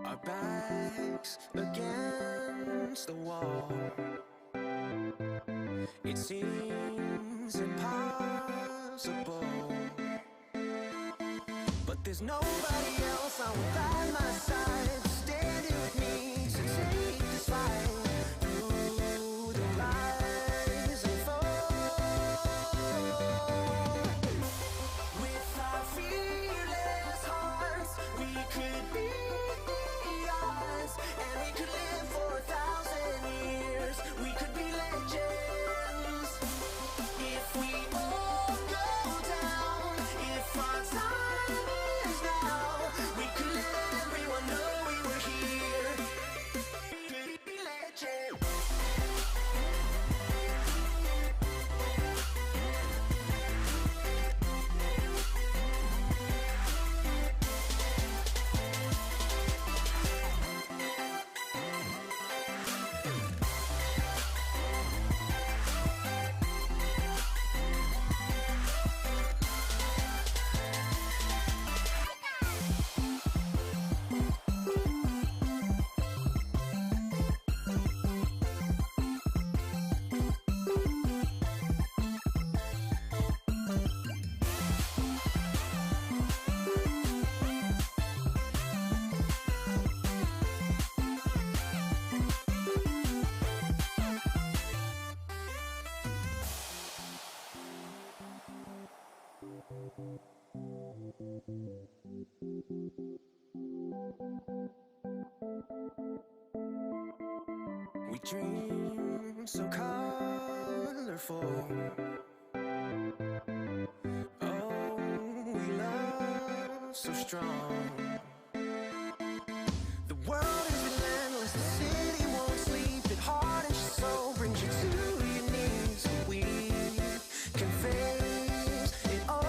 Our backs against the wall. It seems impossible, but there's nobody else on by my side, standing with me to take this fight through the rise and fall. With our fearless hearts, we could be the odds, and we could live for 1,000 years. We could be legends if we all go down. If our time is now, we could let everyone know we were here. Be legends. We dream so colorful. Oh, we love so strong. The world is relentless, the city won't sleep. It hardens your soul, brings you to your knees. We can face it all.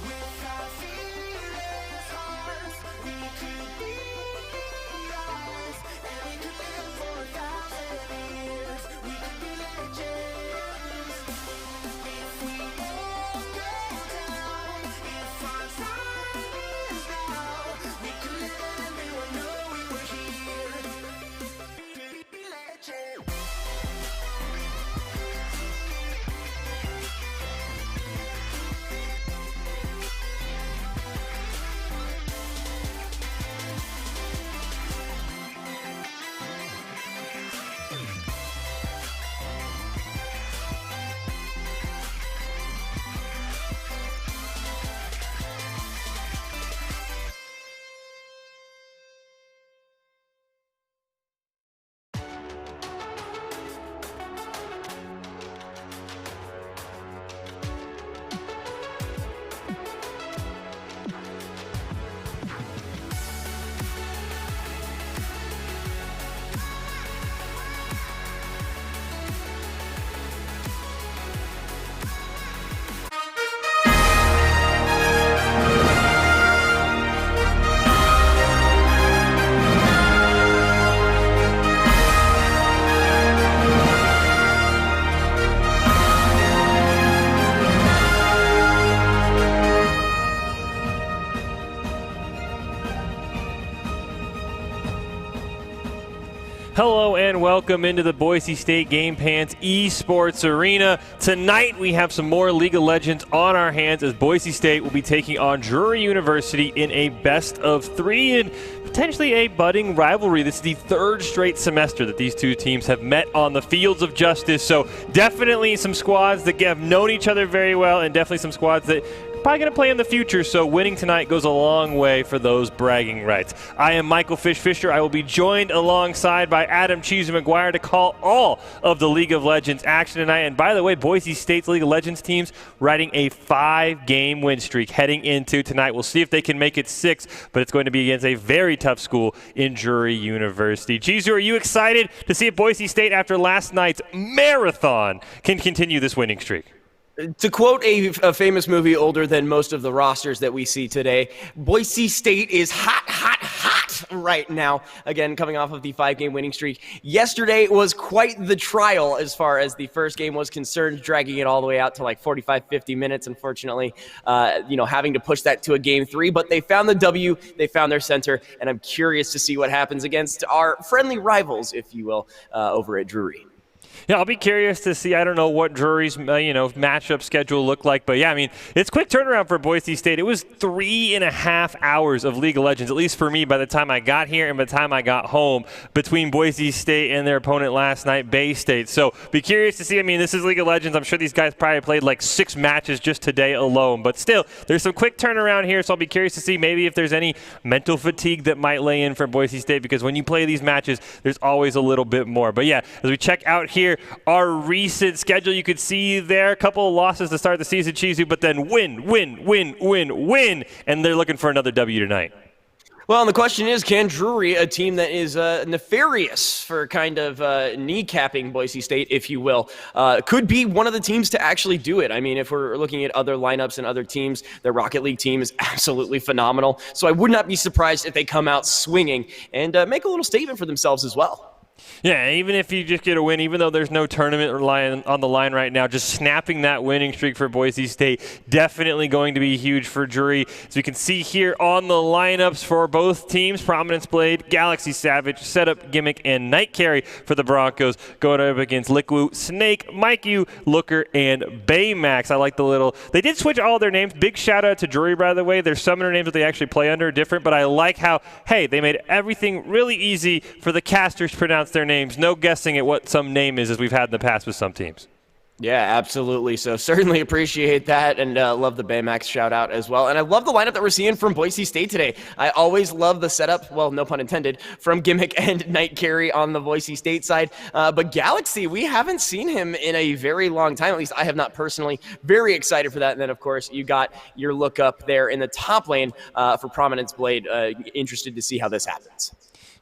With our fearless hearts, we could be ours, and we could live for 1,000 years. We could be legends if we all go down. If our time is now, we could let everyone know we were here. Be legends. Hello and welcome into the Boise State Game Pants Esports Arena. Tonight we have some more League of Legends on our hands as Boise State will be taking on Drury University in a best of 3 and potentially a budding rivalry. This is the 3rd straight semester that these two teams have met on the fields of justice, so definitely some squads that have known each other very well and definitely some squads that probably going to play in the future, so winning tonight goes a long way for those bragging rights. I am Michael Fisher. I will be joined alongside by Adam Cheese McGuire to call all of the League of Legends action tonight. And by the way, Boise State's League of Legends teams riding a 5-game win streak heading into tonight. We'll see if they can make it 6, but it's going to be against a very tough school in Drury University. Cheese, are you excited to see if Boise State, after last night's marathon, can continue this winning streak? To quote a famous movie older than most of the rosters that we see today, Boise State is hot, hot, hot right now. Again, coming off of the 5-game winning streak. Yesterday was quite the trial as far as the first game was concerned, dragging it all the way out to like 45, 50 minutes, unfortunately, having to push that to a game 3. But they found the W, they found their center, and I'm curious to see what happens against our friendly rivals, if you will, over at Drury. Yeah, I'll be curious to see. I don't know what Drury's matchup schedule looked like, but yeah, I mean, it's quick turnaround for Boise State. It was 3.5 hours of League of Legends, at least for me, by the time I got here and by the time I got home, between Boise State and their opponent last night, Bay State. So be curious to see. I mean, this is League of Legends. I'm sure these guys probably played like 6 matches just today alone, but still, there's some quick turnaround here. So I'll be curious to see maybe if there's any mental fatigue that might lay in for Boise State, because when you play these matches, there's always a little bit more. But yeah, as we check out here, our recent schedule, you could see there a couple of losses to start the season, Chizu, but then win, and they're looking for another W tonight. Well, and the question is, can Drury, a team that is nefarious for kind of kneecapping Boise State, if you will, could be one of the teams to actually do it. I mean, if we're looking at other lineups and other teams, the Rocket League team is absolutely phenomenal. So I would not be surprised if they come out swinging and make a little statement for themselves as well. Yeah, even if you just get a win, even though there's no tournament on the line right now, just snapping that winning streak for Boise State, definitely going to be huge for Drury. As we can see here on the lineups for both teams, Prominence Blade, Galaxy Savage, Setup, Gimmick, and Night Carry for the Broncos, going up against Liquid, Snake, Mikey, Looker, and Baymax. I like the little... They did switch all their names. Big shout out to Drury, by the way. Their summoner names that they actually play under are different, but I like how, hey, they made everything really easy for the casters to pronounce their names. No guessing at what some name is, as we've had in the past with some teams. Yeah, absolutely. So certainly appreciate that, and love the Baymax shout out as well. And I love the lineup that we're seeing from Boise State today. I always love the setup, well, no pun intended, from Gimmick and Night Carry on the Boise State side. But Galaxy, we haven't seen him in a very long time. At least I have not personally. Very excited for that. And then, of course, you got your look up there in the top lane for Prominence Blade. Interested to see how this happens.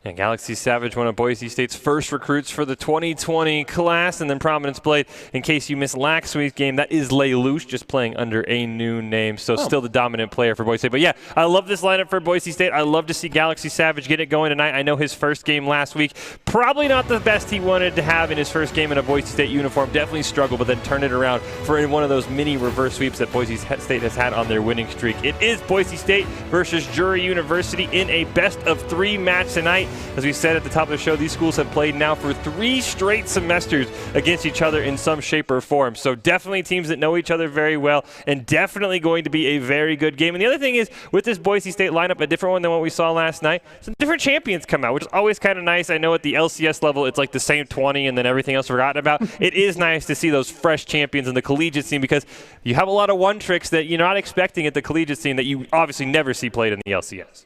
Yeah, Galaxy Savage, one of Boise State's first recruits for the 2020 class, and then Prominence Blade, in case you missed last week's game, that is Lelouch, just playing under a new name, so still the dominant player for Boise State. But yeah, I love this lineup for Boise State. I love to see Galaxy Savage get it going tonight. I know his first game last week, probably not the best he wanted to have in his first game in a Boise State uniform. Definitely struggled, but then turned it around for one of those mini reverse sweeps that Boise State has had on their winning streak. It is Boise State versus Drury University in a best-of-3 match tonight. As we said at the top of the show, these schools have played now for 3 straight semesters against each other in some shape or form. So definitely teams that know each other very well, and definitely going to be a very good game. And the other thing is, with this Boise State lineup, a different one than what we saw last night, some different champions come out, which is always kind of nice. I know at the LCS level, it's like the same 20 and then everything else forgotten about. It is nice to see those fresh champions in the collegiate scene, because you have a lot of one tricks that you're not expecting at the collegiate scene that you obviously never see played in the LCS.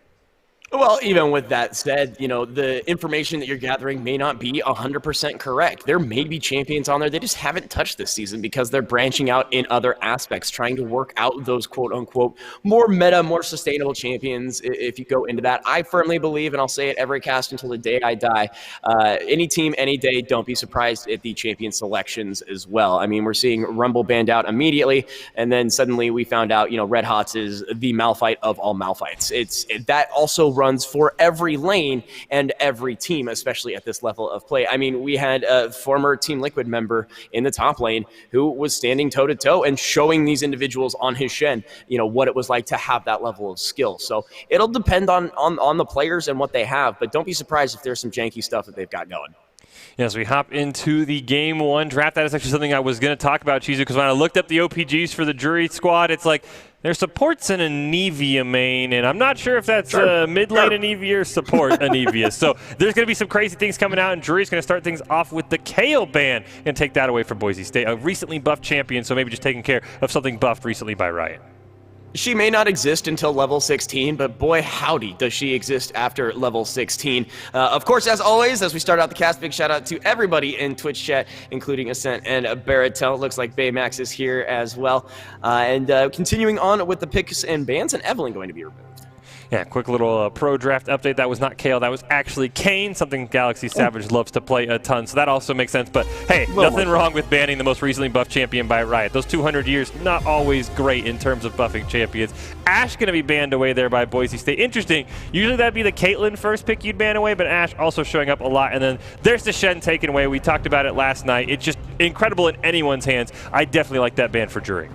Well, even with that said, the information that you're gathering may not be 100% correct. There may be champions on there they just haven't touched this season because they're branching out in other aspects, trying to work out those quote-unquote more meta, more sustainable champions, if you go into that. I firmly believe, and I'll say it every cast until the day I die, any team, any day, don't be surprised at the champion selections as well. I mean, we're seeing Rumble banned out immediately, and then suddenly we found out, Red Hots is the Malphite of all Malphites. That also runs for every lane and every team, especially at this level of play. I mean, we had a former Team Liquid member in the top lane who was standing toe-to-toe and showing these individuals on his Shen, what it was like to have that level of skill. So it'll depend on the players and what they have, but don't be surprised if there's some janky stuff that they've got going. As we hop into the Game 1 draft, that is actually something I was going to talk about, Chizu, because when I looked up the OPGs for the Drury squad, it's like there's supports in Anivia main, and I'm not sure if that's mid-lane Anivia or support Anivia. So there's going to be some crazy things coming out, and Drury's going to start things off with the Kale ban and take that away from Boise State. A recently buffed champion, so maybe just taking care of something buffed recently by Riot. She may not exist until level 16, but boy, howdy, does she exist after level 16. Of course, as always, as we start out the cast, big shout out to everybody in Twitch chat, including Ascent and Baratel. It looks like Baymax is here as well. And continuing on with the picks and bans, and Evelyn going to be removed. Yeah, quick little pro draft update. That was not Kale, that was actually Kane, something Galaxy Savage loves to play a ton, so that also makes sense. But hey, nothing wrong with banning the most recently buffed champion by Riot. Those 200 years, not always great in terms of buffing champions. Ash going to be banned away there by Boise State. Interesting. Usually that'd be the Caitlyn first pick you'd ban away, but Ash also showing up a lot. And then there's the Shen taken away. We talked about it last night. It's just incredible in anyone's hands. I definitely like that ban for Drury.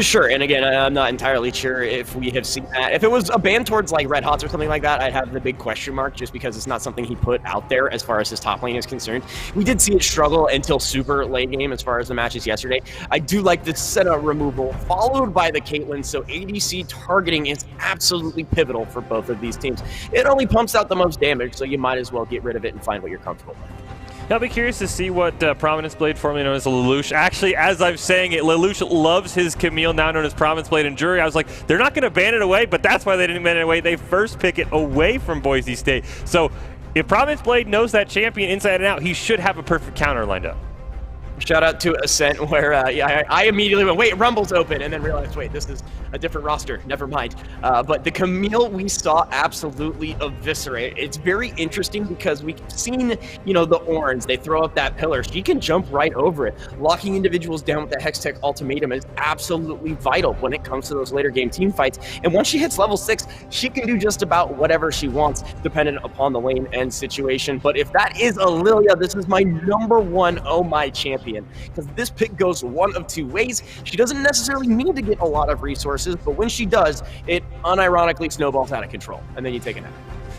Sure, and again, I'm not entirely sure if we have seen that. If it was a ban towards like Red Hots or something like that, I'd have the big question mark just because it's not something he put out there as far as his top lane is concerned. We did see it struggle until super late game as far as the matches yesterday. I do like the Senna removal followed by the Caitlyn, so ADC targeting is absolutely pivotal for both of these teams. It only pumps out the most damage, so you might as well get rid of it and find what you're comfortable with. I'll be curious to see what Prominence Blade, formerly known as Lelouch. Actually, as I'm saying it, Lelouch loves his Camille, now known as Prominence Blade and Drury. I was like, they're not going to ban it away, but that's why they didn't ban it away. They first pick it away from Boise State. So if Prominence Blade knows that champion inside and out, he should have a perfect counter lined up. Shout out to Ascent, where I immediately went, wait, Rumble's open, and then realized, wait, this is a different roster. Never mind. But the Camille we saw absolutely eviscerate. It's very interesting because we've seen, the Orns. They throw up that pillar. She can jump right over it. Locking individuals down with the Hextech ultimatum is absolutely vital when it comes to those later game team fights. And once she hits level 6, she can do just about whatever she wants, dependent upon the lane and situation. But if that is Lilia, this is my #1 Oh My champion. Because this pick goes one of two ways. She doesn't necessarily need to get a lot of resources, but when she does, it unironically snowballs out of control, and then you take a nap.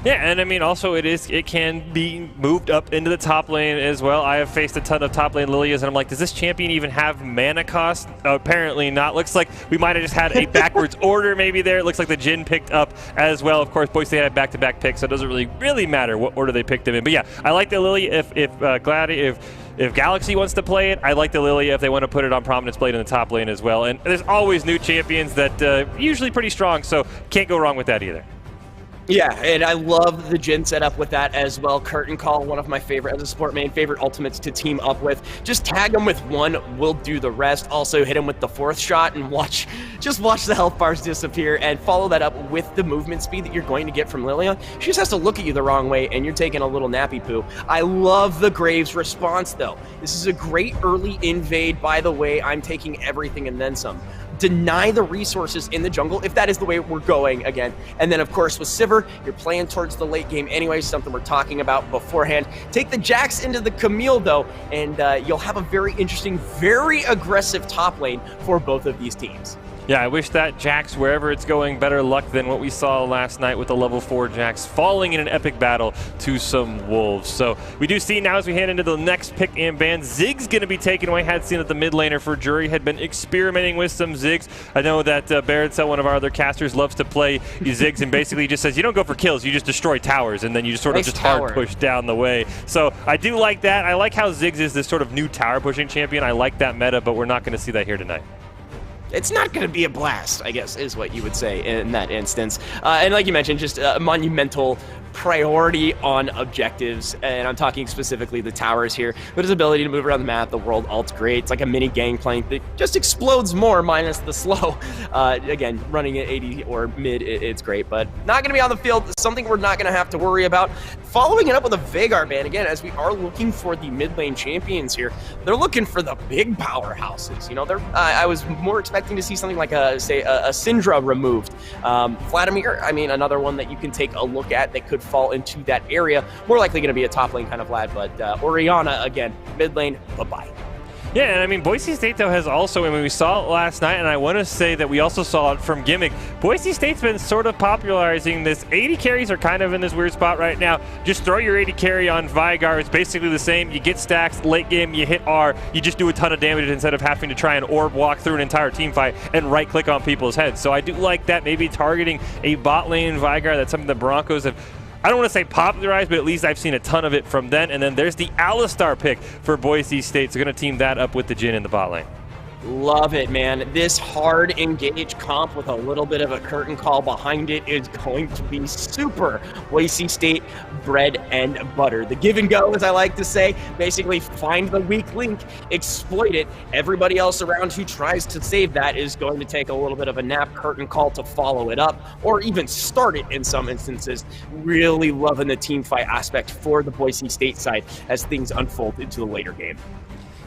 Yeah, and I mean, also it can be moved up into the top lane as well. I have faced a ton of top lane Lilias, and I'm like, does this champion even have mana cost? Apparently not. Looks like we might have just had a backwards order maybe there. It looks like the Jhin picked up as well. Of course, Boise had back-to-back picks, so it doesn't really matter what order they picked them in. But yeah, I like the Lily if Galaxy wants to play it. I like the Lilia if they want to put it on Prominence Blade in the top lane as well. And there's always new champions that usually pretty strong, so can't go wrong with that either. Yeah, and I love the Jhin setup with that as well. Curtain Call, one of my favorite, as a support main, favorite ultimates to team up with. Just tag them with one, we'll do the rest. Also hit him with the 4th shot and just watch the health bars disappear and follow that up with the movement speed that you're going to get from Lilia. She just has to look at you the wrong way and you're taking a little nappy poo. I love the Graves response though. This is a great early invade. By the way, I'm taking everything and then some. Deny the resources in the jungle if that is the way we're going again. And then of course with Sivir, you're playing towards the late game anyway, something we're talking about beforehand. Take the Jax into the Camille though, and you'll have a very interesting, very aggressive top lane for both of these teams. Yeah, I wish that Jax, wherever it's going, better luck than what we saw last night with the level 4 Jax falling in an epic battle to some wolves. So we do see now as we head into the next pick and ban, Ziggs going to be taken away. Had seen that the mid laner for Drury had been experimenting with some Ziggs. I know that Barrett's one of our other casters, loves to play Ziggs and basically just says, you don't go for kills, you just destroy towers, and then you just sort of just hard push down the way. So I do like that. I like how Ziggs is this sort of new tower pushing champion. I like that meta, but we're not going to see that here tonight. It's not going to be a blast, I guess, is what you would say in that instance. And like you mentioned, just a monumental priority on objectives, and I'm talking specifically the towers here, but his ability to move around the map, the world ult's great. It's like a mini gangplank that just explodes more minus the slow. Again, running at 80 or mid, it's great, but not going to be on the field. Something we're not going to have to worry about. Following it up with a Veigar ban, again, as we are looking for the mid lane champions here, they're looking for the big powerhouses. I was more expecting to see something like a Syndra removed. Vladimir, I mean, another one that you can take a look at that could fall into that area. More likely going to be a top lane kind of Vlad, but Orianna, again, mid lane, bye-bye. Yeah, and I mean, Boise State, though, has also, I mean, we saw it last night, and I want to say that we also saw it from Gimmick. Boise State's been sort of popularizing this. 80 carries are kind of in this weird spot right now. Just throw your 80 carry on Veigar. It's basically the same. You get stacks, late game, you hit R, you just do a ton of damage instead of having to try and orb walk through an entire team fight and right-click on people's heads. So I do like that, maybe targeting a bot lane Veigar. That's something the Broncos have, I don't want to say popularized, but at least I've seen a ton of it from then. And then there's the Alistar pick for Boise State. So going to team that up with the Jhin in the bot lane. Love it, man. This hard engage comp with a little bit of a curtain call behind it is going to be super Boise State bread and butter. The give and go, as I like to say, basically find the weak link, exploit it. Everybody else around who tries to save that is going to take a little bit of a nap, curtain call to follow it up, or even start it in some instances. Really loving the team fight aspect for the Boise State side as things unfold into the later game.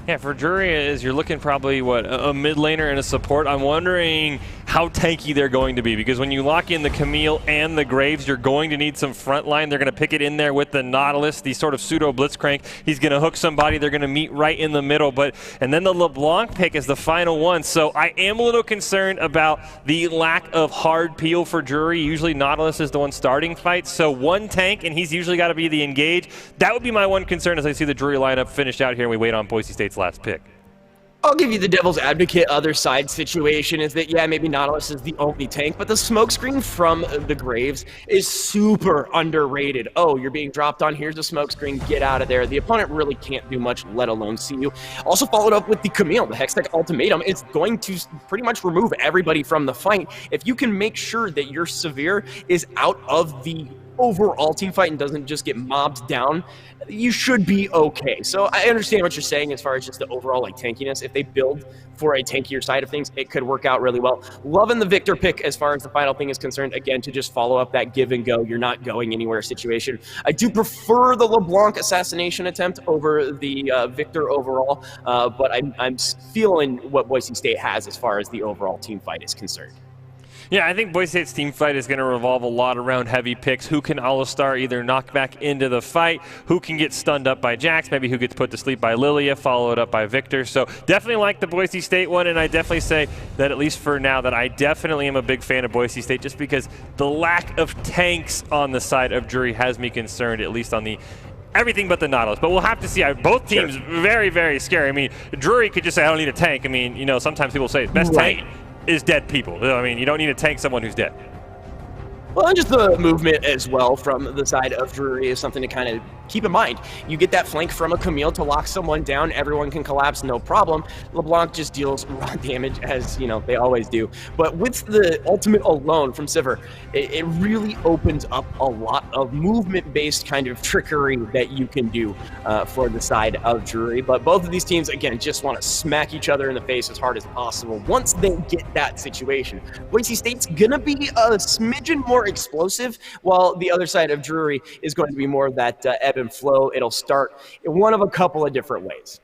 Yeah, for Drury, is you're looking probably, a mid laner and a support. I'm wondering how tanky they're going to be, because when you lock in the Camille and the Graves, you're going to need some front line. They're going to pick it in there with the Nautilus, the sort of pseudo blitzcrank. He's going to hook somebody. They're going to meet right in the middle. And then the LeBlanc pick is the final one. So I am a little concerned about the lack of hard peel for Drury. Usually Nautilus is the one starting fights. So one tank, and he's usually got to be the engage. That would be my one concern as I see the Drury lineup finished out here and we wait on Boise State's last pick. I'll give you the devil's advocate other side situation is that, yeah, maybe Nautilus is the only tank, but the smokescreen from the Graves is super underrated. Oh, you're being dropped on, here's a smokescreen, get out of there. The opponent really can't do much, let alone see you. Also followed up with the Camille, the Hextech Ultimatum. It's going to pretty much remove everybody from the fight. If you can make sure that your Severe is out of the overall team fight and doesn't just get mobbed down, you should be okay. So I understand what you're saying as far as just the overall tankiness. If they build for a tankier side of things, it could work out really well. Loving the Victor pick as far as the final thing is concerned. Again, to just follow up that give and go, you're not going anywhere situation. I do prefer the LeBlanc assassination attempt over the Victor overall, but I'm feeling what Boise State has as far as the overall team fight is concerned. Yeah, I think Boise State's team fight is going to revolve a lot around heavy picks. Who can Alistar either knock back into the fight? Who can get stunned up by Jax? Maybe who gets put to sleep by Lilia, followed up by Victor. So definitely like the Boise State one, and I definitely say that at least for now that I definitely am a big fan of Boise State just because the lack of tanks on the side of Drury has me concerned, at least on the everything but the Nautilus. But we'll have to see. Both teams very, very scary. I mean, Drury could just say, I don't need a tank. I mean, sometimes people say best tank is dead people. I mean, you don't need to tank someone who's dead. Well, and just the movement as well from the side of Drury is something to kind of keep in mind. You get that flank from a Camille to lock someone down. Everyone can collapse, no problem. LeBlanc just deals raw damage as, they always do. But with the ultimate alone from Sivir, it really opens up a lot of movement-based kind of trickery that you can do for the side of Drury. But both of these teams, again, just want to smack each other in the face as hard as possible once they get that situation. Boise State's going to be a smidgen more explosive, while the other side of Drury is going to be more of that ebb and flow. It'll start in one of a couple of different ways.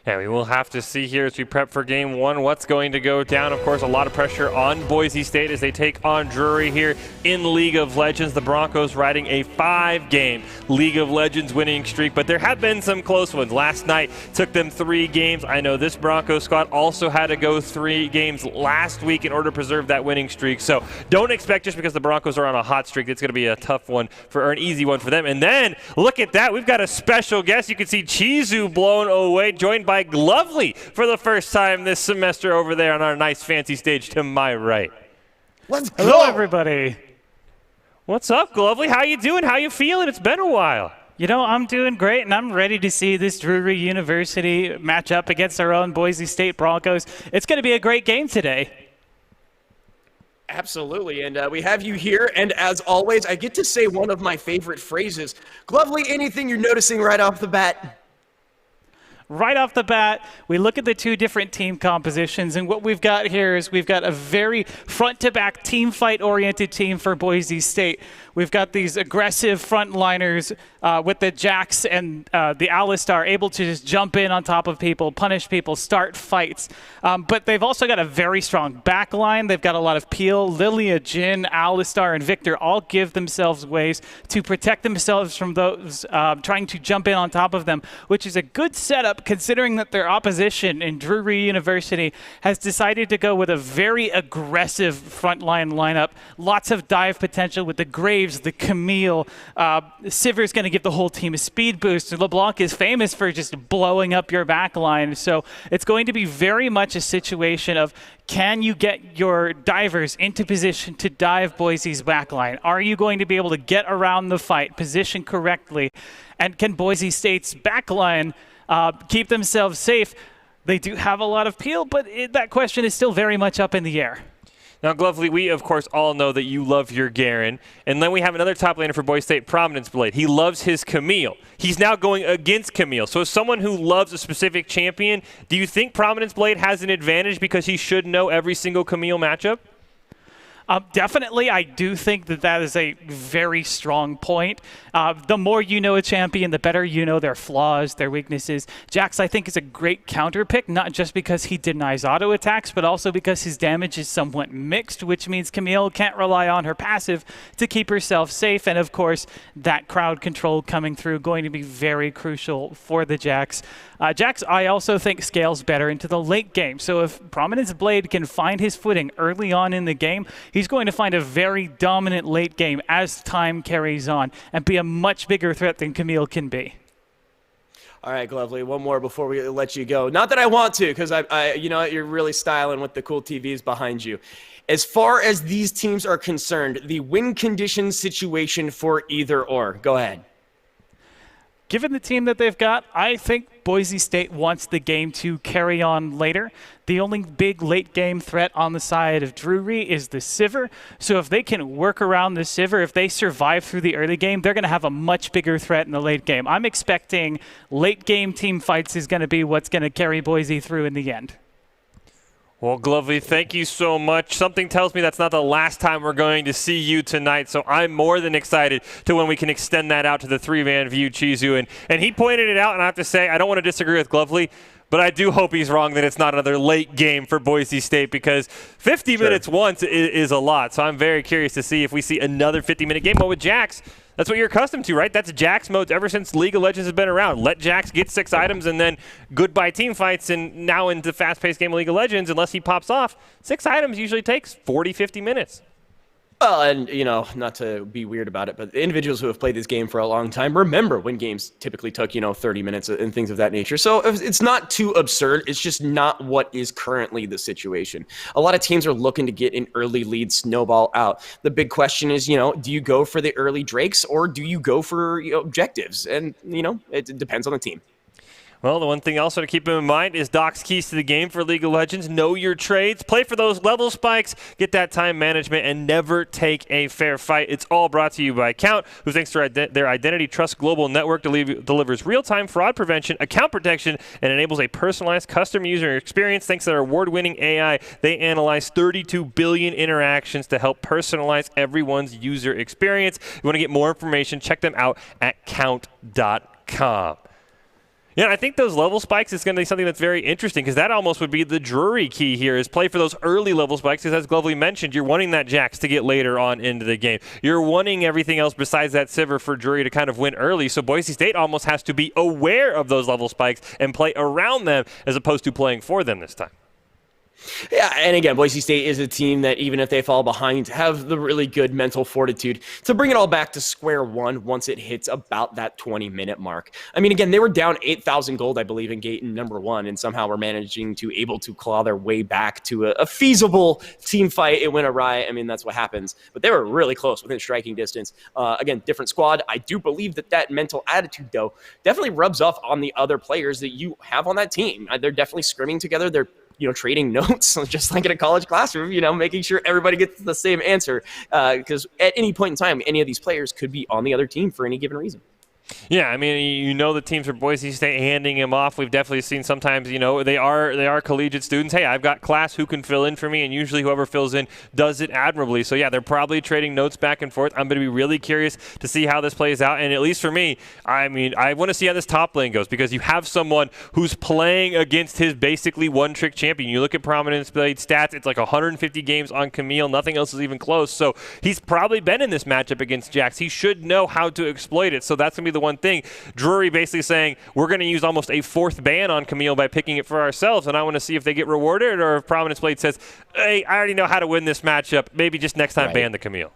Yeah, we will have to see here as we prep for game one what's going to go down. Of course, a lot of pressure on Boise State as they take on Drury here in League of Legends. The Broncos riding a 5-game League of Legends winning streak, but there have been some close ones. Last night took them 3 games. I know this Broncos squad also had to go 3 games last week in order to preserve that winning streak. So don't expect just because the Broncos are on a hot streak, it's going to be a tough one or an easy one for them. And then look at that. We've got a special guest. You can see Chizu blown away, joined by Lovely for the first time this semester over there on our nice fancy stage to my right. Let's go. Hello, everybody. What's up, Lovely? How you doing? How you feeling? It's been a while. I'm doing great, and I'm ready to see this Drury University match up against our own Boise State Broncos. It's going to be a great game today. Absolutely, and we have you here, and as always, I get to say one of my favorite phrases. Lovely, anything you're noticing right off the bat? Right off the bat, we look at the 2 different team compositions, and what we've got here is we've got a very front-to-back team fight-oriented team for Boise State. We've got these aggressive frontliners with the Jax and the Alistar able to just jump in on top of people, punish people, start fights. But they've also got a very strong back line. They've got a lot of peel. Lilia, Jhin, Alistar, and Victor all give themselves ways to protect themselves from those trying to jump in on top of them, which is a good setup considering that their opposition in Drury University has decided to go with a very aggressive frontline lineup. Lots of dive potential with the Graves, the Camille. Sivir's going to give the whole team a speed boost. LeBlanc is famous for just blowing up your back line. So it's going to be very much a situation of, can you get your divers into position to dive Boise's backline? Are you going to be able to get around the fight, position correctly? And can Boise State's backline keep themselves safe? They do have a lot of peel, but that question is still very much up in the air. Now, Glovely, we, of course, all know that you love your Garen. And then we have another top laner for Boise State, Prominence Blade. He loves his Camille. He's now going against Camille. So as someone who loves a specific champion, do you think Prominence Blade has an advantage because he should know every single Camille matchup? Definitely, I do think that is a very strong point. The more you know a champion, the better you know their flaws, their weaknesses. Jax, I think, is a great counter pick, not just because he denies auto attacks, but also because his damage is somewhat mixed, which means Camille can't rely on her passive to keep herself safe. And of course, that crowd control coming through going to be very crucial for the Jax. Jax, I also think, scales better into the late game. So if Prominence Blade can find his footing early on in the game, he's going to find a very dominant late game as time carries on and be a much bigger threat than Camille can be. All right, Glovely, one more before we let you go. Not that I want to, because you know, you're really styling with the cool TVs behind you. As far as these teams are concerned, the win condition situation for either or. Go ahead. Given the team that they've got, I think Boise State wants the game to carry on later. The only big late game threat on the side of Drury is the Sivir. So if they can work around the Sivir, if they survive through the early game, they're going to have a much bigger threat in the late game. I'm expecting late game team fights is going to be what's going to carry Boise through in the end. Well, Glovely, thank you so much. Something tells me that's not the last time we're going to see you tonight, so I'm more than excited to when we can extend that out to the three-man view, Chizu. And he pointed it out, and I have to say, I don't want to disagree with Glovely, but I do hope he's wrong that it's not another late game for Boise State, because 50 minutes once is a lot. So I'm very curious to see if we see another 50-minute game. But with Jax, that's what you're accustomed to, right? That's Jax modes ever since League of Legends has been around. Let Jax get 6 items and then goodbye team fights. And now into fast-paced game of League of Legends, unless he pops off, 6 items usually takes 40, 50 minutes. Well, and, you know, not to be weird about it, but the individuals who have played this game for a long time remember when games typically took, 30 minutes and things of that nature. So it's not too absurd. It's just not what is currently the situation. A lot of teams are looking to get an early lead, snowball out. The big question is, do you go for the early Drakes or do you go for objectives? And, it depends on the team. Well, the one thing also to keep in mind is Doc's keys to the game for League of Legends. Know your trades, play for those level spikes, get that time management, and never take a fair fight. It's all brought to you by Count, who thanks to their Identity Trust Global Network delivers real-time fraud prevention, account protection, and enables a personalized custom user experience. Thanks to their award-winning AI, they analyze 32 billion interactions to help personalize everyone's user experience. If you want to get more information, check them out at count.com. Yeah, I think those level spikes is going to be something that's very interesting, because that almost would be the Drury key here, is play for those early level spikes, because as Glovely mentioned, you're wanting that Jax to get later on into the game. You're wanting everything else besides that Sivir for Drury to kind of win early, so Boise State almost has to be aware of those level spikes and play around them as opposed to playing for them this time. Yeah, and again, Boise State is a team that even if they fall behind, have the really good mental fortitude to bring it all back to square one once it hits about that 20-minute mark. I mean, again, they were down 8,000 gold, I believe, in gate number 1, and somehow were managing to able to claw their way back to a feasible team fight. It went awry. I mean, that's what happens. But they were really close within striking distance. Again, different squad. I do believe that mental attitude, though, definitely rubs off on the other players that you have on that team. They're definitely scrimming together. They're trading notes, just like in a college classroom, making sure everybody gets the same answer. Because at any point in time, any of these players could be on the other team for any given reason. Yeah, I mean, the teams for Boise State handing him off. We've definitely seen sometimes, they are collegiate students. Hey, I've got class, who can fill in for me? And usually whoever fills in does it admirably. So, yeah, they're probably trading notes back and forth. I'm going to be really curious to see how this plays out. And at least for me, I mean, I want to see how this top lane goes, because you have someone who's playing against his basically one-trick champion. You look at Prominence Blade stats, it's like 150 games on Camille. Nothing else is even close. So he's probably been in this matchup against Jax. He should know how to exploit it. So that's going to be the one thing. Drury basically saying, we're going to use almost a 4th ban on Camille by picking it for ourselves, and I want to see if they get rewarded, or if Prominence Blade says, hey, I already know how to win this matchup. Maybe just next time ban the Camille.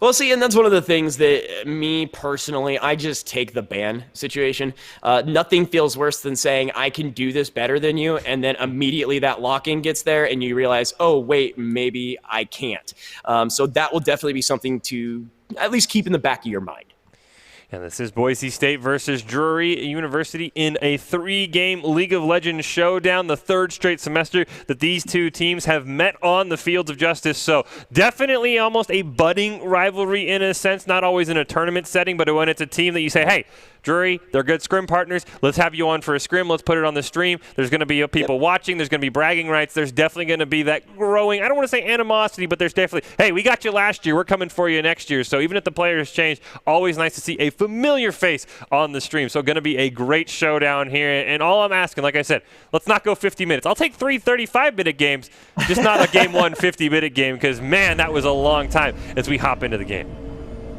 Well, see, and that's one of the things that me personally, I just take the ban situation. Nothing feels worse than saying, I can do this better than you, and then immediately that lock-in gets there, and you realize, oh, wait, maybe I can't. So that will definitely be something to at least keep in the back of your mind. And this is Boise State versus Drury University in a 3-game League of Legends showdown, the third straight semester that these two teams have met on the fields of justice. So definitely almost a budding rivalry in a sense, not always in a tournament setting, but when it's a team that you say, hey, Drury, they're good scrim partners. Let's have you on for a scrim. Let's put it on the stream. There's going to be people watching. There's going to be bragging rights. There's definitely going to be that growing, I don't want to say animosity, but there's definitely, hey, we got you last year. We're coming for you next year. So even if the players change, always nice to see a familiar face on the stream. So going to be a great showdown here. And all I'm asking, like I said, let's not go 50 minutes. I'll take 3 35-minute games, just not a game 1 50-minute game, because, man, that was a long time as we hop into the game.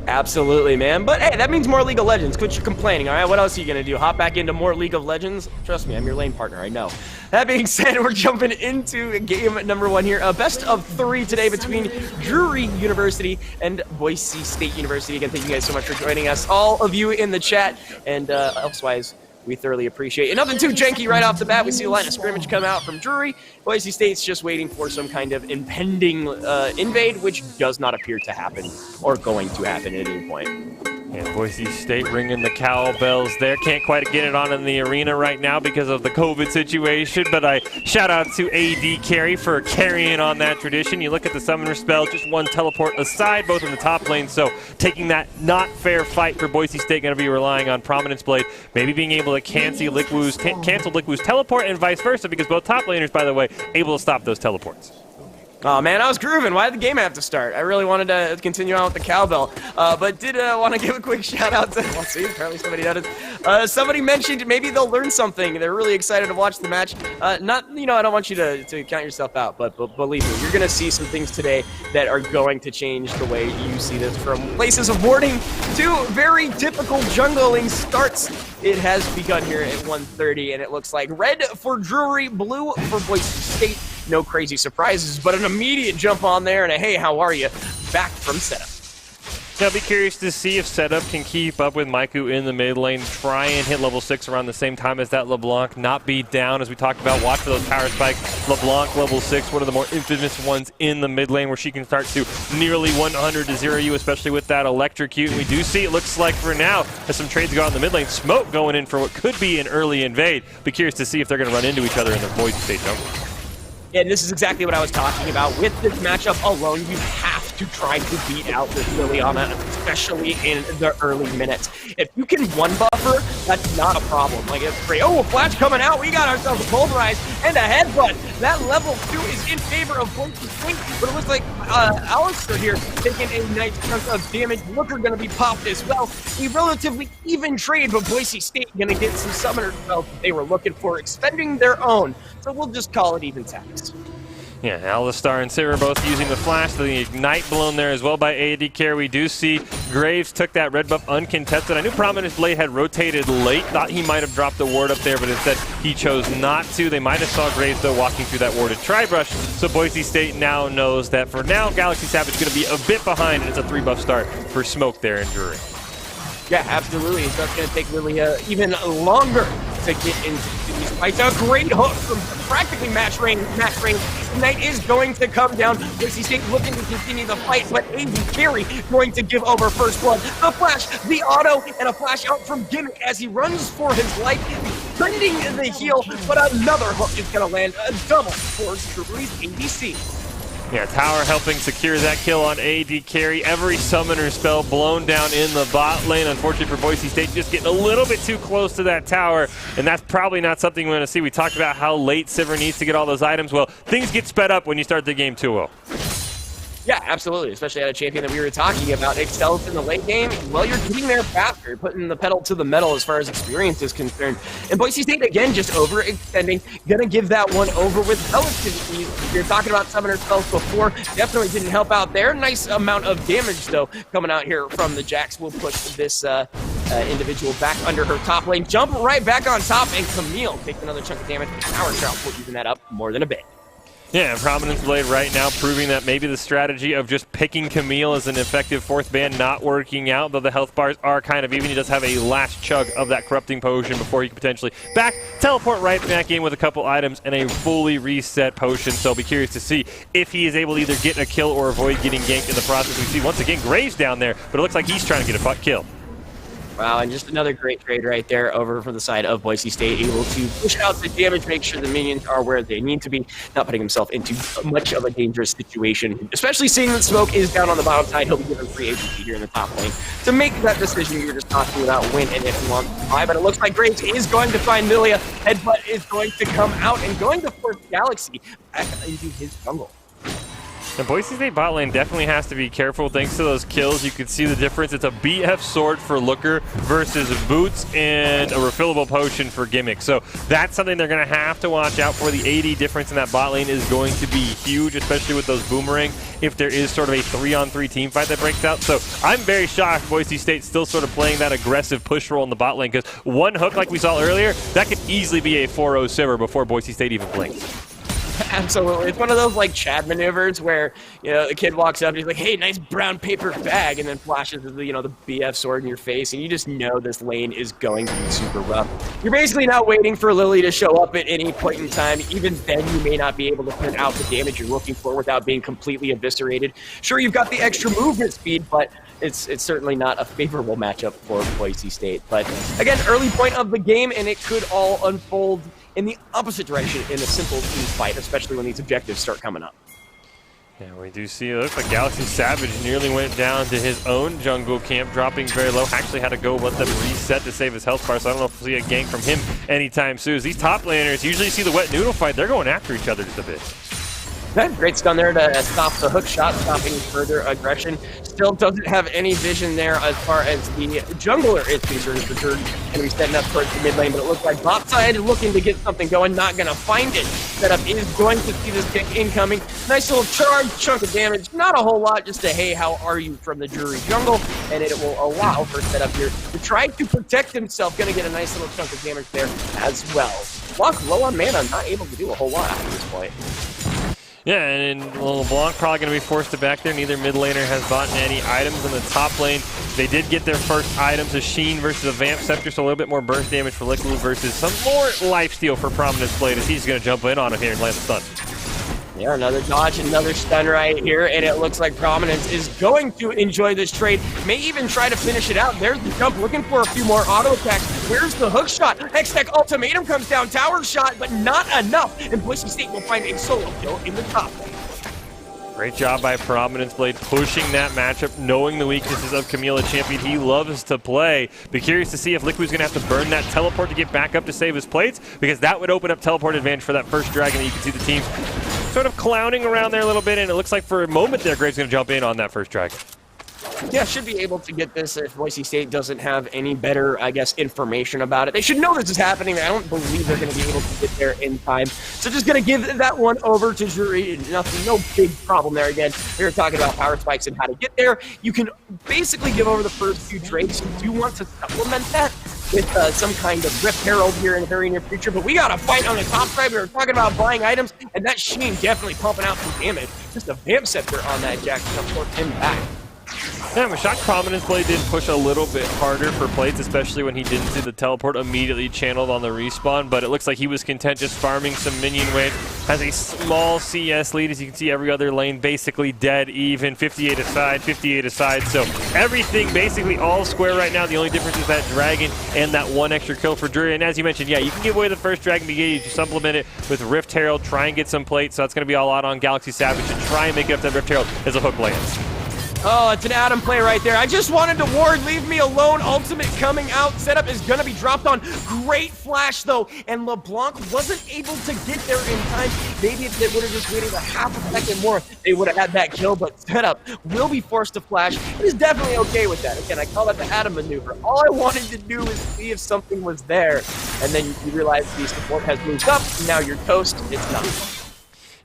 Absolutely, man. But hey, that means more League of Legends. Quit your complaining, all right? What else are you going to do? Hop back into more League of Legends? Trust me, I'm your lane partner, I know. That being said, we're jumping into game number 1 here. A best of 3 today between Drury University and Boise State University. Again, thank you guys so much for joining us. All of you in the chat and elsewise, we thoroughly appreciate it. Nothing too janky right off the bat. We see a line of scrimmage come out from Drury. Boise State's just waiting for some kind of impending invade, which does not appear to happen or going to happen at any point. And Boise State ringing the cowbells there. Can't quite get it on in the arena right now because of the COVID situation, but I shout out to AD Carry for carrying on that tradition. You look at the summoner spell, just one teleport aside, both in the top lane, so taking that not fair fight for Boise State, going to be relying on Prominence Blade, maybe being able to cancel Liquwoo's teleport and vice versa, because both top laners, by the way, able to stop those teleports. Oh man, I was grooving. Why did the game have to start? I really wanted to continue on with the cowbell, but did want to give a quick shout out to, let's see, apparently somebody noticed. Somebody mentioned maybe they'll learn something. They're really excited to watch the match. I don't want you to count yourself out, but believe me, you're going to see some things today that are going to change the way you see this, from places of warding to very typical jungling starts. It has begun here at 1:30, and it looks like red for Drury, blue for Boise State. No crazy surprises, but an immediate jump on there and a hey, how are you? Back from setup. Now, I'll be curious to see if setup can keep up with Maiku in the mid lane, try and hit level 6 around the same time as that LeBlanc, not be down, as we talked about. Watch for those power spikes. LeBlanc, level 6, one of the more infamous ones in the mid lane, where she can start to nearly 100 to 0 you, especially with that electrocute. And we do see, it looks like for now, as some trades go out in the mid lane, Smoke going in for what could be an early invade. Be curious to see if they're going to run into each other in the Boise State jungle. And this is exactly what I was talking about. With this matchup alone, you have to try to beat out this Liliana, especially in the early minutes. If you can one buffer, that's not a problem. Like, it's great. Oh, a flash coming out. We got ourselves a pulverize and a headbutt. That level 2 is in favor of Boise State, but it looks like Alistair here taking a nice chunk of damage. Looker going to be popped as well. A relatively even trade, but Boise State going to get some summoner spells that they were looking for, expending their own. So we'll just call it even tax. Yeah, Alistar and Syrah both using the flash. The Ignite blown there as well by AD Care. We do see Graves took that red buff uncontested. I knew Prominence Blade had rotated late. Thought he might have dropped the ward up there, but instead he chose not to. They might have saw Graves, though, walking through that warded Tri-Brush. So Boise State now knows that for now, Galaxy Savage is going to be a bit behind, and it's a 3-buff start for Smoke there in Drury. Yeah, absolutely. So that's going to take really even longer to get into these fights. A great hook from practically match range. Knight is going to come down. Boise State looking to continue the fight, but AD Carry going to give over first blood. The flash, the auto, and a flash out from Gimmick as he runs for his life, trending the heel, but another hook is going to land. A double for Drury's ADC. Yeah, Tower helping secure that kill on AD Carry. Every summoner spell blown down in the bot lane. Unfortunately for Boise State, just getting a little bit too close to that tower, and that's probably not something we're going to see. We talked about how late Sivir needs to get all those items. Well, things get sped up when you start the game 2-0. Yeah, absolutely, especially at a champion that we were talking about excels in the late game. Well, you're getting there faster, you're putting the pedal to the metal as far as experience is concerned. And Boise State, again, just overextending, gonna give that one over with relative ease. You're talking about summoner spells before, definitely didn't help out there. Nice amount of damage, though, coming out here from the Jax. Will put this individual back under her top lane. Jump right back on top, and Camille takes another chunk of damage. Power Shroud will even that up more than a bit. Yeah, Prominence Blade right now proving that maybe the strategy of just picking Camille as an effective fourth ban not working out, though the health bars are kind of even. He does have a last chug of that corrupting potion before he can potentially teleport right back in with a couple items and a fully reset potion. So I'll be curious to see if he is able to either get a kill or avoid getting ganked in the process. We see once again Graves down there, but it looks like he's trying to get a kill. Wow, and just another great trade right there over from the side of Boise State, able to push out the damage, make sure the minions are where they need to be, not putting himself into much of a dangerous situation, especially seeing that Smoke is down on the bottom side. He'll be given free agency here in the top lane to make that decision you were just talking about, win and if you want to buy. But it looks like Graves is going to find Milia. Headbutt is going to come out and going to force Galaxy back into his jungle. The Boise State bot lane definitely has to be careful thanks to those kills. You can see the difference. It's a BF sword for Looker versus boots and a refillable potion for Gimmick. So that's something they're going to have to watch out for. The AD difference in that bot lane is going to be huge, especially with those boomerang, if there is sort of a 3-on-3 team fight that breaks out. So I'm very shocked Boise State's still sort of playing that aggressive push role in the bot lane, because one hook like we saw earlier, that could easily be a 4-0 Sivir before Boise State even blinks. Absolutely. It's one of those like Chad maneuvers where, the kid walks up and he's like, hey, nice brown paper bag, and then flashes the BF sword in your face, and you just know this lane is going to be super rough. You're basically not waiting for Lily to show up at any point in time. Even then, you may not be able to put out the damage you're looking for without being completely eviscerated. Sure, you've got the extra movement speed, but it's certainly not a favorable matchup for Boise State. But again, early point of the game, and it could all unfold in the opposite direction in a simple team fight, especially when these objectives start coming up. Yeah, we do see it looks like Galaxy Savage nearly went down to his own jungle camp, dropping very low. Actually had to go let them reset to save his health bar, so I don't know if we'll see a gank from him anytime soon. As these top laners usually see the wet noodle fight, they're going after each other just a bit. Great stun there to stop the hook shot, stopping further aggression. Still doesn't have any vision there as far as the jungler is concerned. The Drury going to be setting up towards the mid lane, but it looks like bot side looking to get something going, not going to find it. Setup is going to see this kick incoming. Nice little charge, chunk of damage, not a whole lot, just a hey, how are you from the Drury jungle, and it will allow for setup here to try to protect himself. Going to get a nice little chunk of damage there as well. Luck low on mana, not able to do a whole lot at this point. Yeah, and LeBlanc probably going to be forced to back there. Neither mid laner has bought any items in the top lane. They did get their first items, a Sheen versus a Vamp Scepter, so a little bit more burst damage for Liquid versus some more lifesteal for Prominence Blade, as he's going to jump in on him here and land the stun. Yeah, another dodge, another stun right here, and it looks like Prominence is going to enjoy this trade. May even try to finish it out. There's the jump, looking for a few more auto attacks. Where's the hook shot? Hextech Ultimatum comes down, tower shot, but not enough. And Boise State will find a solo kill in the top lane. Great job by Prominence Blade pushing that matchup, knowing the weaknesses of Camille, a champion he loves to play. Be curious to see if Liquid's going to have to burn that teleport to get back up to save his plates, because that would open up teleport advantage for that first dragon that you can see the team sort of clowning around there a little bit, and it looks like for a moment there, Graves going to jump in on that first dragon. Yeah, should be able to get this if Boise State doesn't have any better, information about it. They should know this is happening. I don't believe they're going to be able to get there in time. So just going to give that one over to Drury. Nothing, no big problem there again. We were talking about power spikes and how to get there. You can basically give over the first few trades. You do want to supplement that with some kind of Rift Herald here in the very near future. But we got a fight on the top side. We were talking about buying items, and that Sheen definitely pumping out some damage. Just a Vamp Scepter on that Jack to support him back. Yeah, I'm shocked Prominence Blade did push a little bit harder for plates, especially when he didn't see the teleport immediately channeled on the respawn, but it looks like he was content just farming some minion wave. Has a small CS lead, as you can see every other lane basically dead even, 58 aside, 58 aside, so everything basically all square right now. The only difference is that dragon and that one extra kill for Drury, and as you mentioned, yeah, you can give away the first dragon, but you supplement it with Rift Herald, try and get some plates, so that's going to be all out on Galaxy Savage to try and make it up that Rift Herald as a hook lands. Oh, it's an Adam play right there. I just wanted to ward, leave me alone. Ultimate coming out. Setup is going to be dropped on. Great flash, though. And LeBlanc wasn't able to get there in time. Maybe if they would have just waited a half a second more, they would have had that kill. But Setup will be forced to flash. He's definitely okay with that. Again, I call that the Adam maneuver. All I wanted to do is see if something was there. And then you realize the support has moved up. Now you're toast. It's not.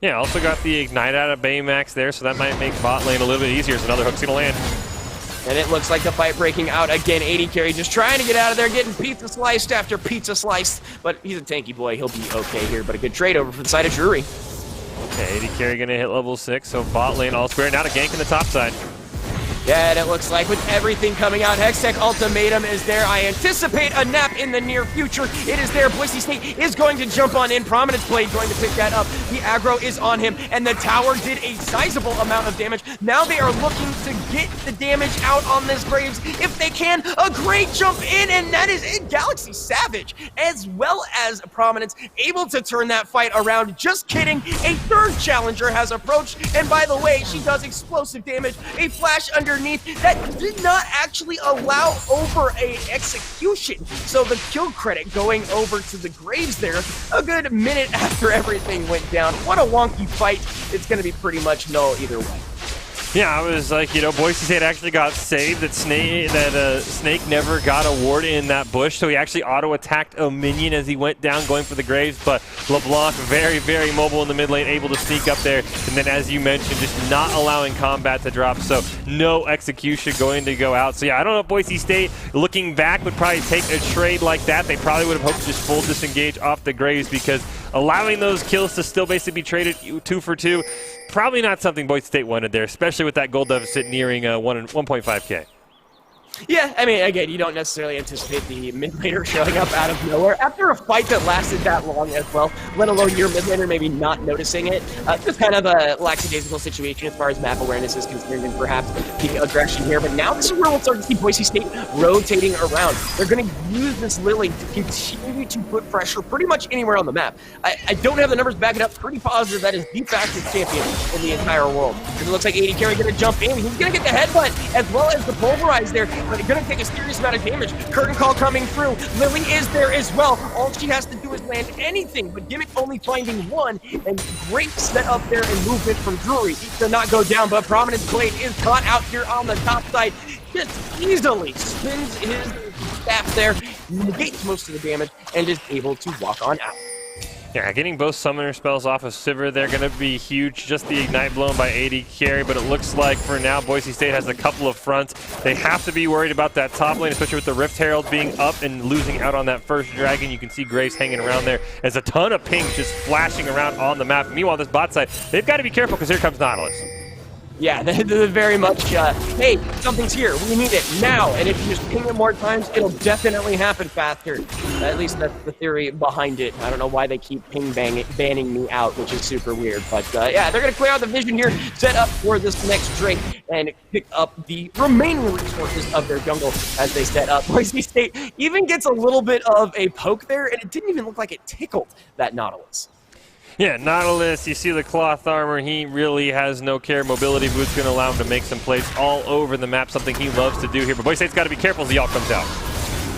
Yeah, also got the Ignite out of Baymax there, so that might make bot lane a little bit easier as another hook's gonna land. And it looks like the fight breaking out again. 80 carry just trying to get out of there, getting pizza sliced after pizza sliced. But he's a tanky boy. He'll be okay here. But a good trade over for the side of Drury. Okay, 80 carry gonna hit level 6, so bot lane all square. Now to gank in the top side. Yeah, and it looks like with everything coming out, Hextech Ultimatum is there. I anticipate a nap in the near future. It is there. Boise State is going to jump on in. Prominence Blade going to pick that up. The aggro is on him, and the tower did a sizable amount of damage. Now they are looking to get the damage out on this Graves if they can. A great jump in, and that is it. Galaxy Savage, as well as Prominence, able to turn that fight around. Just kidding. A third challenger has approached, and by the way, she does explosive damage. A flash underneath that did not actually allow over a execution. So the kill credit going over to the Graves there a good minute after everything went down. What a wonky fight. It's going to be pretty much null either way. Yeah, I was like, Boise State actually got saved. That Snake never got a ward in that bush, so he actually auto-attacked a minion as he went down going for the Graves, but LeBlanc very, very mobile in the mid lane, able to sneak up there, and then as you mentioned, just not allowing combat to drop, so no execution going to go out. So yeah, I don't know if Boise State, looking back, would probably take a trade like that. They probably would have hoped to just full disengage off the Graves, because allowing those kills to still basically be traded 2 for 2, probably not something Boise State wanted there, especially with that gold deficit nearing 1.5K. Yeah, I mean, again, you don't necessarily anticipate the mid laner showing up out of nowhere after a fight that lasted that long as well, let alone your mid laner maybe not noticing it. Just kind of a lackadaisical situation as far as map awareness is concerned and perhaps the aggression here. But now this is where we'll start to see Boise State rotating around. They're going to use this Lily to continue to put pressure pretty much anywhere on the map. I don't have the numbers back it up. Pretty positive that is the fastest champion in the entire world. Because it looks like AD Carry going to jump in. He's going to get the headbutt as well as the pulverize there. But it's going to take a serious amount of damage. Curtain call coming through. Lily is there as well. All she has to do is land anything, but Gimmick only finding one. And great setup there and movement from Drury to not go down. But Prominence Blade is caught out here on the top side. Just easily spins his staff there, negates most of the damage, and is able to walk on out. Yeah, getting both summoner spells off of Sivir, they're going to be huge. Just the Ignite blown by AD Carry, but it looks like for now Boise State has a couple of fronts. They have to be worried about that top lane, especially with the Rift Herald being up and losing out on that first dragon. You can see Graves hanging around there. There's a ton of pings just flashing around on the map. Meanwhile, this bot side, they've got to be careful because here comes Nautilus. Yeah, they're very much, hey, something's here, we need it now, and if you just ping it more times, it'll definitely happen faster. At least that's the theory behind it. I don't know why they keep banning me out, which is super weird, but yeah, they're going to clear out the vision here, set up for this next Drake, and pick up the remaining resources of their jungle as they set up. Boise State even gets a little bit of a poke there, and it didn't even look like it tickled that Nautilus. Yeah, Nautilus, you see the cloth armor, he really has no care. Mobility boot's going to allow him to make some plays all over the map, something he loves to do here. But Boise State's got to be careful as the ult comes out.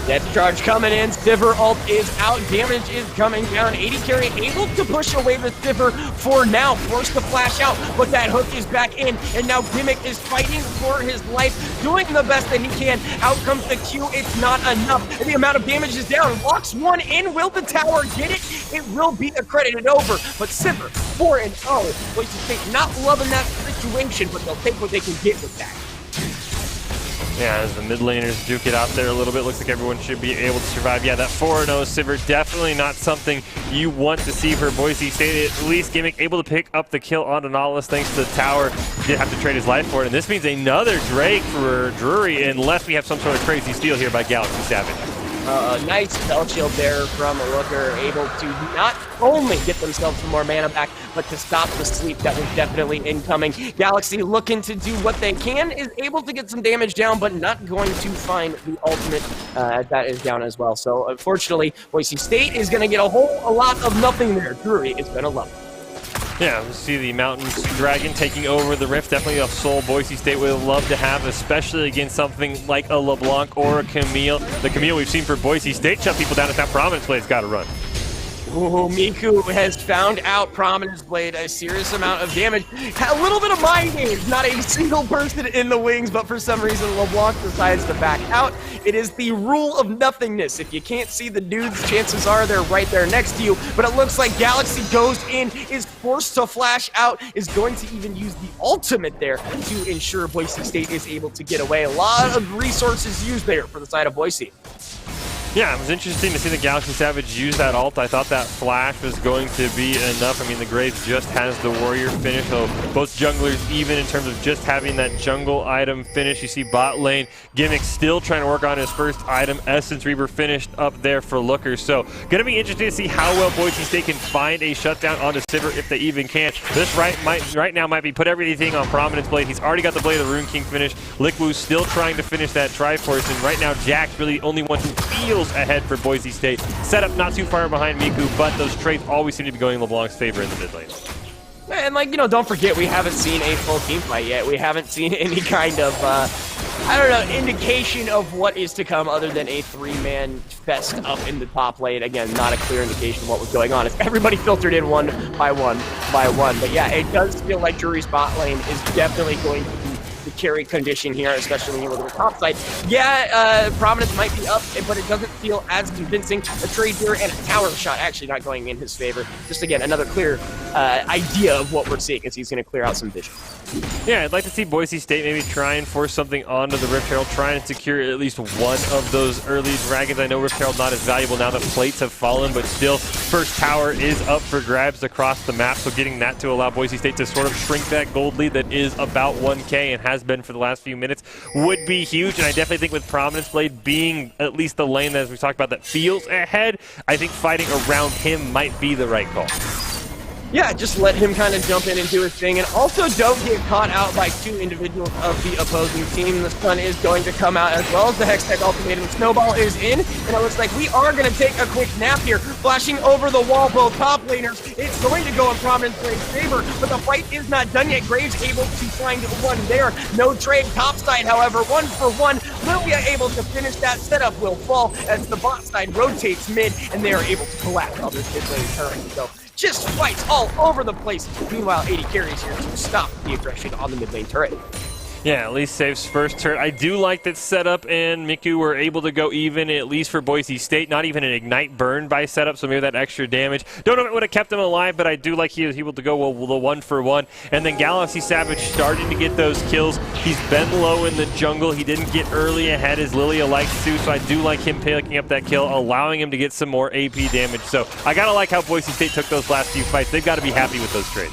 Death charge coming in, Sivir ult is out, damage is coming down. AD Carry able to push away the Sivir for now, forced to flash out, but that hook is back in, and now Gimmick is fighting for his life, doing the best that he can. Out comes the Q, it's not enough. The amount of damage is down, locks one in, will the tower get it? It will be accredited over, but Sivir 4-0. Boise State not loving that situation, but they'll take what they can get with that. Yeah, as the mid laners duke it out there a little bit, looks like everyone should be able to survive. Yeah, that 4-0 Sivir, definitely not something you want to see for Boise State. At least Gimmick able to pick up the kill on Nautilus thanks to the tower. He did have to trade his life for it, and this means another Drake for Drury, unless we have some sort of crazy steal here by Galaxy Savage. Nice spell shield there from Looker, able to not only get themselves some more mana back, but to stop the sleep that was definitely incoming. Galaxy looking to do what they can, is able to get some damage down, but not going to find the ultimate as that is down as well. So unfortunately, Boise State is going to get a lot of nothing there. Drury is going to love it. Yeah, we see the Mountain Dragon taking over the Rift. Definitely a soul Boise State would love to have, especially against something like a LeBlanc or a Camille. The Camille we've seen for Boise State shut people down if that Prominence Blade's got to run. Ooh, Miku has found out Prominence Blade, a serious amount of damage. A little bit of mind games, not a single person in the wings, but for some reason LeBlanc decides to back out. It is the rule of nothingness. If you can't see the dudes, chances are they're right there next to you. But it looks like Galaxy goes in, is forced to flash out, is going to even use the ultimate there to ensure Boise State is able to get away. A lot of resources used there for the side of Boise. Yeah, it was interesting to see the Galaxy Savage use that ult. I thought that flash was going to be enough. I mean, the Graves just has the warrior finish, so both junglers even in terms of just having that jungle item finish. You see bot lane, Gimmick still trying to work on his first item. Essence Reaver finished up there for Looker. So going to be interesting to see how well Boise State can find a shutdown onto Sivir if they even can. This right now might be put everything on Prominence Blade. He's already got the Blade of the Rune King finished. Likwu's still trying to finish that Triforce, and right now Jack's really the only one who feels ahead for Boise State. Setup not too far behind Miku, but those trades always seem to be going in LeBlanc's favor in the mid lane. And, like, you know, don't forget, we haven't seen a full team fight yet. We haven't seen any kind of, I don't know, indication of what is to come other than a three-man fest up in the top lane. Again, not a clear indication of what was going on. It's everybody filtered in one by one by one. But, yeah, it does feel like Drury's bot lane is definitely going to be the carry condition here, especially when you look at the top side. Yeah, Prominence might be up, but it doesn't feel as convincing. A trade here and a tower shot actually not going in his favor. Just, again, another clear idea of what we're seeing as he's going to clear out some vision. Yeah, I'd like to see Boise State maybe try and force something onto the Rift Herald, try and secure at least one of those early dragons. I know Rift Herald not as valuable now that plates have fallen, but still, first tower is up for grabs across the map, so getting that to allow Boise State to sort of shrink that gold lead that is about 1K and has been for the last few minutes would be huge. And I definitely think with Prominence Blade being at least the lane that, as we talked about, that feels ahead, I think fighting around him might be the right call. Yeah, just let him kind of jump in and do his thing, and also don't get caught out by two individuals of the opposing team. The sun is going to come out as well as the Hextech Ultimatum Snowball is in, and it looks like we are going to take a quick nap here. Flashing over the wall, both top laners. It's going to go in Prominence Blade's favor, but the fight is not done yet. Graves able to find one there. No trade topside, however, 1-for-1. Lilia able to finish that setup will fall as the bot side rotates mid, and they are able to collapse on this mid lane turret. So just fights all over the place. Meanwhile, 80 carries here to stop the aggression on the mid lane turret. Yeah, at least saves first turret. I do like that setup, and Miku were able to go even, at least for Boise State. Not even an ignite burn by setup, so maybe that extra damage. Don't know if it would have kept him alive, but I do like he was able to go the 1-for-1. And then Galaxy Savage starting to get those kills. He's been low in the jungle. He didn't get early ahead as Lilia likes to, so I do like him picking up that kill, allowing him to get some more AP damage. So I gotta like how Boise State took those last few fights. They've got to be happy with those trades.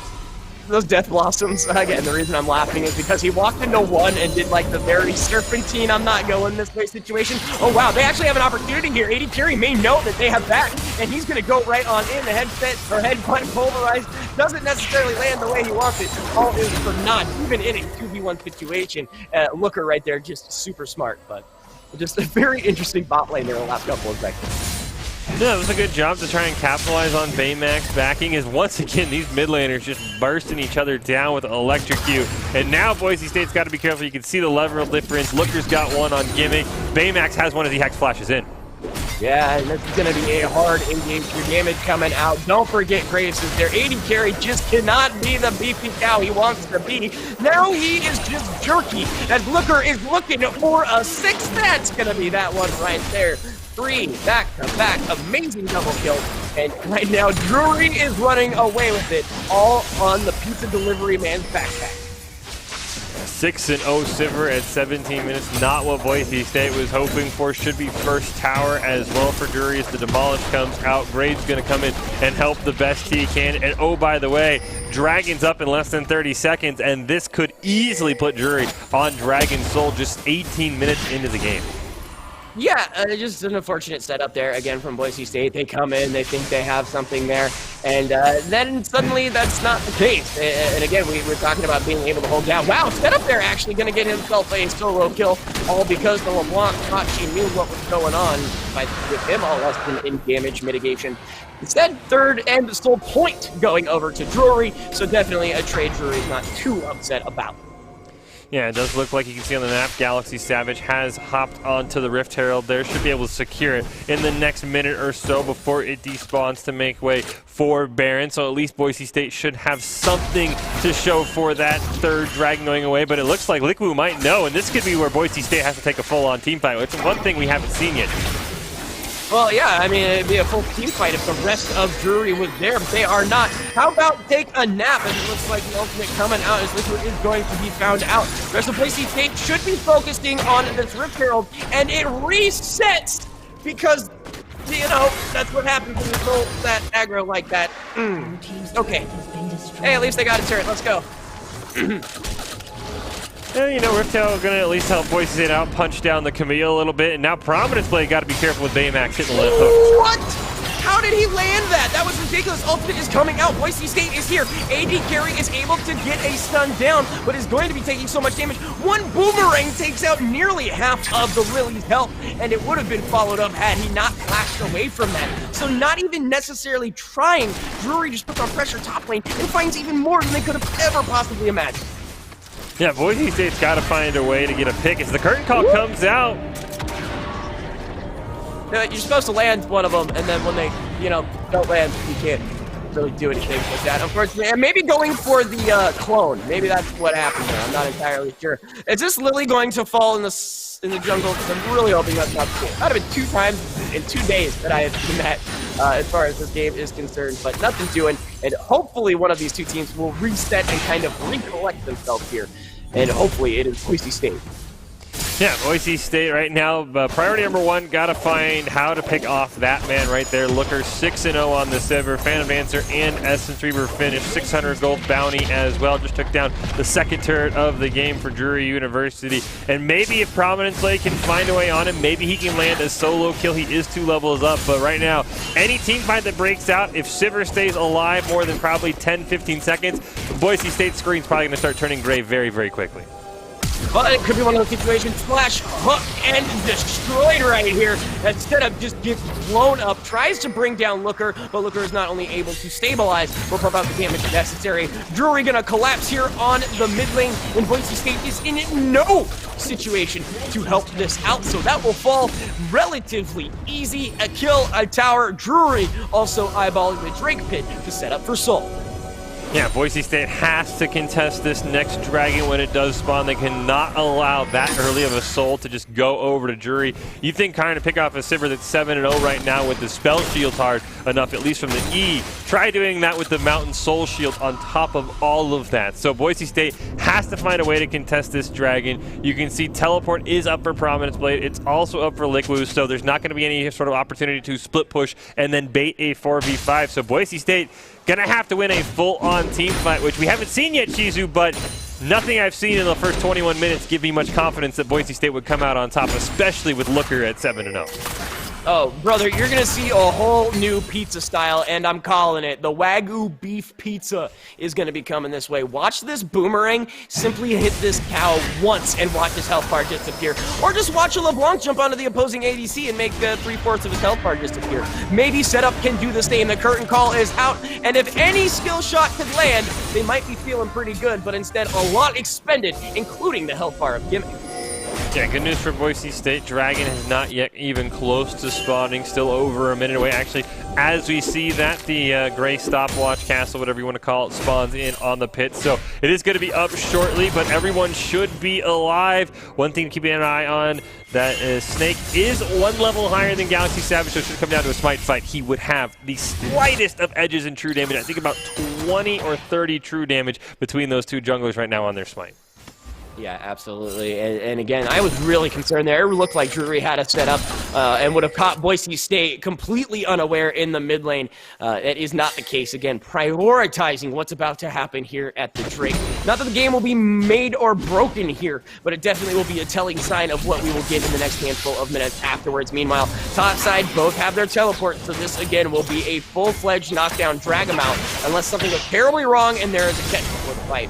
Those Death Blossoms, again, the reason I'm laughing is because he walked into one and did like the very serpentine, I'm not going this way situation. Oh wow, they actually have an opportunity here. 80 Carry may know that they have back, and he's gonna go right on in. The headbutt pulverized doesn't necessarily land the way he wants it. All is for naught, even in a 2v1 situation. Looker right there, just super smart, but just a very interesting bot lane there the last couple of seconds. Yeah, it was a good job to try and capitalize on Baymax backing, as once again these mid laners just bursting each other down with Electrocute. And now Boise State's got to be careful. You can see the level difference. Looker's got one on Gimmick. Baymax has one as he Hex flashes in. Yeah, and this is going to be a hard engage for damage coming out. Don't forget Graves is there. 80 Carry just cannot be the beefy cow he wants to be. Now he is just jerky as Looker is looking for a 6. That's going to be that one right there. 3 back-to-back, amazing double kill, and right now Drury is running away with it, all on the pizza delivery man's backpack. 6-0 Sivir at 17 minutes, not what Boise State was hoping for. Should be first tower as well for Drury as the Demolish comes out. Graves going to come in and help the best he can, and oh, by the way, Dragon's up in less than 30 seconds, and this could easily put Drury on Dragon's Soul just 18 minutes into the game. Yeah, just an unfortunate setup there, again, from Boise State. They come in, they think they have something there, and then suddenly that's not the case. And again, we're talking about being able to hold down. Wow, setup there actually going to get himself a solo kill, all because the LeBlanc thought she knew what was going on by with him all less than in damage mitigation. Instead, third and sole point going over to Drury, so definitely a trade Drury's not too upset about. Yeah, it does look like you can see on the map, Galaxy Savage has hopped onto the Rift Herald there. Should be able to secure it in the next minute or so before it despawns to make way for Baron. So at least Boise State should have something to show for that third dragon going away. But it looks like Likwu might know, and this could be where Boise State has to take a full-on team fight. It's one thing we haven't seen yet. Well, yeah, I mean, it'd be a full team fight if the rest of Drury was there, but they are not. How about take a nap, as it looks like the ultimate coming out as Liquid is going to be found out. The rest of Boise State should be focusing on this Rift Herald, and it resets because, you know, that's what happens when you roll that aggro like that. Okay. Hey, at least they got a turret. Let's go. And, you know, Riftail going to at least help Boise State out, punch down the Camille a little bit. And now Prominence Blade got to be careful with Baymax hitting the left hook. What? How did he land that? That was ridiculous. Ultimate is coming out. Boise State is here. AD Carry is able to get a stun down, but is going to be taking so much damage. One boomerang takes out nearly half of the Lily's health, and it would have been followed up had he not flashed away from that. So not even necessarily trying, Drury just puts on pressure top lane and finds even more than they could have ever possibly imagined. Yeah, Boise State's got to find a way to get a pick as the curtain call comes out. You're supposed to land one of them, and then when they, you know, don't land, you can't really do anything with that, unfortunately. And maybe going for the clone. Maybe that's what happened there. I'm not entirely sure. Is this Lily going to fall in the jungle? Because I'm really hoping that's not the case. That would have been 2 times in 2 days that I have seen that as far as this game is concerned, but nothing doing. And hopefully one of these 2 teams will reset and kind of recollect themselves here. And hopefully it is Boise State. Yeah, Boise State right now, priority number 1, got to find how to pick off that man right there. Looker 6-0 on the Sivir. Phantom Answer and Essence Reaver finished 600 gold bounty as well. Just took down the 2nd turret of the game for Drury University. And maybe if Prominence Blade can find a way on him, maybe he can land a solo kill. He is 2 levels up, but right now, any team fight that breaks out, if Sivir stays alive more than probably 10-15 seconds, the Boise State screen's probably going to start turning gray very, very quickly. But it could be one of those situations, flash, hook, and destroyed right here. Instead of just gets blown up, tries to bring down Looker, but Looker is not only able to stabilize or pump out the damage necessary. Drury gonna collapse here on the mid lane, and Boise State is in no situation to help this out, so that will fall relatively easy. A kill, a tower. Drury also eyeballing the Drake pit to set up for Soul. Yeah, Boise State has to contest this next dragon when it does spawn. They cannot allow that early of a soul to just go over to Drury. You think kind of pick off a Sivir that's 7-0 right now with the spell shield hard enough, at least from the E. Try doing that with the Mountain Soul Shield on top of all of that. So Boise State has to find a way to contest this dragon. You can see Teleport is up for Prominence Blade. It's also up for Liquid, so there's not going to be any sort of opportunity to split push and then bait a 4v5. So Boise State gonna have to win a full-on team fight, which we haven't seen yet, Shizu, but nothing I've seen in the first 21 minutes give me much confidence that Boise State would come out on top, especially with Looker at 7-0. Oh, brother, you're going to see a whole new pizza style, and I'm calling it. The Wagyu beef pizza is going to be coming this way. Watch this boomerang simply hit this cow once and watch his health bar disappear. Or just watch a LeBlanc jump onto the opposing ADC and make 3/4 of his health bar disappear. Maybe setup can do the same. The curtain call is out, and if any skill shot could land, they might be feeling pretty good, but instead a lot expended, including the health bar of Gimmick. Yeah, good news for Boise State. Dragon is not yet even close to spawning, still over a minute away. Actually, as we see that, the gray stopwatch castle, whatever you want to call it, spawns in on the pit. So it is going to be up shortly, but everyone should be alive. One thing to keep an eye on, that Snake is 1 level higher than Galaxy Savage, so it should come down to a smite fight. He would have the slightest of edges in true damage. I think about 20 or 30 true damage between those 2 junglers right now on their smite. Yeah, absolutely. And again, I was really concerned there. It looked like Drury had a setup and would have caught Boise State completely unaware in the mid lane. That is not the case. Again, prioritizing what's about to happen here at the Drake. Not that the game will be made or broken here, but it definitely will be a telling sign of what we will get in the next handful of minutes afterwards. Meanwhile, top side both have their teleport, so this again will be a full-fledged knockdown, drag them out, unless something goes terribly wrong and there is a catch before the fight.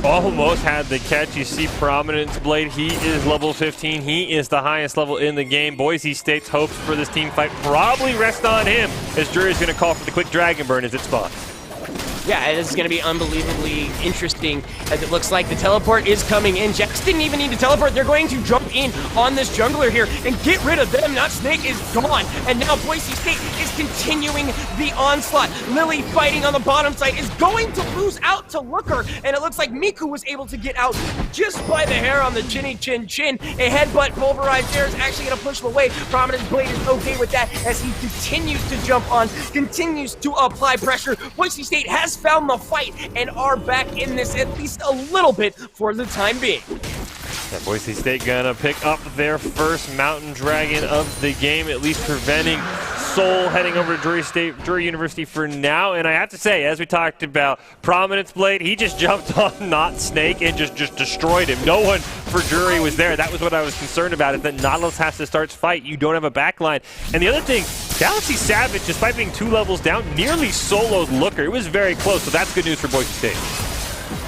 Almost had the catch. You see Prominence Blade. He is level 15. He is the highest level in the game. Boise State's hopes for this team fight probably rest on him, as Drury's going to call for the quick dragon burn as it spawns. Yeah, this is going to be unbelievably interesting, as it looks like the teleport is coming in. Jax didn't even need to teleport. They're going to jump in on this jungler here and get rid of them. Not Snake is gone, and now Boise State is continuing the onslaught. Lily fighting on the bottom side is going to lose out to Looker, and it looks like Miku was able to get out just by the hair on the chinny chin chin. A headbutt pulverized there is actually going to push him away. Prominence Blade is okay with that as he continues to jump on, continues to apply pressure. Boise State has found the fight and are back in this at least a little bit for the time being. Yeah, Boise State gonna pick up their first Mountain Dragon of the game, at least preventing Seoul heading over to Drury University for now. And I have to say, as we talked about Prominence Blade, he just jumped on Not Snake and just destroyed him. No one for Drury was there. That was what I was concerned about, is that Nautilus has to start fight. You don't have a backline. And the other thing, Galaxy Savage, despite being 2 levels down, nearly soloed Looker. It was very close, so that's good news for Boise State.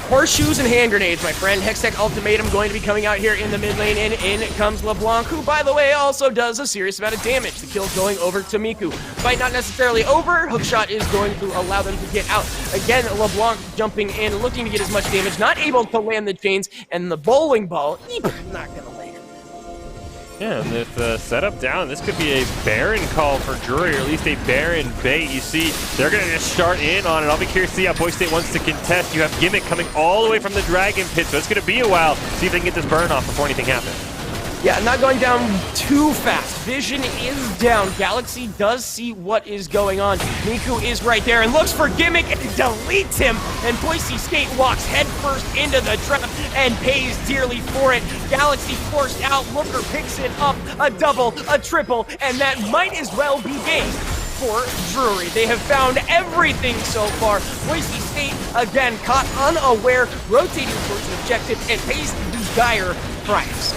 Horseshoes and hand grenades, my friend. Hextech Ultimatum going to be coming out here in the mid lane, and in comes LeBlanc, who, by the way, also does a serious amount of damage. The kill's going over to Miku. Fight not necessarily over. Hookshot is going to allow them to get out. Again, LeBlanc jumping in, looking to get as much damage, not able to land the chains, and the bowling ball, not going to land. Yeah, and with the setup down, this could be a Baron call for Drury, or at least a Baron bait. You see, they're going to just start in on it. I'll be curious to see how Boise State wants to contest. You have Gimmick coming all the way from the Dragon Pit, so it's going to be a while. See if they can get this burn off before anything happens. Yeah, not going down too fast. Vision is down. Galaxy does see what is going on. Miku is right there and looks for Gimmick and deletes him. And Boise State walks headfirst into the trap and pays dearly for it. Galaxy forced out. Looker picks it up. A double, a triple, and that might as well be game for Drury. They have found everything so far. Boise State, again, caught unaware, rotating towards the objective, and pays the dire price.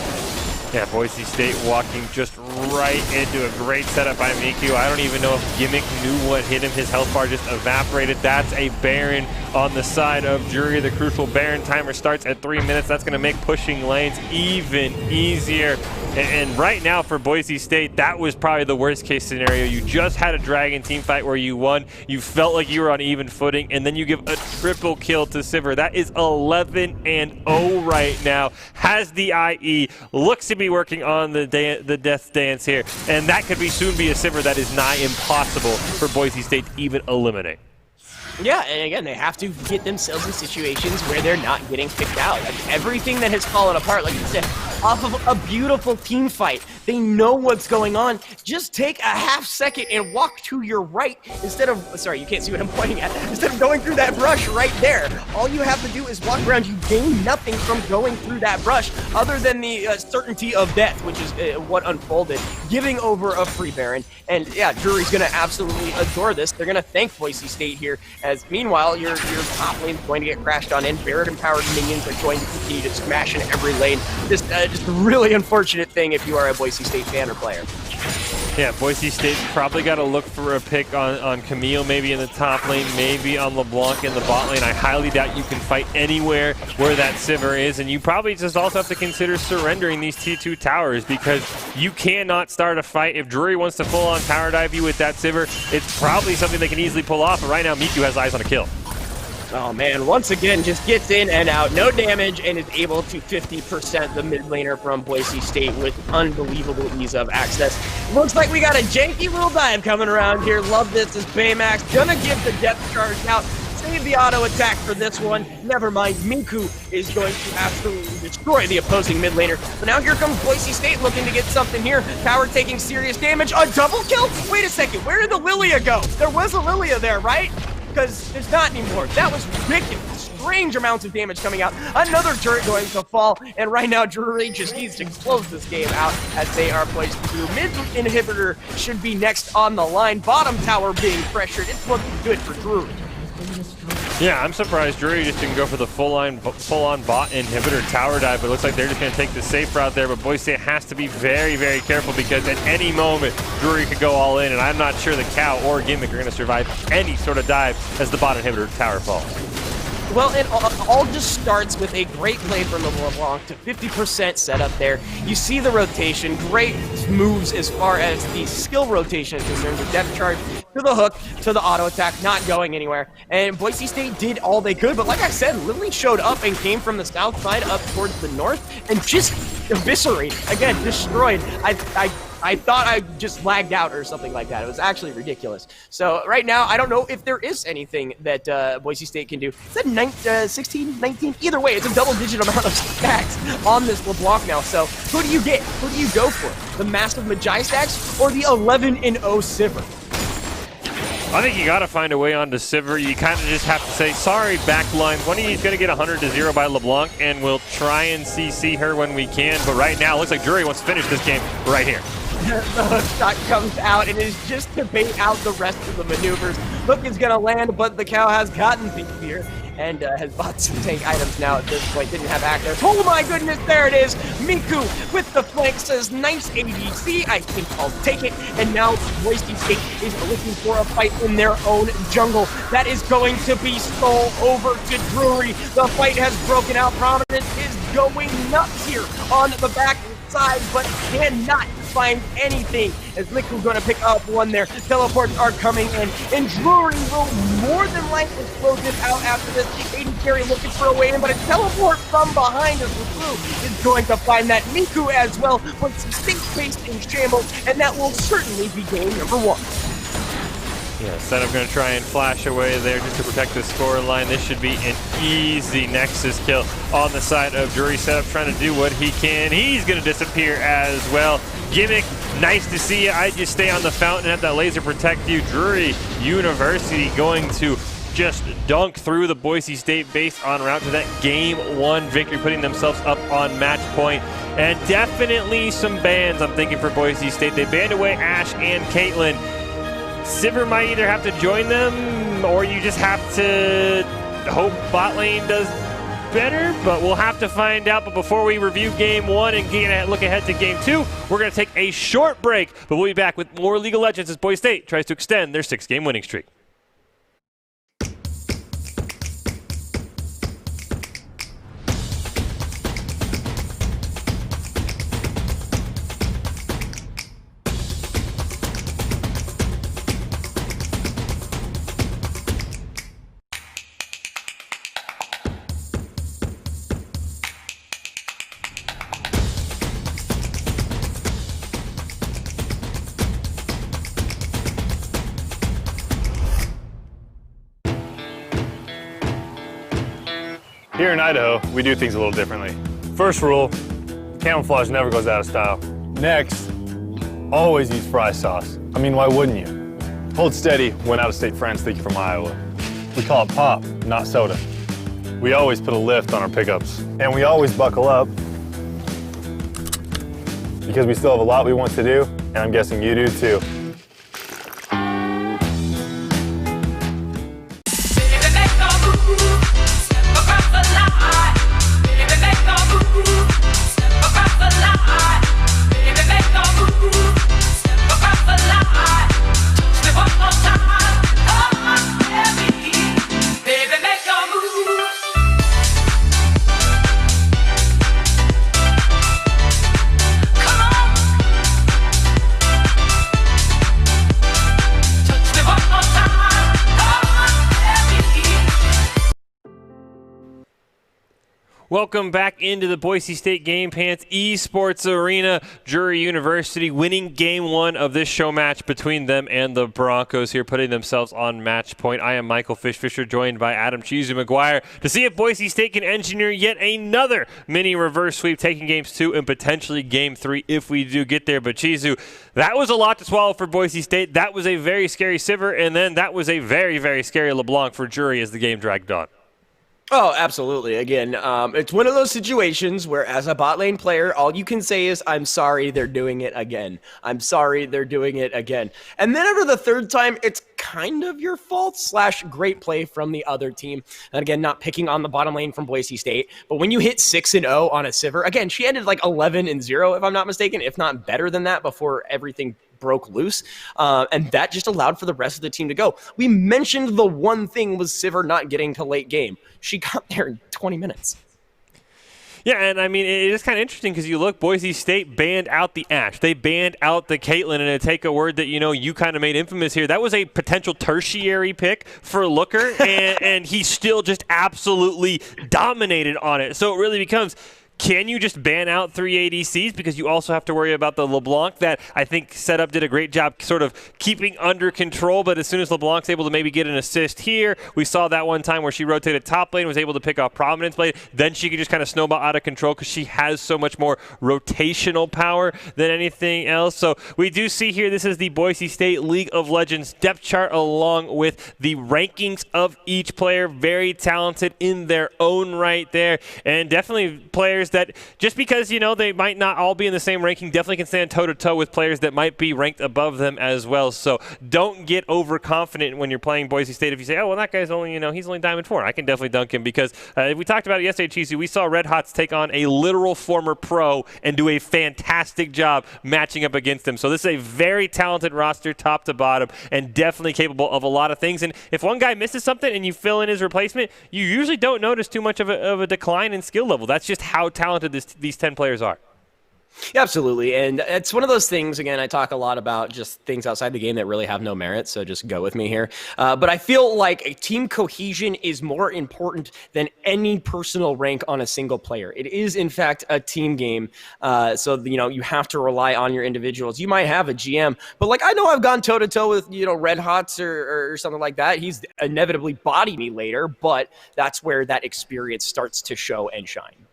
Yeah, Boise State walking just right into a great setup by Miku. I don't even know if Gimmick knew what hit him. His health bar just evaporated. That's a Baron on the side of Drury. The crucial Baron timer starts at 3 minutes. That's going to make pushing lanes even easier. And right now for Boise State, that was probably the worst case scenario. You just had a Dragon team fight where you won. You felt like you were on even footing, and then you give a triple kill to Sivir. That is 11-0 right now. Has the IE, looks to be working on the death dance here, and that could soon be a Sivir that is nigh impossible for Boise State to even eliminate. Yeah, and again, they have to get themselves in situations where they're not getting picked out. Like, everything that has fallen apart, like you said, off of a beautiful team fight. They know what's going on. Just take a half second and walk to your right instead of, sorry, you can't see what I'm pointing at, instead of going through that brush right there. All you have to do is walk around. You gain nothing from going through that brush other than the certainty of death, which is what unfolded, giving over a free Baron. And yeah, Drury's going to absolutely adore this. They're going to thank Boise State here, as meanwhile, your top lane's going to get crashed on, and Barret-empowered minions are going to continue to smash in every lane. Just a really unfortunate thing if you are a Boise State fan or player. Yeah, Boise State probably got to look for a pick on Camille, maybe in the top lane, maybe on LeBlanc in the bot lane. I highly doubt you can fight anywhere where that Sivir is, and you probably just also have to consider surrendering these T2 towers, because you cannot start a fight. If Drury wants to full-on tower dive you with that Sivir, it's probably something they can easily pull off, but right now Miku has eyes on a kill. Oh man, once again, just gets in and out, no damage, and is able to 50% the mid laner from Boise State with unbelievable ease of access. Looks like we got a janky little dive coming around here. Love this as Baymax gonna give the depth charge out. Save the auto attack for this one. Never mind, Miku is going to absolutely destroy the opposing mid laner. But now here comes Boise State looking to get something here. Tower taking serious damage. A double kill? Wait a second, where did the Lilia go? There was a Lilia there, right? Because there's not anymore. That was ridiculous. Strange amounts of damage coming out. Another turret going to fall, and right now Drury just needs to close this game out as they are poised to. Mid inhibitor should be next on the line. Bottom tower being pressured. It's looking good for Drury. Yeah, I'm surprised Drury just didn't go for the full-on bot inhibitor tower dive, but it looks like they're just going to take the safe route there. But Boise State has to be very, very careful, because at any moment, Drury could go all in, and I'm not sure the Cow or Gimmick are going to survive any sort of dive as the bot inhibitor tower falls. Well, it all just starts with a great play from the LeBlanc to 50% setup there. You see the rotation, great moves as far as the skill rotation is concerned. The depth charge to the hook, to the auto attack, not going anywhere. And Boise State did all they could, but like I said, Lily showed up and came from the south side up towards the north and just eviscerated, again, destroyed. I thought I just lagged out or something like that. It was actually ridiculous. So right now, I don't know if there is anything that Boise State can do. Is that 16, 19? Either way, it's a double-digit amount of stacks on this LeBlanc now. So who do you get? Who do you go for? The massive Magi stacks or the 11-0 Sivir? I think you got to find a way onto Sivir. You kind of just have to say, sorry, backline. One of you is going to get 100-0 by LeBlanc, and we'll try and CC her when we can. But right now, it looks like Drury wants to finish this game right here. The hook shot comes out and is just to bait out the rest of the maneuvers. Hook is going to land, but the cow has gotten beefier and has bought some tank items now at this point. Didn't have access. Oh my goodness, there it is. Miku with the flank says, nice ADC. I think I'll take it. And now Boise State is looking for a fight in their own jungle. That is going to be stole over to Drury. The fight has broken out. Prominence is going nuts here on the back side, but cannot find anything as Miku going to pick up one there. Teleports are coming in, and Drury will more than likely close it out after this. AD carry looking for a way in, but a teleport from behind us with Blue is going to find that. Miku as well with some stink-based in shambles, and that will certainly be game number 1. Yeah, Setup going to try and flash away there just to protect the score line. This should be an easy Nexus kill on the side of Drury. Setup trying to do what he can. He's going to disappear as well. Gimmick, nice to see you. I just stay on the fountain and have that laser protect you. Drury University going to just dunk through the Boise State base en route to that Game 1 victory, putting themselves up on match point. And definitely some bans, I'm thinking, for Boise State. They banned away Ashe and Caitlyn. Sivir might either have to join them, or you just have to hope bot lane does better, but we'll have to find out. But before we review Game 1 and look ahead to Game 2, we're going to take a short break, but we'll be back with more League of Legends as Boise State tries to extend their 6-game winning streak. Here in Idaho, we do things a little differently. First rule, camouflage never goes out of style. Next, always use fry sauce. I mean, why wouldn't you? Hold steady when out-of-state friends think you're from Iowa. We call it pop, not soda. We always put a lift on our pickups. And we always buckle up because we still have a lot we want to do, and I'm guessing you do too. Welcome back into the Boise State Game Pants Esports Arena. Drury University winning Game 1 of this show match between them and the Broncos here, putting themselves on match point. I am Michael Fisher, joined by Adam Chizu McGuire to see if Boise State can engineer yet another mini reverse sweep, taking Games 2 and potentially Game 3 if we do get there. But Chizu, that was a lot to swallow for Boise State. That was a very scary Sivir, and then that was a very, very scary LeBlanc for Drury as the game dragged on. Oh, absolutely. Again, it's one of those situations where as a bot lane player, all you can say is, I'm sorry, they're doing it again. I'm sorry, they're doing it again. And then over the third time, it's kind of your fault / great play from the other team. And again, not picking on the bottom lane from Boise State, but when you hit 6-0 on a Sivir, again, she ended like 11-0, if I'm not mistaken, if not better than that before everything broke loose, and that just allowed for the rest of the team to go. We mentioned the one thing was Sivir not getting to late game. She got there in 20 minutes. Yeah, and I mean, it is kind of interesting because you look, Boise State banned out the Ashe. They banned out the Caitlyn, and to take a word that, you kind of made infamous here, that was a potential tertiary pick for Looker, and he still just absolutely dominated on it. So it really becomes, Can you just ban out 3 ADCs? Because you also have to worry about the LeBlanc that I think Setup did a great job sort of keeping under control, but as soon as LeBlanc's able to maybe get an assist here, we saw that one time where she rotated top lane, was able to pick off Prominence Blade, then she could just kind of snowball out of control because she has so much more rotational power than anything else. So we do see here, this is the Boise State League of Legends depth chart along with the rankings of each player. Very talented in their own right there, and definitely players that just because, you know, they might not all be in the same ranking, definitely can stand toe-to-toe with players that might be ranked above them as well. So don't get overconfident when you're playing Boise State if you say, oh, well, that guy's only, you know, he's only Diamond 4. I can definitely dunk him because we talked about it yesterday, Cheesy. We saw Red Hots take on a literal former pro and do a fantastic job matching up against him. So this is a very talented roster top to bottom and definitely capable of a lot of things. And if one guy misses something and you fill in his replacement, you usually don't notice too much of a decline in skill level. That's just how talented these 10 players are. Yeah, absolutely. And it's one of those things, again, I talk a lot about just things outside the game that really have no merit, so just go with me here. But I feel like team cohesion is more important than any personal rank on a single player. It is, in fact, a team game. So, you know, you have to rely on your individuals. You might have a GM, but like I know I've gone toe-to-toe with, you know, Red Hots or something like that. He's inevitably bodied me later, but that's where that experience starts to show and shine.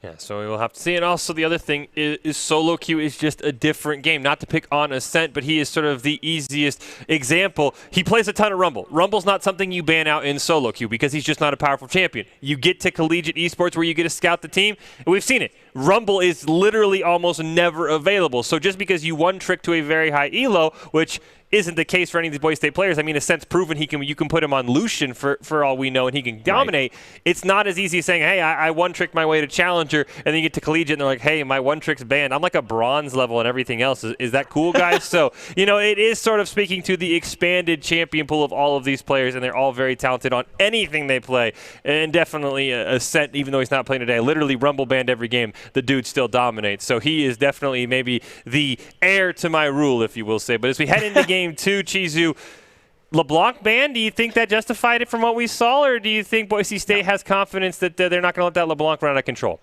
Yeah, so we will have to see. And also the other thing is solo queue is just a different game. Not to pick on Ascent, but he is sort of the easiest example. He plays a ton of Rumble. Rumble's not something you ban out in solo queue because he's just not a powerful champion. You get to collegiate esports where you get to scout the team, and we've seen it. Rumble is literally almost never available. So just because you one trick to a very high elo, which isn't the case for any of these Boise State players. I mean, Ascent's proven you can put him on Lucian for all we know, and he can dominate. Right. It's not as easy as saying, hey, I one-tricked my way to Challenger, and then you get to Collegiate, and they're like, hey, my one-trick's banned. I'm like a bronze level and everything else. Is that cool, guys? So, you know, it is sort of speaking to the expanded champion pool of all of these players, and they're all very talented on anything they play. And definitely Ascent, even though he's not playing today, literally Rumble banned every game. The dude still dominates. So he is definitely maybe the heir to my rule, if you will say. But as we head into game 2, Chizu, LeBlanc ban, do you think that justified it from what we saw, or do you think Boise State has confidence that they're not going to let that LeBlanc run out of control?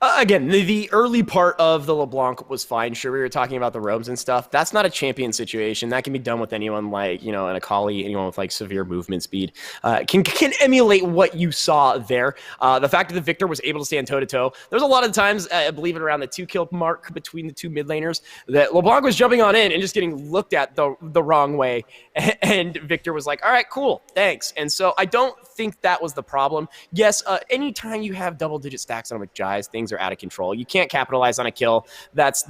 Again, the early part of the LeBlanc was fine. Sure, we were talking about the robes and stuff. That's not a champion situation. That can be done with anyone like, you know, an Akali, anyone with like severe movement speed. Can emulate what you saw there. The fact that the Victor was able to stand toe-to-toe. There was a lot of times, I believe it around the 2-kill mark between the two mid laners, that LeBlanc was jumping on in and just getting looked at the wrong way. And Victor was like, all right, cool, thanks. And so I don't think that was the problem. Yes, anytime you have double-digit stacks on with Jais, things are out of control. You can't capitalize on a kill. That's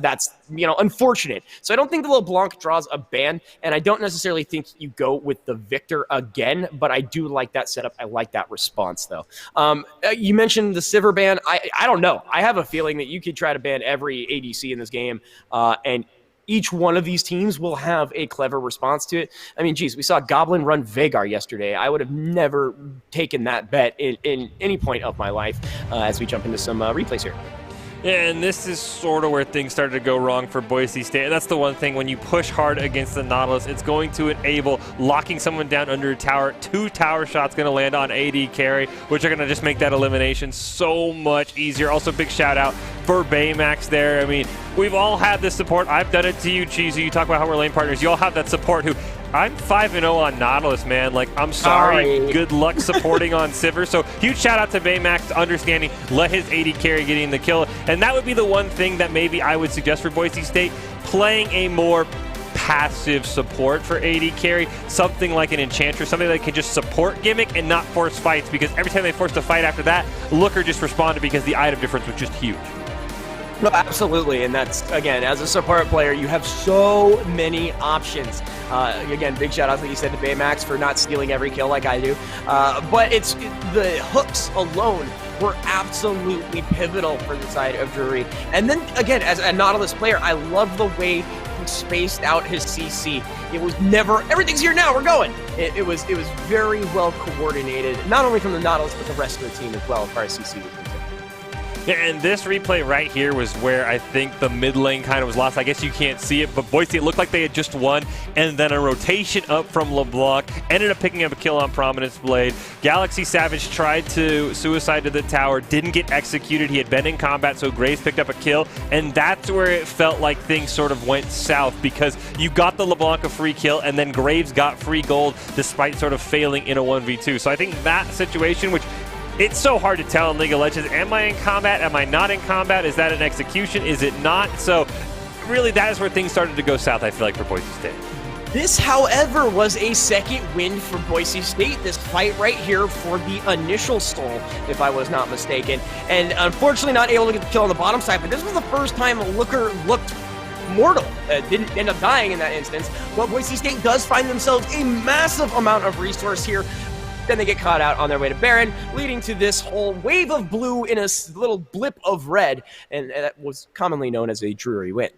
you know, unfortunate. So I don't think the LeBlanc draws a ban, and I don't necessarily think you go with the Victor again, but I do like that setup. I like that response, though. You mentioned the Sivir ban. I don't know. I have a feeling that you could try to ban every ADC in this game, and each one of these teams will have a clever response to it. I mean, geez, we saw Goblin run Veigar yesterday. I would have never taken that bet in any point of my life as we jump into some replays here. Yeah, and this is sort of where things started to go wrong for Boise State. And that's the one thing, when you push hard against the Nautilus, it's going to enable locking someone down under a tower. 2 tower shots going to land on AD carry, which are going to just make that elimination so much easier. Also, big shout out for Baymax there. I mean, we've all had this support. I've done it to you, Cheesy. You talk about how we're lane partners. You all have that support who... I'm 5-0 on Nautilus, man. Like, I'm sorry. Good luck supporting on Sivir. So, huge shout out to Baymax understanding, let his AD carry getting the kill. And that would be the one thing that maybe I would suggest for Boise State, playing a more passive support for AD carry, something like an Enchantress, something that can just support gimmick and not force fights, because every time they forced a fight after that, Looker just responded because the item difference was just huge. No, absolutely, and that's, again, as a support player, you have so many options. Again, big shout out, like you said, to Baymax for not stealing every kill like I do. But it's the hooks alone were absolutely pivotal for the side of Drury. And then, again, as a Nautilus player, I love the way he spaced out his CC. It was never, everything's here now, we're going. It was very well coordinated, not only from the Nautilus, but the rest of the team as well, as far as CC was concerned. Yeah, and this replay right here was where I think the mid lane kind of was lost. I guess you can't see it, but Boise, it looked like they had just won, and then a rotation up from LeBlanc ended up picking up a kill on Prominence Blade. Galaxy Savage tried to suicide to the tower, didn't get executed. He had been in combat, so Graves picked up a kill, and that's where it felt like things sort of went south, because you got the LeBlanc a free kill, and then Graves got free gold despite sort of failing in a 1v2. So I think that situation, which it's so hard to tell in League of Legends. Am I in combat? Am I not in combat? Is that an execution? Is it not? So really, that is where things started to go south, I feel like, for Boise State. This, however, was a second win for Boise State. This fight right here for the initial stall, if I was not mistaken. And unfortunately not able to get the kill on the bottom side, but this was the first time Looker looked mortal. Didn't end up dying in that instance. But Boise State does find themselves a massive amount of resource here. Then they get caught out on their way to Baron, leading to this whole wave of blue in a little blip of red, and that was commonly known as a Drury win.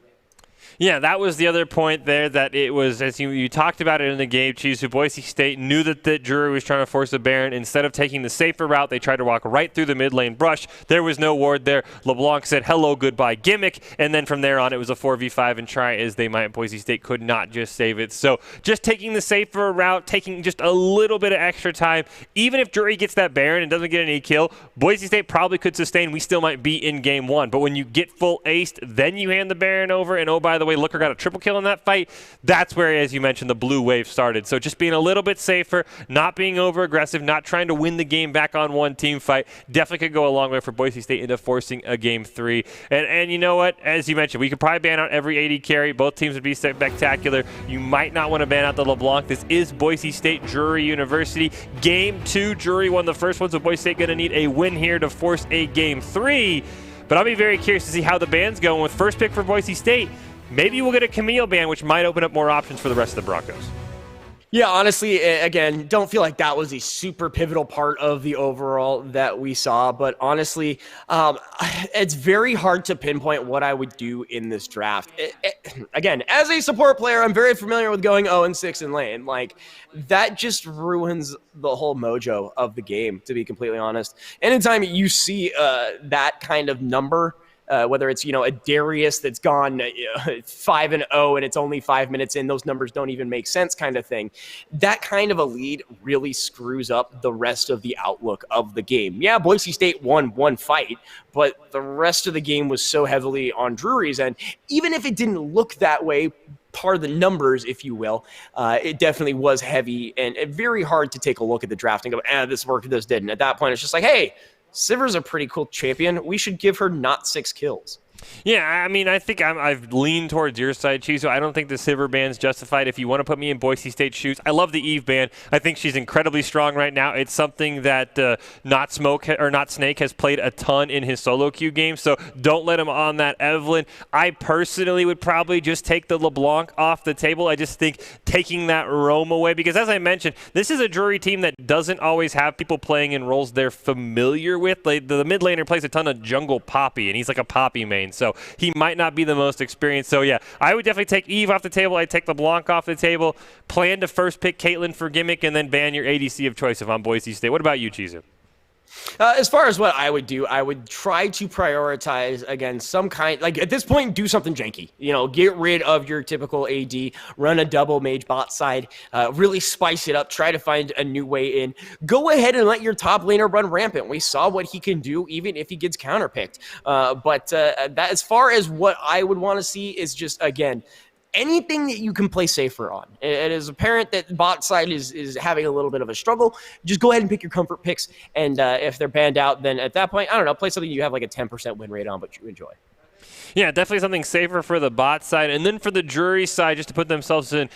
Yeah, that was the other point there, that it was, as you talked about it in the game, Chizu, Boise State knew that the Drury was trying to force a Baron. Instead of taking the safer route, they tried to walk right through the mid lane brush. There was no ward there. LeBlanc said, hello, goodbye, gimmick. And then from there on, it was a 4v5, and try as they might, Boise State could not just save it. So just taking the safer route, taking just a little bit of extra time. Even if Drury gets that Baron and doesn't get any kill, Boise State probably could sustain. We still might be in game one. But when you get full aced, then you hand the Baron over, and oh, by the way, Looker got a triple kill in that fight. That's where, as you mentioned, the blue wave started. So just being a little bit safer, not being over aggressive, not trying to win the game back on one team fight, definitely could go a long way for Boise State into forcing a game 3. And you know what? As you mentioned, we could probably ban out every AD carry. Both teams would be spectacular. You might not want to ban out the LeBlanc. This is Boise State Drury University. Game 2, Drury won the first one, so Boise State going to need a win here to force a game 3. But I'll be very curious to see how the ban's going with first pick for Boise State. Maybe we'll get a Camille ban, which might open up more options for the rest of the Broncos. Yeah, honestly, again, don't feel like that was a super pivotal part of the overall that we saw. But honestly, it's very hard to pinpoint what I would do in this draft. Again, as a support player, I'm very familiar with going 0-6 in lane. Like, that just ruins the whole mojo of the game, to be completely honest. Anytime you see that kind of number, whether it's, a Darius that's gone 5-0 and it's only 5 minutes in, those numbers don't even make sense kind of thing. That kind of a lead really screws up the rest of the outlook of the game. Yeah, Boise State won one fight, but the rest of the game was so heavily on Drury's end. Even if it didn't look that way, part of the numbers, if you will, it definitely was heavy and very hard to take a look at the draft and go, this worked, this didn't. At that point, it's just like, hey, Sivir's a pretty cool champion. We should give her not 6 kills. Yeah, I mean, I think I've leaned towards your side, Chizo. I don't think the Sivir ban's justified. If you want to put me in Boise State shoes, I love the Eve ban. I think she's incredibly strong right now. It's something that Not Snake has played a ton in his solo queue game, so don't let him on that Evelyn. I personally would probably just take the LeBlanc off the table. I just think taking that roam away, because as I mentioned, this is a Drury team that doesn't always have people playing in roles they're familiar with. Like, the mid laner plays a ton of jungle Poppy, and he's like a Poppy main. So he might not be the most experienced. So yeah, I would definitely take Eve off the table. I'd take LeBlanc off the table. Plan to first pick Caitlyn for gimmick and then ban your ADC of choice if I'm Boise State. What about you, Chizu? As far as what I would do, I would try to prioritize, again, some kind, like at this point, do something janky. Get rid of your typical AD, run a double mage bot side, really spice it up, try to find a new way in. Go ahead and let your top laner run rampant. We saw what he can do, even if he gets counterpicked. But that, as far as what I would want to see, is just, again, anything that you can play safer on. It is apparent that bot side is having a little bit of a struggle. Just go ahead and pick your comfort picks, and if they're banned out, then at that point, I don't know, play something you have like a 10% win rate on, but you enjoy. Yeah, definitely something safer for the bot side. And then for the Drury side, just to put ourselves in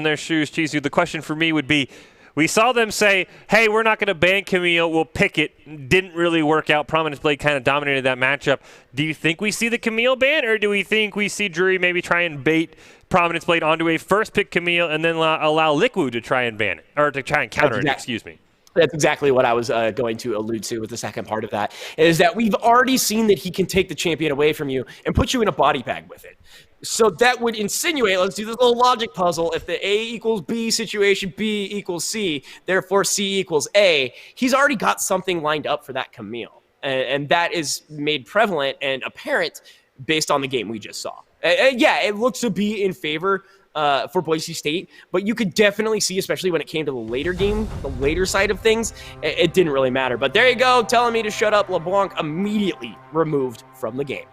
their shoes, Chizu, the question for me would be, we saw them say, hey, we're not going to ban Camille, we'll pick it. Didn't really work out. Prominence Blade kind of dominated that matchup. Do you think we see the Camille ban, or do we think we see Drury maybe try and bait Prominence Blade onto a first pick Camille and then allow Liquid to try and ban it, or to try and counter it, excuse me? That's exactly what I was going to allude to with the second part of that, is that we've already seen that he can take the champion away from you and put you in a body bag with it. So that would insinuate, let's do this little logic puzzle. If the A equals B situation, B equals C, therefore C equals A, he's already got something lined up for that Camille. And that is made prevalent and apparent based on the game we just saw. Yeah, it looks to be in favor for Boise State, but you could definitely see, especially when it came to the later game, the later side of things, it didn't really matter. But there you go, telling me to shut up. LeBlanc immediately removed from the game.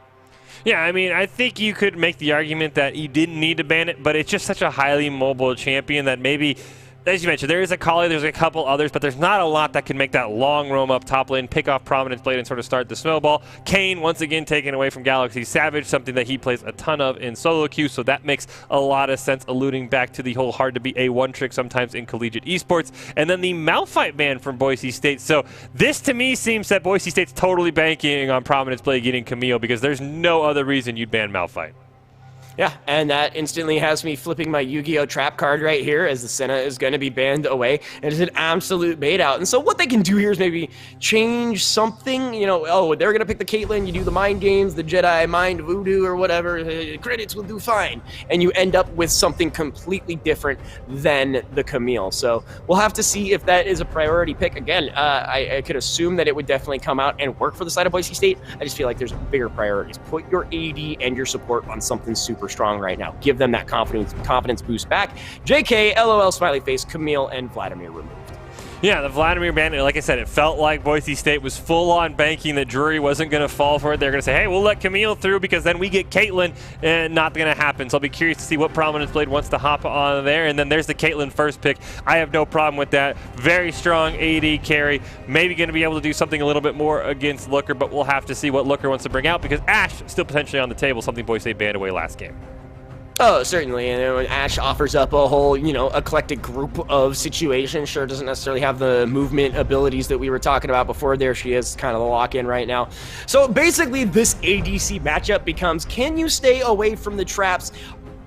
Yeah, I mean, I think you could make the argument that you didn't need to ban it, but it's just such a highly mobile champion that maybe, as you mentioned, there is a Kali, there's a couple others, but there's not a lot that can make that long roam up top lane, pick off Prominence Blade, and sort of start the snowball. Kane, once again, taken away from Galaxy Savage, something that he plays a ton of in solo queue, so that makes a lot of sense, alluding back to the whole hard-to-beat A1 trick sometimes in collegiate esports. And then the Malphite ban from Boise State. So this, to me, seems that Boise State's totally banking on Prominence Blade getting Camille, because there's no other reason you'd ban Malphite. Yeah, and that instantly has me flipping my Yu-Gi-Oh! Trap card right here, as the Senna is going to be banned away. It is an absolute bait out. And so what they can do here is maybe change something. You know, oh, they're going to pick the Caitlyn, you do the mind games, the Jedi mind voodoo or whatever, credits will do fine. And you end up with something completely different than the Camille. So we'll have to see if that is a priority pick. Again, I could assume that it would definitely come out and work for the side of Boise State. I just feel like there's bigger priorities. Put your AD and your support on something super strong right now. Give them that confidence boost back. JK, LOL, smiley face, Camille, and Vladimir removed. Yeah, the Vladimir ban, like I said, it felt like Boise State was full-on banking that Drury wasn't going to fall for it. They're going to say, hey, we'll let Camille through because then we get Caitlyn, and not going to happen. So I'll be curious to see what Prominence Blade wants to hop on there. And then there's the Caitlyn first pick. I have no problem with that. Very strong AD carry. Maybe going to be able to do something a little bit more against Looker, but we'll have to see what Looker wants to bring out because Ashe still potentially on the table, something Boise State banned away last game. Oh, certainly. And when Ashe offers up a whole, eclectic group of situations, sure doesn't necessarily have the movement abilities that we were talking about before. There she is, kind of the lock-in right now. So basically, this ADC matchup becomes, can you stay away from the traps?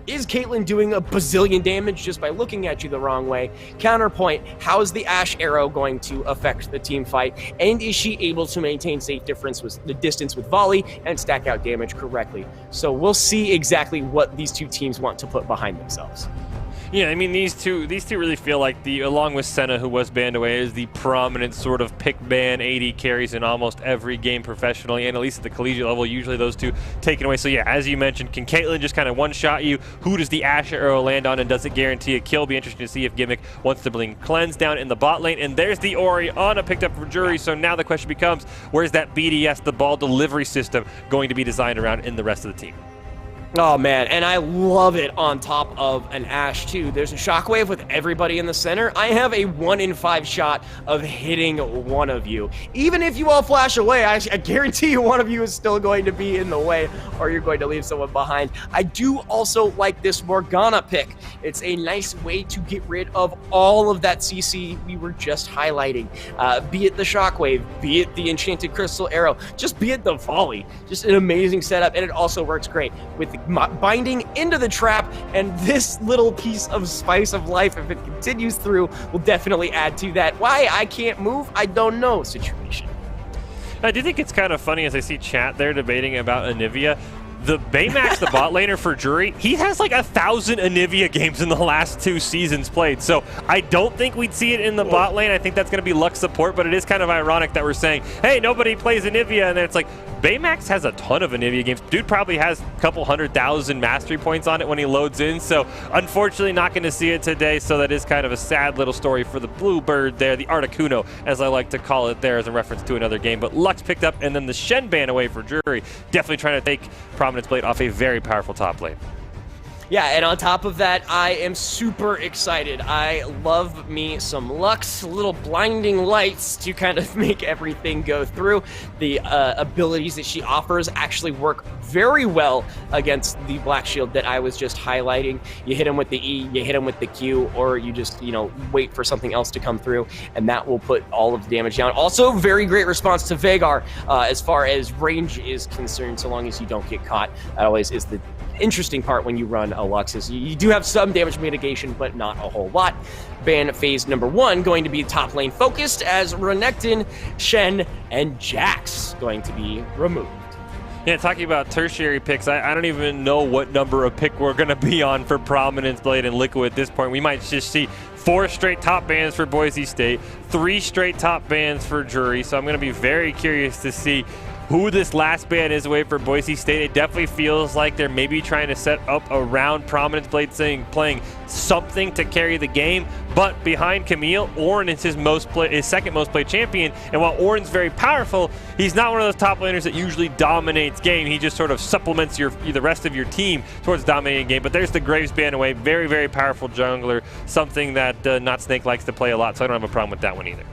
Is Caitlyn doing a bazillion damage just by looking at you the wrong way? Counterpoint, how is the Ashe arrow going to affect the team fight? And is she able to maintain safe distance with volley and stack out damage correctly? So we'll see exactly what these two teams want to put behind themselves. Yeah, I mean, these two really feel like along with Senna, who was banned away, is the prominent sort of pick ban AD carries in almost every game professionally, and at least at the collegiate level, usually those two taken away. So yeah, as you mentioned, can Caitlyn just kind of one-shot you? Who does the Ashe arrow land on, and does it guarantee a kill? Be interesting to see if Gimmick wants to bring Cleanse down in the bot lane, and there's the Orianna picked up for Drury. So now the question becomes, where's that BDS, the ball delivery system, going to be designed around in the rest of the team? Oh man, and I love it on top of an Ashe too. There's a shockwave with everybody in the center. I have a 1 in 5 shot of hitting one of you. Even if you all flash away, I guarantee you one of you is still going to be in the way or you're going to leave someone behind. I do also like this Morgana pick. It's a nice way to get rid of all of that CC we were just highlighting. Be it the shockwave, be it the enchanted crystal arrow, just be it the volley. Just an amazing setup, and it also works great with the binding into the trap, and this little piece of spice of life, if it continues through, will definitely add to that why I can't move, I don't know situation. I do think it's kind of funny as I see chat there debating about Anivia. The Baymax, the bot laner for Drury, he has like 1,000 Anivia games in the last 2 seasons played. So I don't think we'd see it in the bot lane. I think that's going to be Lux support, but it is kind of ironic that we're saying, hey, nobody plays Anivia, and then it's like, Baymax has a ton of Anivia games. Dude probably has a couple 100,000 mastery points on it when he loads in. So unfortunately not going to see it today. So that is kind of a sad little story for the Bluebird there, the Articuno, as I like to call it there as a reference to another game. But Lux picked up, and then the Shen ban away for Drury. Definitely trying to take Prominence Blade off a very powerful top lane. Yeah, and on top of that, I am super excited. I love me some Lux, little blinding lights to kind of make everything go through. The abilities that she offers actually work very well against the Black Shield that I was just highlighting. You hit him with the E, you hit him with the Q, or you just, wait for something else to come through, and that will put all of the damage down. Also, very great response to Veigar as far as range is concerned, so long as you don't get caught. That always is the interesting part when you run a Lux, is you do have some damage mitigation, but not a whole lot. Ban phase number 1 going to be top lane focused, as Renekton, Shen, and Jax going to be removed. Yeah, talking about tertiary picks, I don't even know what number of pick we're going to be on for Prominence Blade and Liquid at this point. We might just see 4 straight top bans for Boise State, 3 straight top bans for Drury. So I'm going to be very curious to see who this last ban is away for Boise State. It definitely feels like they're maybe trying to set up around Prominence Blade, playing something to carry the game. But behind Camille, Orin is his second most played champion. And while Orin's very powerful, he's not one of those top laners that usually dominates game. He just sort of supplements the rest of your team towards dominating game. But there's the Graves ban away. Very, very powerful jungler. Something that Not Snake likes to play a lot. So I don't have a problem with that one either.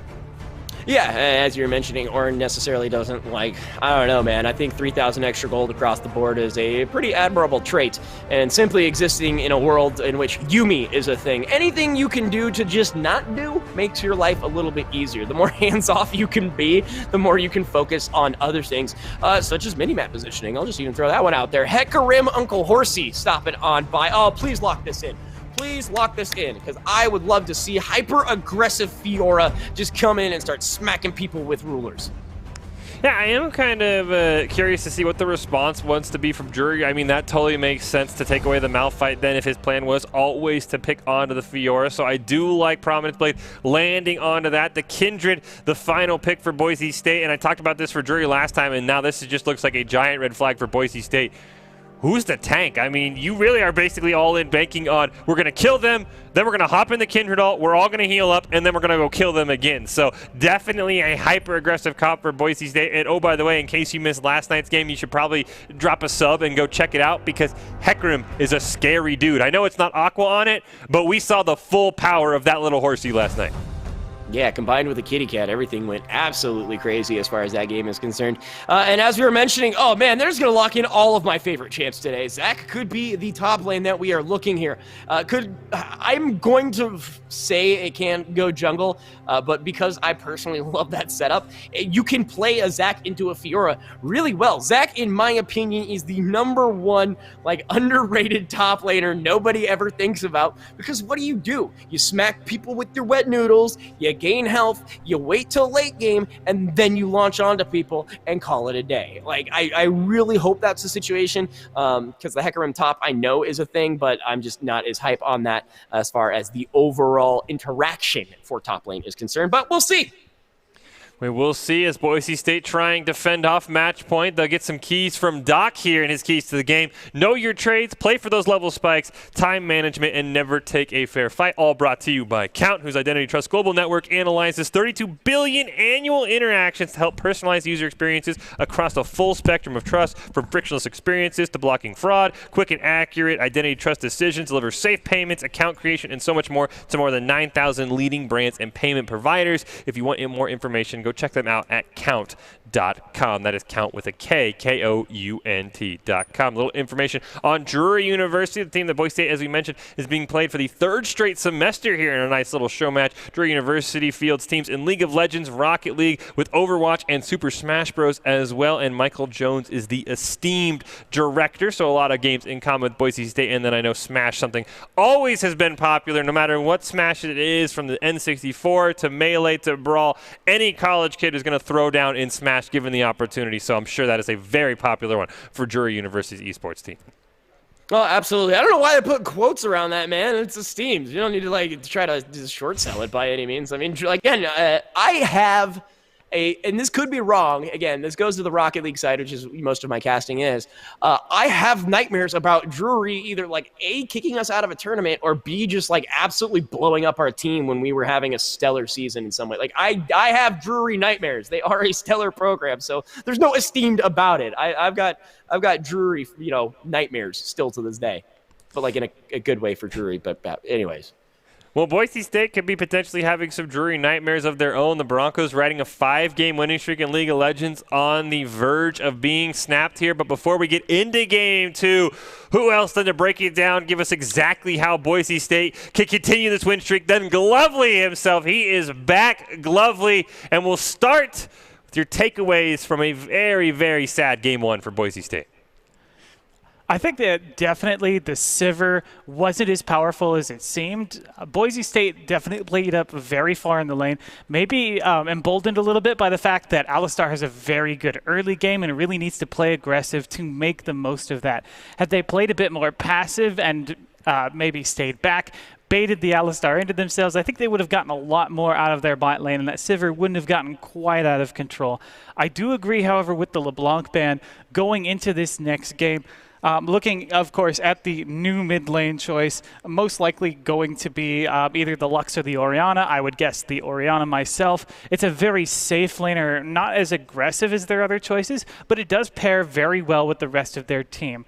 Yeah, as you're mentioning, Orin necessarily doesn't like, I don't know, man. I think 3,000 extra gold across the board is a pretty admirable trait. And simply existing in a world in which Yumi is a thing, anything you can do to just not do makes your life a little bit easier. The more hands-off you can be, the more you can focus on other things, such as minimap positioning. I'll just even throw that one out there. Hecarim Uncle Horsey stopping on by. Oh, please lock this in. Please lock this in, because I would love to see hyper-aggressive Fiora just come in and start smacking people with rulers. Yeah, I am kind of curious to see what the response wants to be from Drury. I mean, that totally makes sense to take away the Malphite then if his plan was always to pick onto the Fiora. So I do like Prominence Blade landing onto that. The Kindred, the final pick for Boise State. And I talked about this for Drury last time, and now this just looks like a giant red flag for Boise State. Who's the tank? I mean, you really are basically all in banking on, we're going to kill them, then we're going to hop in the Kindred ult, we're all going to heal up, and then we're going to go kill them again. So definitely a hyper-aggressive comp for Boise State. And oh, by the way, in case you missed last night's game, you should probably drop a sub and go check it out, because Hecarim is a scary dude. I know it's not Aqua on it, but we saw the full power of that little horsey last night. Yeah, combined with the kitty cat, everything went absolutely crazy as far as that game is concerned. And as we were mentioning, oh man, they're just going to lock in all of my favorite champs today. Zac could be the top lane that we are looking here. I'm going to say it can't go jungle, but because I personally love that setup, you can play a Zac into a Fiora really well. Zac, in my opinion, is the #1 underrated top laner nobody ever thinks about, because what do? You smack people with your wet noodles, you gain health, you wait till late game, and then you launch onto people and call it a day. I really hope that's the situation, because the Hecarim top I know is a thing, but I'm just not as hype on that as far as the overall interaction for top lane is concerned, but we'll see. We will see as Boise State trying to fend off match point. They'll get some keys from Doc here in his keys to the game. Know your trades, play for those level spikes, time management, and never take a fair fight. All brought to you by Count, whose Identity Trust Global Network analyzes 32 billion annual interactions to help personalize user experiences across a full spectrum of trust, from frictionless experiences to blocking fraud. Quick and accurate Identity Trust decisions deliver safe payments, account creation, and so much more to more than 9,000 leading brands and payment providers. If you want more information, go check them out at count.com. That is count with a K, K-O-U-N-T.com. A little information on Drury University, the team that Boise State, as we mentioned, is being played for the 3rd straight semester here in a nice little show match. Drury University fields teams in League of Legends, Rocket League, with Overwatch and Super Smash Bros. As well. And Michael Jones is the esteemed director, so a lot of games in common with Boise State. And then I know Smash, something always has been popular, no matter what Smash it is, from the N64 to Melee to Brawl. Any college kid is going to throw down in Smash given the opportunity, so I'm sure that is a very popular one for Drury University's esports team. Oh, absolutely. I don't know why they put quotes around that, man. It's esteemed. You don't need to try to just short sell it by any means. I mean, again, I have and this could be wrong, again, this goes to the Rocket League side, which is most of my casting is, I have nightmares about Drury either A, kicking us out of a tournament, or B, just absolutely blowing up our team when we were having a stellar season in some way. I have Drury nightmares. They are a stellar program, so there's no esteemed about it. I've got Drury, nightmares still to this day, but in a good way for Drury, but anyways. Well, Boise State could be potentially having some Drury nightmares of their own. The Broncos riding a 5-game winning streak in League of Legends on the verge of being snapped here. But before we get into Game 2, who else than to break it down, give us exactly how Boise State can continue this win streak than Glovely himself. He is back, Glovely, and we'll start with your takeaways from a very, very sad Game 1 for Boise State. I think that definitely the Sivir wasn't as powerful as it seemed. Boise State definitely played up very far in the lane, maybe emboldened a little bit by the fact that Alistar has a very good early game and really needs to play aggressive to make the most of that. Had they played a bit more passive and maybe stayed back, baited the Alistar into themselves, I think they would have gotten a lot more out of their bot lane, and that Sivir wouldn't have gotten quite out of control. I do agree, however, with the LeBlanc ban going into this next game. Looking, of course, at the new mid lane choice, most likely going to be either the Lux or the Orianna. I would guess the Orianna myself. It's a very safe laner, not as aggressive as their other choices, but it does pair very well with the rest of their team.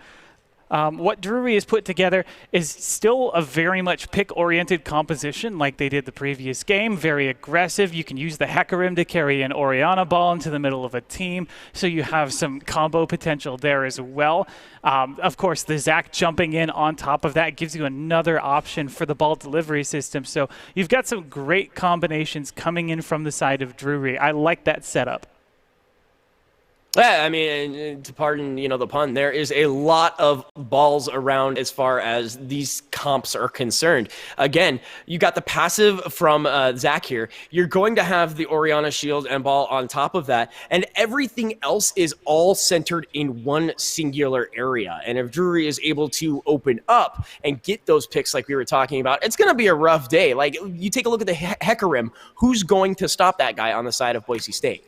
What Drury has put together is still a very much pick-oriented composition like they did the previous game. Very aggressive. You can use the Hecarim to carry an Orianna ball into the middle of a team, so you have some combo potential there as well. Of course, the Zac jumping in on top of that gives you another option for the ball delivery system. So you've got some great combinations coming in from the side of Drury. I like that setup. Yeah, I mean, to pardon, the pun, there is a lot of balls around as far as these comps are concerned. Again, you got the passive from Zac here. You're going to have the Orianna shield and ball on top of that, and everything else is all centered in one singular area. And if Drury is able to open up and get those picks like we were talking about, it's going to be a rough day. Like, you take a look at the Hecarim. Who's going to stop that guy on the side of Boise State?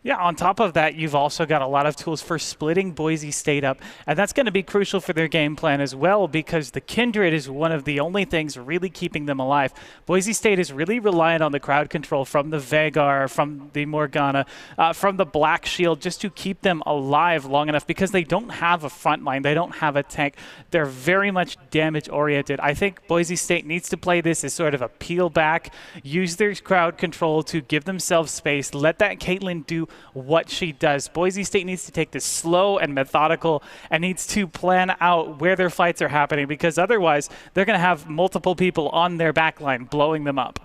Yeah, on top of that, you've also got a lot of tools for splitting Boise State up, and that's going to be crucial for their game plan as well, because the Kindred is one of the only things really keeping them alive. Boise State is really reliant on the crowd control from the Veigar, from the Morgana, from the Black Shield, just to keep them alive long enough, because they don't have a front line, they don't have a tank. They're very much damage-oriented. I think Boise State needs to play this as sort of a peel back, use their crowd control to give themselves space, let that Caitlyn do what she does. Boise State needs to take this slow and methodical and needs to plan out where their fights are happening, because otherwise they're going to have multiple people on their backline blowing them up.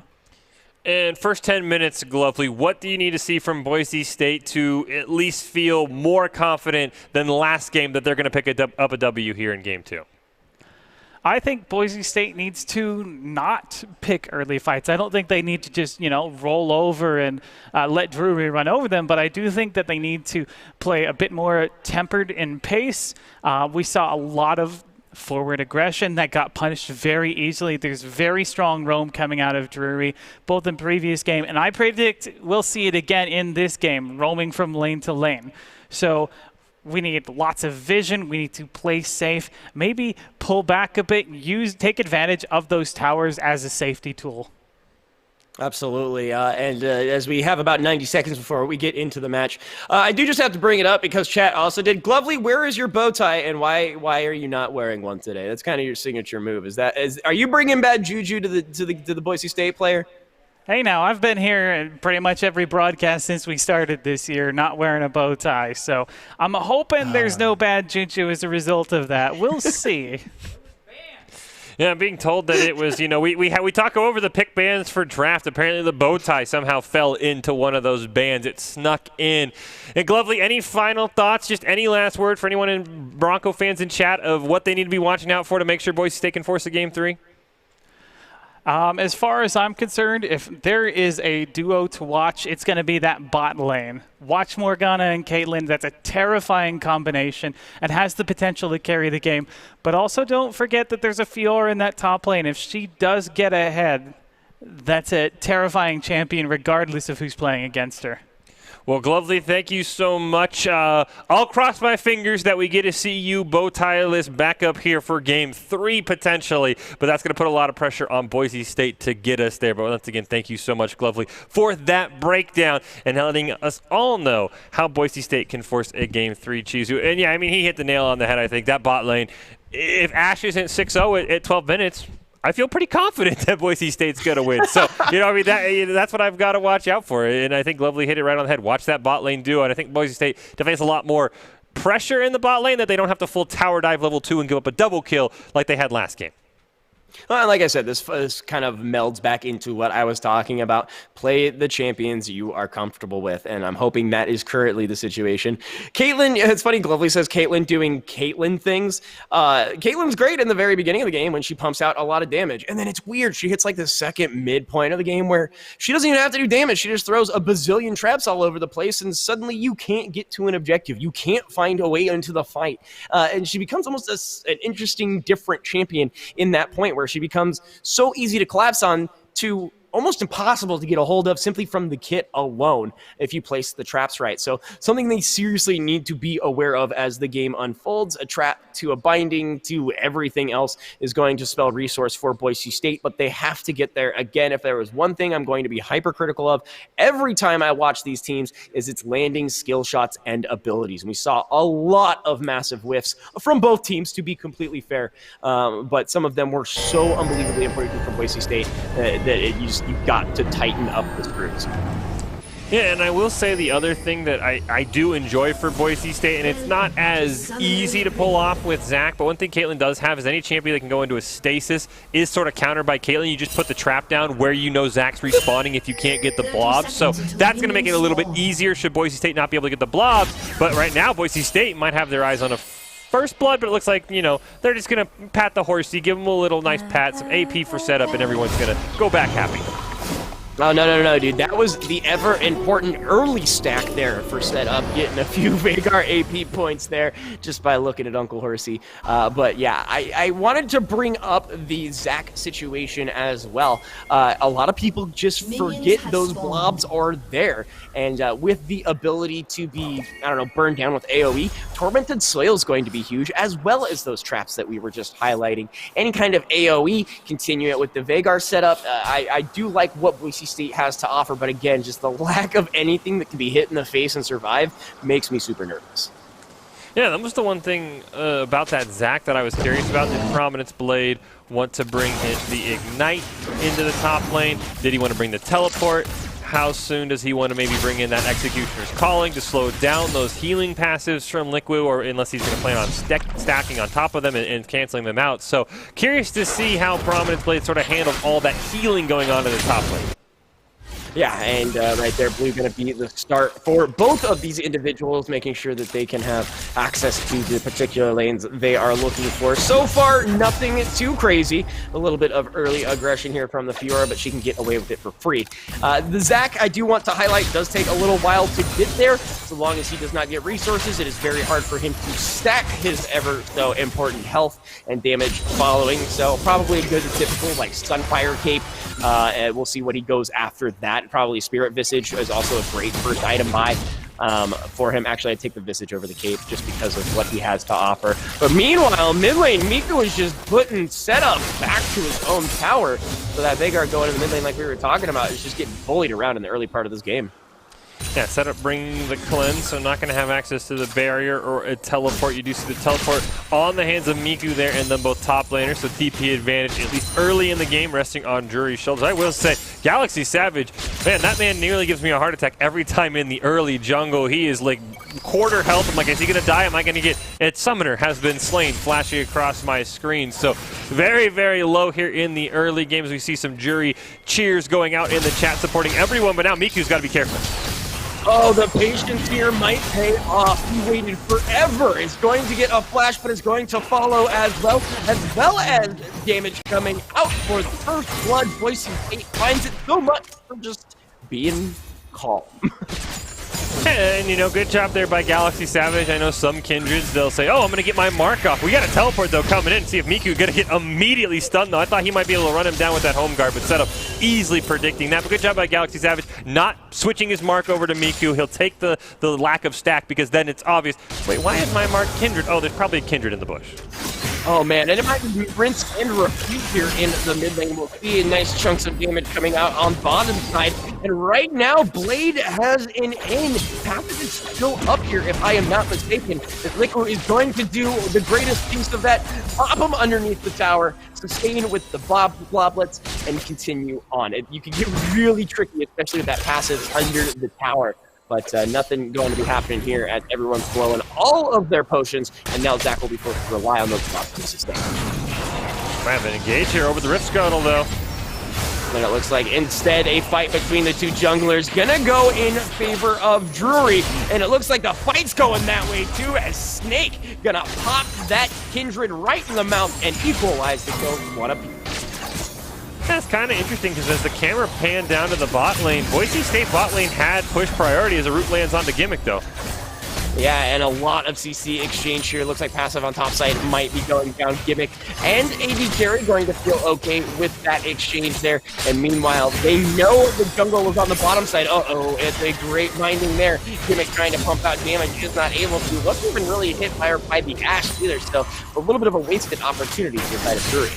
And first 10 minutes, Glovely, what do you need to see from Boise State to at least feel more confident than the last game that they're going to pick up a W here in Game 2? I think Boise State needs to not pick early fights. I don't think they need to just, roll over and let Drury run over them, but I do think that they need to play a bit more tempered in pace. We saw a lot of forward aggression that got punished very easily. There's very strong roam coming out of Drury, both in previous game, and I predict we'll see it again in this game, roaming from lane to lane. So we need lots of vision. We need to play safe. Maybe pull back a bit, take advantage of those towers as a safety tool. Absolutely. And as we have about 90 seconds before we get into the match, I do just have to bring it up because chat also did. Glovely, where is your bow tie, and why are you not wearing one today? That's kind of your signature move. Are you bringing bad juju to the Boise State player? Hey, now, I've been here in pretty much every broadcast since we started this year not wearing a bow tie, so I'm hoping there's no bad juju as a result of that. We'll see. Yeah, I'm being told that it was, we talk over the pick bans for draft. Apparently the bow tie somehow fell into one of those bands. It snuck in. And Glovely, any final thoughts? Just any last word for anyone in Bronco fans in chat of what they need to be watching out for to make sure Boise State can force a Game 3? As far as I'm concerned, if there is a duo to watch, it's going to be that bot lane. Watch Morgana and Caitlyn. That's a terrifying combination and has the potential to carry the game. But also don't forget that there's a Fiora in that top lane. If she does get ahead, that's a terrifying champion regardless of who's playing against her. Well, Glovely, thank you so much. I'll cross my fingers that we get to see you bow tie-less back up here for Game 3 potentially, but that's going to put a lot of pressure on Boise State to get us there. But once again, thank you so much, Glovely, for that breakdown and letting us all know how Boise State can force a Game 3 Chizu. And yeah, I mean, he hit the nail on the head, I think. That bot lane, if Ash isn't 6-0 at 12 minutes, I feel pretty confident that Boise State's going to win. So, that's what I've got to watch out for. And I think Glovely hit it right on the head. Watch that bot lane duo. And I think Boise State definitely has a lot more pressure in the bot lane that they don't have to full tower dive level 2 and give up a double kill like they had last game. Well, like I said, this kind of melds back into what I was talking about. Play the champions you are comfortable with, and I'm hoping that is currently the situation. Caitlyn, it's funny, Glovely says Caitlyn doing Caitlyn things. Caitlyn's great in the very beginning of the game when she pumps out a lot of damage, and then it's weird. She hits like the second midpoint of the game where she doesn't even have to do damage. She just throws a bazillion traps all over the place, and suddenly you can't get to an objective. You can't find a way into the fight, and she becomes almost an interesting, different champion in that point where she becomes so easy to collapse on to almost impossible to get a hold of simply from the kit alone if you place the traps right. So something they seriously need to be aware of as the game unfolds. A trap to a binding to everything else is going to spell resource for Boise State, but they have to get there. Again, if there was one thing I'm going to be hypercritical of every time I watch these teams is its landing skill shots and abilities. And we saw a lot of massive whiffs from both teams, to be completely fair, but some of them were so unbelievably important from Boise State that you've got to tighten up the screws. Yeah, and I will say the other thing that I do enjoy for Boise State, and it's not as easy to pull off with Zach, but one thing Caitlyn does have is any champion that can go into a stasis is sort of countered by Caitlyn. You just put the trap down where you know Zach's respawning if you can't get the blobs. So that's going to make it a little bit easier should Boise State not be able to get the blobs. But right now, Boise State might have their eyes on a first blood, but it looks like, you know, they're just going to pat the horsey, give them a little nice pat, some AP for setup, and everyone's going to go back happy. Oh, no, dude. That was the ever-important early stack there for setup, getting a few Veigar AP points there just by looking at Uncle Horsey. But yeah, I wanted to bring up the Zach situation as well. A lot of people just forget those blobs are there. And with the ability to be, burned down with AoE, Tormented Soil is going to be huge, as well as those traps that we were just highlighting. Any kind of AoE, continue it with the Veigar setup. I do like what Boise State has to offer, but again, just the lack of anything that can be hit in the face and survive makes me super nervous. Yeah, that was the one thing about that Zach that I was curious about. Did Prominence Blade want to bring the Ignite into the top lane? Did he want to bring the Teleport? How soon does he want to maybe bring in that Executioner's Calling to slow down those healing passives from Liquid, or unless he's going to plan on stacking on top of them and canceling them out? So curious to see how Prominence Blade sort of handled all that healing going on in the top lane. Yeah, and right there, Blue going to be the start for both of these individuals, making sure that they can have access to the particular lanes they are looking for. So far, nothing too crazy. A little bit of early aggression here from the Fiora, but she can get away with it for free. The Zach, I do want to highlight, does take a little while to get there. So long as he does not get resources, it is very hard for him to stack his ever so important health and damage following. So probably a good typical like Sunfire Cape. And we'll see what he goes after that. Probably Spirit Visage is also a great first item buy for him. Actually, I'd take the Visage over the Cape just because of what he has to offer. But meanwhile, mid lane, Miku is just putting setup back to his own tower. So that Veigar going to the mid lane like we were talking about is just getting bullied around in the early part of this game. Yeah, setup bringing the cleanse, so not going to have access to the barrier or a teleport. You do see the teleport on the hands of Miku there, and then both top laners, so TP advantage, at least early in the game, resting on Drury's shoulders. I will say, Galaxy Savage, man, that man nearly gives me a heart attack every time in the early jungle. He is like quarter health. I'm like, is he going to die? Am I going to get... Its Summoner has been slain, flashing across my screen. So very, very low here in the early games. We see some Drury cheers going out in the chat, supporting everyone, but now Miku's got to be careful. Oh, the patience here might pay off. He waited forever. Is going to get a flash, but is going to follow as well as damage coming out for the first blood. Boise State finds it so much for just being calm. And, you know, good job there by Galaxy Savage. I know some Kindreds, they'll say, oh, I'm going to get my mark off. We got a teleport, though, coming in. See if Miku going to get immediately stunned, though. I thought he might be able to run him down with that home guard, but Setup easily predicting that. But good job by Galaxy Savage, not switching his mark over to Miku. He'll take the lack of stack, because then it's obvious. Wait, why is my mark Kindred? Oh, there's probably a Kindred in the bush. Oh man, and it might be rinse and repeat here in the mid lane. We'll see nice chunks of damage coming out on bottom side. And right now, Blade has an in. Passage is still up here, if I am not mistaken. As Liquid is going to do the greatest piece of that, pop him underneath the tower, sustain with the bloblets, and continue on. You can get really tricky, especially with that passive under the tower. But nothing going to be happening here as everyone's blowing all of their potions, and now Zach will be forced to rely on those blocks to sustain. Might have been engaged here over the Rift Scuttle, though. And it looks like instead a fight between the two junglers gonna go in favor of Drury, and it looks like the fight's going that way too, as Snake gonna pop that Kindred right in the mouth and equalize the kills one apiece. That's kind of interesting, because as the camera panned down to the bot lane, Boise State bot lane had push priority as a root lands onto Gimmick, though. Yeah, and a lot of CC exchange here. Looks like passive on top side might be going down. Gimmick and AD Carry going to feel okay with that exchange there. And meanwhile, they know the jungle was on the bottom side. Uh-oh, it's a great binding there. Gimmick trying to pump out damage, is not able to. Wasn't even really hit by the Ashe either, so a little bit of a wasted opportunity here by the Drury.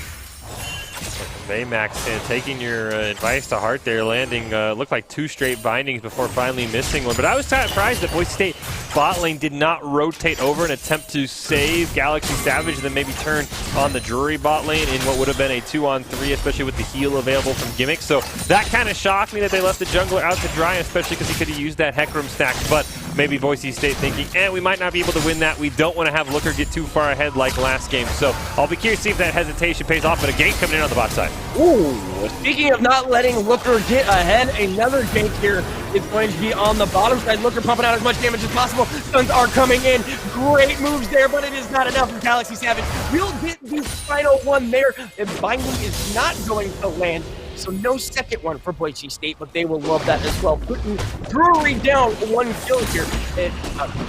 Baymax taking your advice to heart there, landing looked like 2 straight bindings before finally missing one. But I was surprised that Boise State bot lane did not rotate over and attempt to save Galaxy Savage and then maybe turn on the Drury bot lane in what would have been a 2-on-3, especially with the heal available from Gimmick. So that kind of shocked me that they left the jungler out to dry, especially because he could have used that Hecarim stack. But maybe Boise State thinking, we might not be able to win that. We don't want to have Looker get too far ahead like last game. So I'll be curious to see if that hesitation pays off, but a gank coming in on the bot side. Ooh, speaking of not letting Looker get ahead, another gank here is going to be on the bottom side. Looker pumping out as much damage as possible. Stuns are coming in. Great moves there, but it is not enough for Galaxy Savage. We'll get the final one there. And binding is not going to land. So no second one for Boise State, but they will love that as well. Putting Drury down 1 kill here in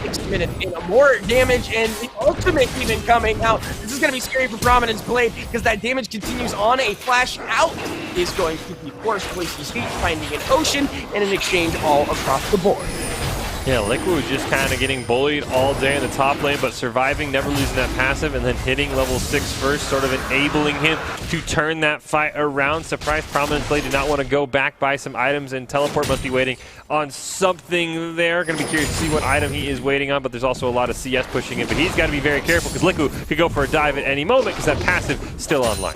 6 minutes and more damage, and the ultimate even coming out. This is going to be scary for Prominence Blade because that damage continues on. A flash out is going to be forced. Boise State finding an ocean and an exchange all across the board. Yeah, Liquid just kind of getting bullied all day in the top lane, but surviving, never losing that passive, and then hitting level 6 first, sort of enabling him to turn that fight around. Surprised Prominence Blade did not want to go back, buy some items, and Teleport must be waiting on something there. Going to be curious to see what item he is waiting on, but there's also a lot of CS pushing in. But he's got to be very careful because Liquid could go for a dive at any moment because that passive still online.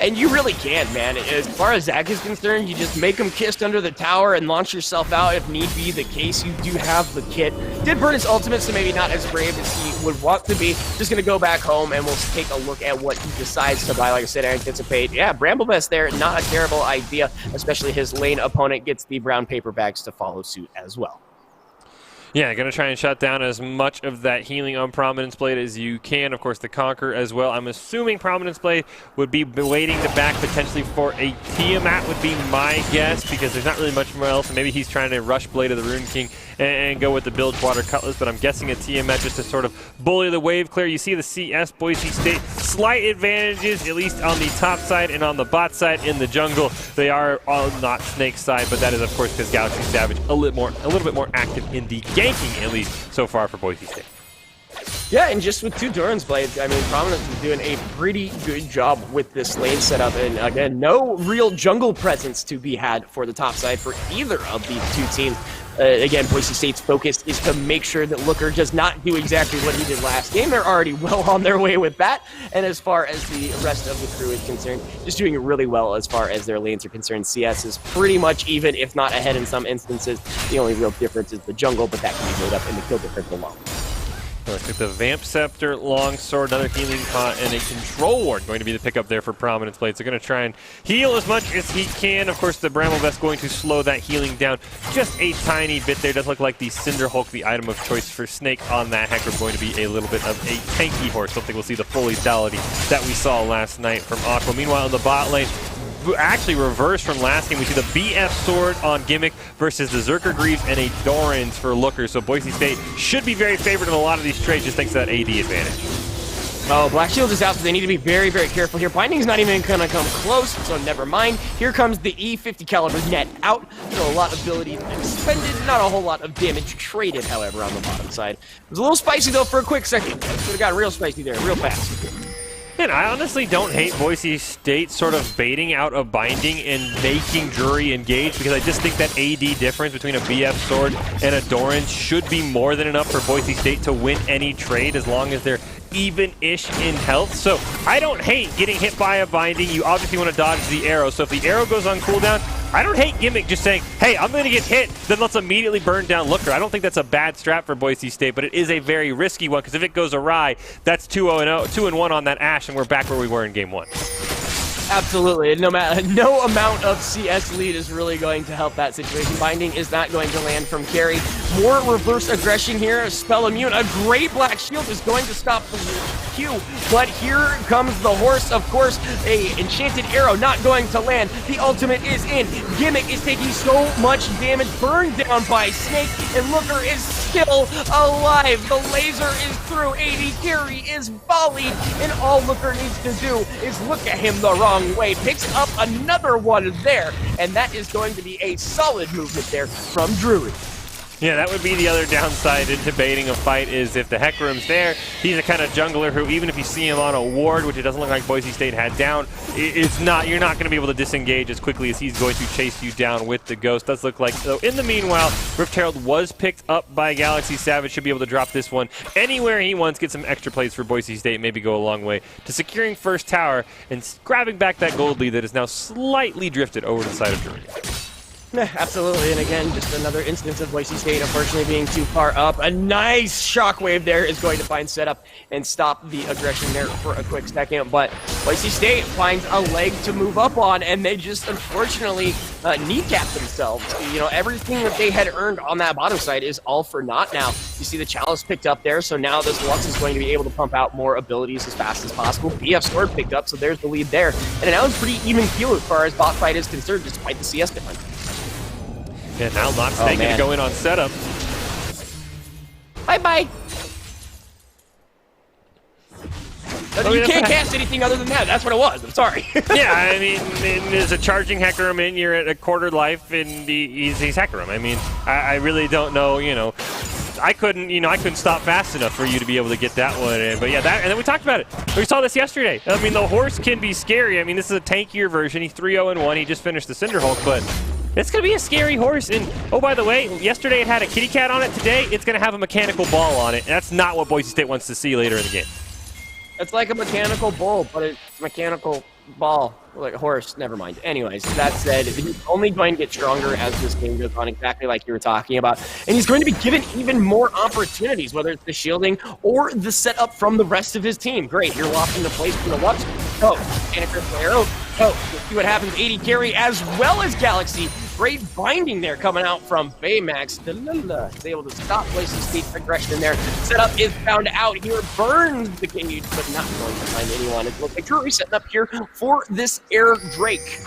And you really can, man. As far as Zach is concerned, you just make him kissed under the tower and launch yourself out if need be the case. You do have the kit. Did burn his ultimate, so maybe not as brave as he would want to be. Just going to go back home, and we'll take a look at what he decides to buy. Like I said, I anticipate, Bramble Vest there, not a terrible idea, especially his lane opponent gets the brown paper bags to follow suit as well. Yeah, going to try and shut down as much of that healing on Prominence Blade as you can. Of course, the Conquer as well. I'm assuming Prominence Blade would be waiting to back potentially for a Tiamat would be my guess because there's not really much more else. Maybe he's trying to rush Blade of the Rune King and go with the Bilgewater Cutlass, but I'm guessing a Tiamat just to sort of bully the wave clear. You see the CS Boise State slight advantages, at least on the top side and on the bot side in the jungle. They are on not Snake's side, but that is, of course, because Galaxy Savage a little bit more active in the ganking, at least so far for Boise State. Yeah, and just with 2 Duran's Blades, I mean, Prominence is doing a pretty good job with this lane setup. And again, no real jungle presence to be had for the top side for either of these 2 teams. Again, Boise State's focus is to make sure that Looker does not do exactly what he did last game. They're already well on their way with that. And as far as the rest of the crew is concerned, just doing really well as far as their lanes are concerned. CS is pretty much even, if not ahead in some instances. The only real difference is the jungle, but that can be made up in the kill difference alone. Look at the Vamp Scepter, Longsword, another healing pot, and a Control Ward going to be the pickup there for Prominence Blade. So going to try and heal as much as he can. Of course, the Bramble Vest going to slow that healing down just a tiny bit there. Does look like the Cinder Hulk, the item of choice for Snake on that Hecarim, going to be a little bit of a tanky horse. Something we'll see the full lethality that we saw last night from Aqua. Meanwhile, in the bot lane, actually reversed from last game. We see the BF Sword on Gimmick versus the Zerker Greaves and a Doran's for Looker. So Boise State should be very favored in a lot of these trades just thanks to that AD advantage. Oh, Black Shield is out, so they need to be very, very careful here. Binding's not even going to come close, so never mind. Here comes the E50 caliber net out. So a lot of abilities expended, not a whole lot of damage traded, however, on the bottom side. It was a little spicy, though, for a quick second. Should have got real spicy there, real fast. And I honestly don't hate Boise State sort of baiting out a binding and making Drury engage because I just think that AD difference between a BF Sword and a Doran should be more than enough for Boise State to win any trade as long as they're even-ish in health. So I don't hate getting hit by a binding. You obviously want to dodge the arrow. So if the arrow goes on cooldown, I don't hate Gimmick just saying, hey, I'm going to get hit, then let's immediately burn down Looker. I don't think that's a bad strat for Boise State, but it is a very risky one because if it goes awry, that's 2-1 on that Ashe, and we're back where we were in Game 1. Absolutely. No amount of CS lead is really going to help that situation. Binding is not going to land from carry. More reverse aggression here. Spell immune. A great black shield is going to stop the Q. But here comes the horse. Of course, a enchanted arrow not going to land. The ultimate is in. Gimmick is taking so much damage. Burned down by Snake. And Looker is still alive. The laser is through. AD carry is volleyed. And all Looker needs to do is look at him the wrong way. Picks up another one there. And that is going to be a solid movement there from Drury. Yeah, that would be the other downside in debating a fight is if the Hecarim's there, he's a kind of jungler who, even if you see him on a ward, which it doesn't look like Boise State had down, you're not going to be able to disengage as quickly as he's going to chase you down with the Ghost. Does look like so. In the meanwhile, Rift Herald was picked up by Galaxy Savage, should be able to drop this one anywhere he wants, get some extra plays for Boise State, maybe go a long way to securing first tower and grabbing back that gold lead that is now slightly drifted over to the side of Drury. Absolutely, and again, just another instance of Boise State unfortunately being too far up. A nice shockwave there is going to find setup and stop the aggression there for a quick second, but Boise State finds a leg to move up on, and they just unfortunately kneecap themselves. You know, everything that they had earned on that bottom side is all for naught now. You see the Chalice picked up there, so now this Lux is going to be able to pump out more abilities as fast as possible. BF Sword picked up, so there's the lead there. And now it's pretty even keel as far as bot fight is concerned, despite the CS difference. Yeah, now Locke's going to go in on setup. Bye-bye. You can't cast anything other than that. That's what it was. I'm sorry. Yeah, I mean, there's a charging Hecarim in. You're at a quarter life, and he's Hecarim. I mean, I really don't know, you know. I couldn't stop fast enough for you to be able to get that one in. But yeah, and then we talked about it. We saw this yesterday. I mean, the horse can be scary. I mean, this is a tankier version. He's 3-0-1. He just finished the Cinderhulk, but it's going to be a scary horse. And, oh, by the way, yesterday it had a kitty cat on it. Today, it's going to have a mechanical ball on it. And that's not what Boise State wants to see later in the game. It's like a mechanical bull, but it's a mechanical ball, like a horse. Never mind. Anyways, that said, he's only going to get stronger as this game goes on, exactly like you were talking about. And he's going to be given even more opportunities, whether it's the shielding or the setup from the rest of his team. Great, you're locked into place for the Lux. And a critical arrow. Let's see what happens. 80 carry as well as Galaxy. Great binding there coming out from Baymax. Is able to stop Boise State's aggression there. Setup is found out here. Burns the Cage, but not going to find anyone. It looks like Drury setting up here for this Air Drake.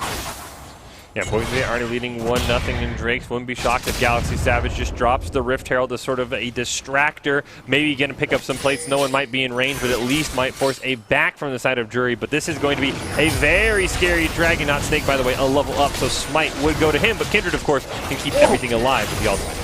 Yeah, Boise State already leading 1-0 in Drakes. Wouldn't be shocked if Galaxy Savage just drops the Rift Herald as sort of a distractor. Maybe going to pick up some plates. No one might be in range, but at least might force a back from the side of Drury. But this is going to be a very scary Dragon, not Snake, by the way, a level up. So Smite would go to him, but Kindred, of course, can keep everything alive with the ultimate.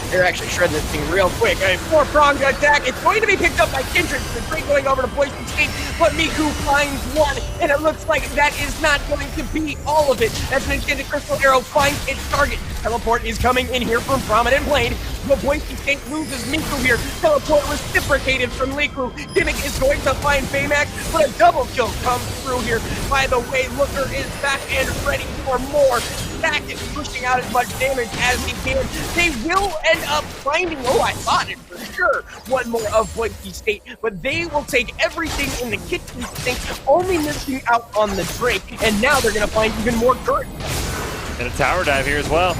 They're actually shredding this thing real quick. A four-pronged attack. It's going to be picked up by Kindred. The Drake going over to Boise State, but Miku finds one, and it looks like that is not going to be all of it. That's an enchanted crystal arrow finds its target. Teleport is coming in here from Prominent Plane, but Boise State loses Miku here. Teleport reciprocated from Liku. Gimmick is going to find Baymax, but a double kill comes through here. By the way, Looker is back and ready for more. Zach is pushing out as much damage as he can. They will end up finding, I thought it for sure, one more of Boise State, but they will take everything in the kitchen sink, only missing out on the Drake, and now they're going to find even more current. And a tower dive here as well.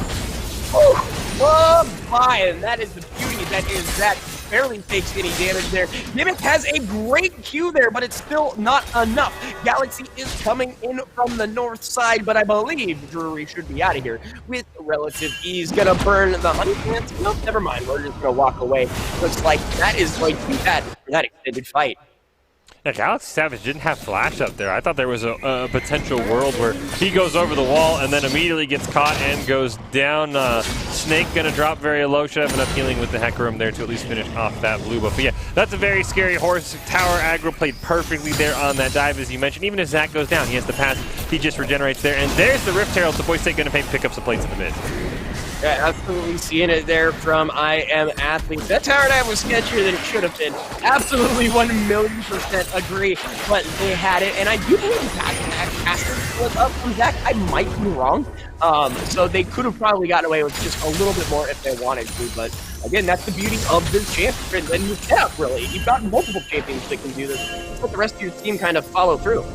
And that is the beauty that is that. Barely takes any damage there. Gimmick has a great Q there, but it's still not enough. Galaxy is coming in from the north side, but I believe Drury should be out of here with relative ease. Gonna burn the honey plants. Nope, never mind. We're just gonna walk away. Looks like that is going to be that for that extended fight. Yeah, Galaxy Savage didn't have flash up there. I thought there was a potential world where he goes over the wall and then immediately gets caught and goes down. Snake gonna drop very low. Should have enough healing with the Hecarim there to at least finish off that blue buff. But yeah, that's a very scary horse. Tower aggro played perfectly there on that dive, as you mentioned. Even if Zach goes down, he has the pass. He just regenerates there. And there's the Rift Herald. So Boise State gonna pick up some plates in the mid. Yeah, absolutely seeing it there from I Am Athlete. That tower dive was sketchier than it should have been. Absolutely 1,000,000% agree, but they had it. And I do believe that caster was up from Zach. I might be wrong. So they could have probably gotten away with just a little bit more if they wanted to. But again, that's the beauty of this champion. And you have, really. You've got multiple champions that can do this. Let the rest of your team kind of follow through.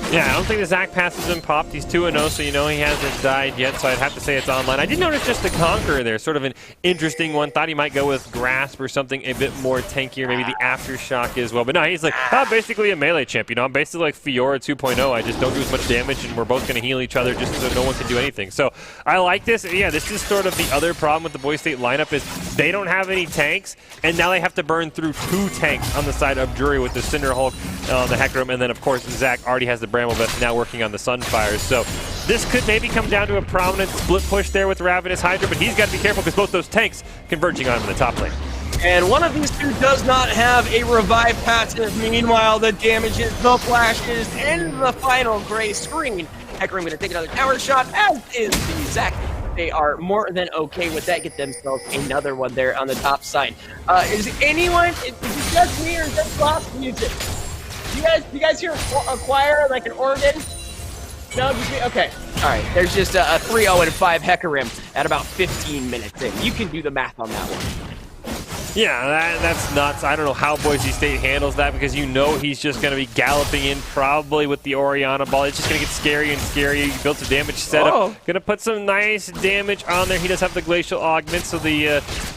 Yeah, I don't think the Zach pass has been popped. He's 2-0, so you know he hasn't died yet, so I'd have to say it's online. I did notice just the Conqueror there, sort of an interesting one. Thought he might go with Grasp or something a bit more tankier, maybe the Aftershock as well. But no, he's like, basically a melee champ, you know? I'm basically like Fiora 2.0. I just don't do as much damage, and we're both going to heal each other just so no one can do anything. So I like this. Yeah, this is sort of the other problem with the Boise State lineup is they don't have any tanks, and now they have to burn through 2 tanks on the side of Drury with the Cinder Hulk, the Hecarim, and then, of course, Zach already has the Bramble Vest now working on the Sunfires. So this could maybe come down to a prominent split push there with Ravenous Hydra, but he's got to be careful because both those tanks converging on him in the top lane. And one of these two does not have a revive passive. Meanwhile, the damage is the flashes and the final gray screen. Hecarim going to take another tower shot, as is the Zach. They are more than okay with that. Get themselves another one there on the top side. Is it just me or is that soft music? You guys hear a choir, like an organ? No, just me? Okay. All right. There's just a 3-0 and 5 Hecarim at about 15 minutes in. You can do the math on that one. Yeah, that's nuts. I don't know how Boise State handles that because you know he's just going to be galloping in probably with the Orianna ball. It's just going to get scarier and scarier. He built a damage setup. Going to put some nice damage on there. He does have the Glacial Augment, so the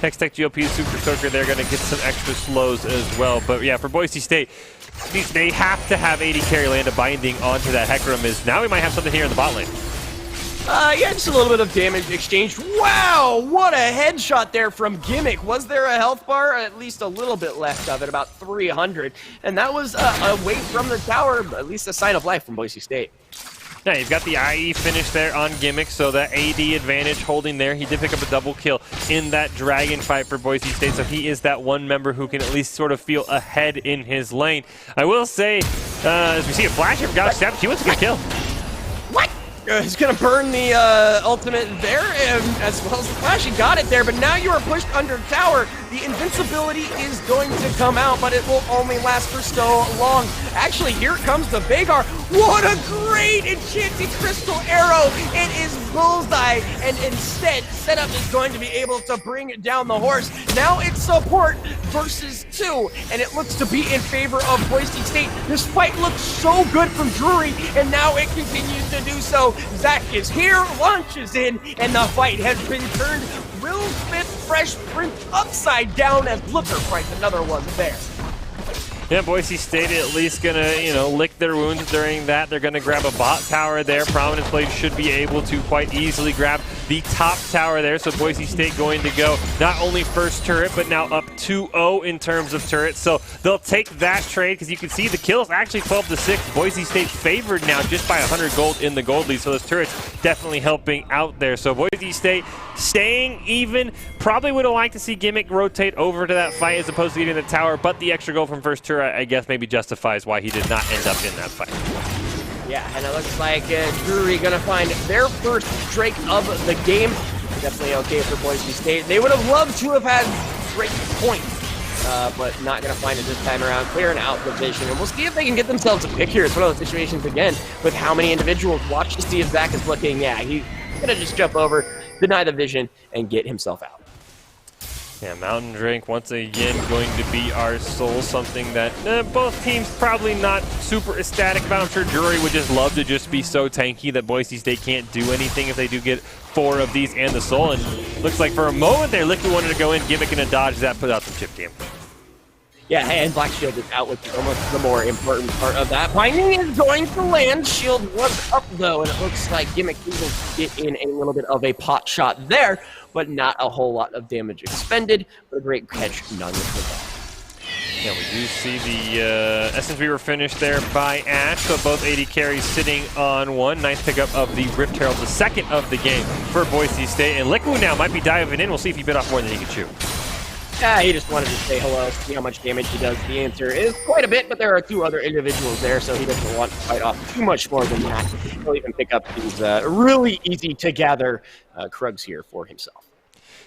Hextech GLP Super Soaker, they're going to get some extra slows as well. But yeah, for Boise State, they have to have AD carry land a binding onto that Hecarim. Is now we might have something here in the bot lane. Yeah, just a little bit of damage exchanged. Wow, what a headshot there from Gimmick. Was there a health bar? At least a little bit left of it, about 300. And that was away from the tower, at least a sign of life from Boise State. Yeah, you've got the IE finish there on Gimmick, so that AD advantage holding there. He did pick up a double kill in that Dragon fight for Boise State, so he is that one member who can at least sort of feel ahead in his lane. I will say, as we see a flash here from Galaxy Savage, he wants to get a kill. What? He's going to burn the ultimate there, as well as the flash. He got it there, but now you are pushed under tower. The invincibility is going to come out, but it will only last for so long. Actually, here comes the Vagar. What a great enchanted crystal arrow. It is bullseye, and instead, Setup is going to be able to bring down the horse. Now it's support versus 2, and it looks to be in favor of Boise State. This fight looks so good from Drury, and now it continues to do so. Zach is here, launch is in, and the fight has been turned Will Smith Fresh Prince upside down as Looker fights another one there. Yeah, Boise State at least gonna, lick their wounds during that. They're gonna grab a bot tower there. Prominence Blade should be able to quite easily grab the top tower there. So Boise State going to go not only first turret, but now up 2-0 in terms of turrets. So they'll take that trade because you can see the kills actually 12-6. Boise State favored now just by 100 gold in the gold lead. So those turrets definitely helping out there. So Boise State staying even. Probably would have liked to see Gimmick rotate over to that fight as opposed to getting the tower, but the extra gold from first turret, I guess, maybe justifies why he did not end up in that fight. Yeah, and it looks like Drury gonna find their first Drake of the game. Definitely okay for Boise State. They would have loved to have had Drake points, but not gonna find it this time around. Clearing out the vision, and we'll see if they can get themselves a pick here. It's one of those situations again with how many individuals. Watch to see if Zach is looking. Yeah, he's gonna just jump over, deny the vision, and get himself out. Yeah, Mountain Drink once again going to be our soul, something that both teams probably not super ecstatic about. I'm sure Drury would just love to just be so tanky that Boise State can't do anything if they do get 4 of these and the soul. And looks like for a moment there, Liquid wanted to go in, Gimmick and a dodge that, put out some chip damage. Yeah, and Black Shield is out, which is almost the more important part of that. Binding is going to land. Shield was up, though, and it looks like Gimmick able to get in a little bit of a pot shot there, but not a whole lot of damage expended, but a great catch nonetheless. Yeah, we do see the Essence Weaver finished there by Ash, so both AD carries sitting on 1. Nice pickup of the Rift Herald, the second of the game for Boise State. And Liquid now might be diving in. We'll see if he bit off more than he can chew. Yeah, he just wanted to say hello, see how much damage he does. The answer is quite a bit, but there are 2 other individuals there, so he doesn't want to fight off too much more than that. He'll even pick up these really easy-to-gather Krugs here for himself.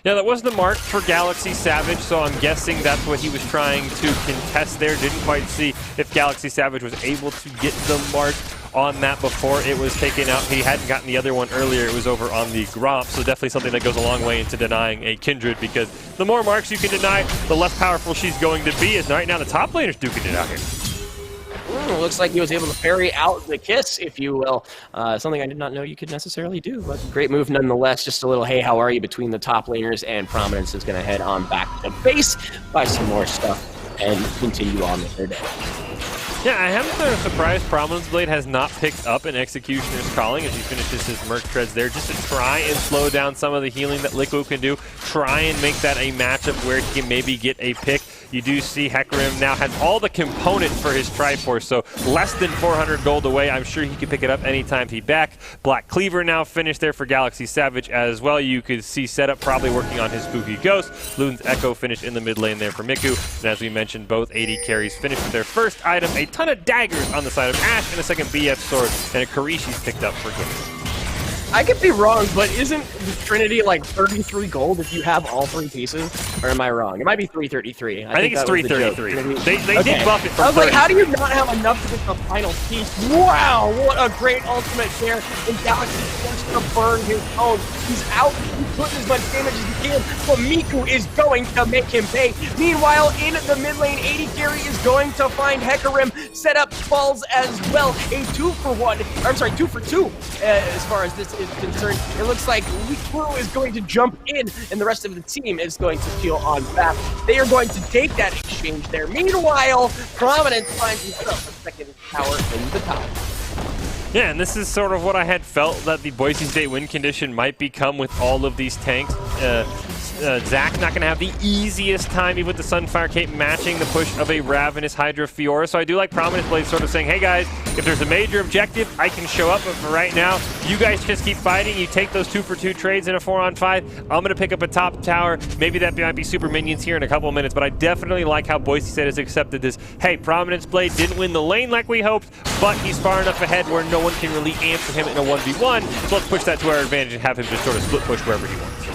Yeah, that was the mark for Galaxy Savage, so I'm guessing that's what he was trying to contest there. Didn't quite see if Galaxy Savage was able to get the mark on that before it was taken out. He hadn't gotten the other one earlier. It was over on the Gromp, so definitely something that goes a long way into denying a Kindred, because the more marks you can deny, the less powerful she's going to be, as right now the top laner's duking it out here. Looks like he was able to parry out the kiss, if you will. Something I did not know you could necessarily do, but great move nonetheless. Just a little hey, how are you between the top laners, and Prominence is going to head on back to base, buy some more stuff, and continue on with their day. Yeah, I am sort of surprised Prominence Blade has not picked up an Executioner's Calling as he finishes his Merc Treads there, just to try and slow down some of the healing that Liquid can do, try and make that a matchup where he can maybe get a pick. You do see Hecarim now has all the components for his Triforce, so less than 400 gold away. I'm sure he can pick it up anytime he back. Black Cleaver now finished there for Galaxy Savage as well. You could see Setup probably working on his Spooky Ghost. Luden's Echo finished in the mid lane there for Miku. And as we mentioned, both AD carries finished with their first item, a ton of daggers on the side of Ashe, and a second BF sword, and a Karishi's picked up for good. I could be wrong, but isn't Trinity like 33 gold if you have all 3 pieces? Or am I wrong? It might be 333. I think it's 333. They Okay. did buff it from I was like, 30. how do you not have enough to get the final piece? Wow, what a great ultimate there. And Galaxy forced to burn his own. He's out. He's putting as much damage as he can, but Miku is going to make him pay. Meanwhile, in the mid lane, 80 carry is going to find Hecarim. Setup falls as well. A 2-for-1. I'm sorry, 2-for-2 as far as this is concerned. It looks like Liquid is going to jump in, and the rest of the team is going to peel on back. They are going to take that exchange there. Meanwhile, Prominence finds himself a second tower in the top. Yeah, and this is sort of what I had felt that the Boise State win condition might become with all of these tanks. Zach not going to have the easiest time even with the Sunfire Cape matching the push of a Ravenous Hydra Fiora. So I do like Prominence Blade sort of saying, hey guys, if there's a major objective, I can show up. But for right now, you guys just keep fighting. You take those 2-for-2 trades in a 4-on-5. I'm going to pick up a top tower. Maybe that might be super minions here in a couple of minutes. But I definitely like how Boise State has accepted this. Hey, Prominence Blade didn't win the lane like we hoped, but he's far enough ahead where no one can really answer him in a 1v1. So let's push that to our advantage and have him just sort of split push wherever he wants.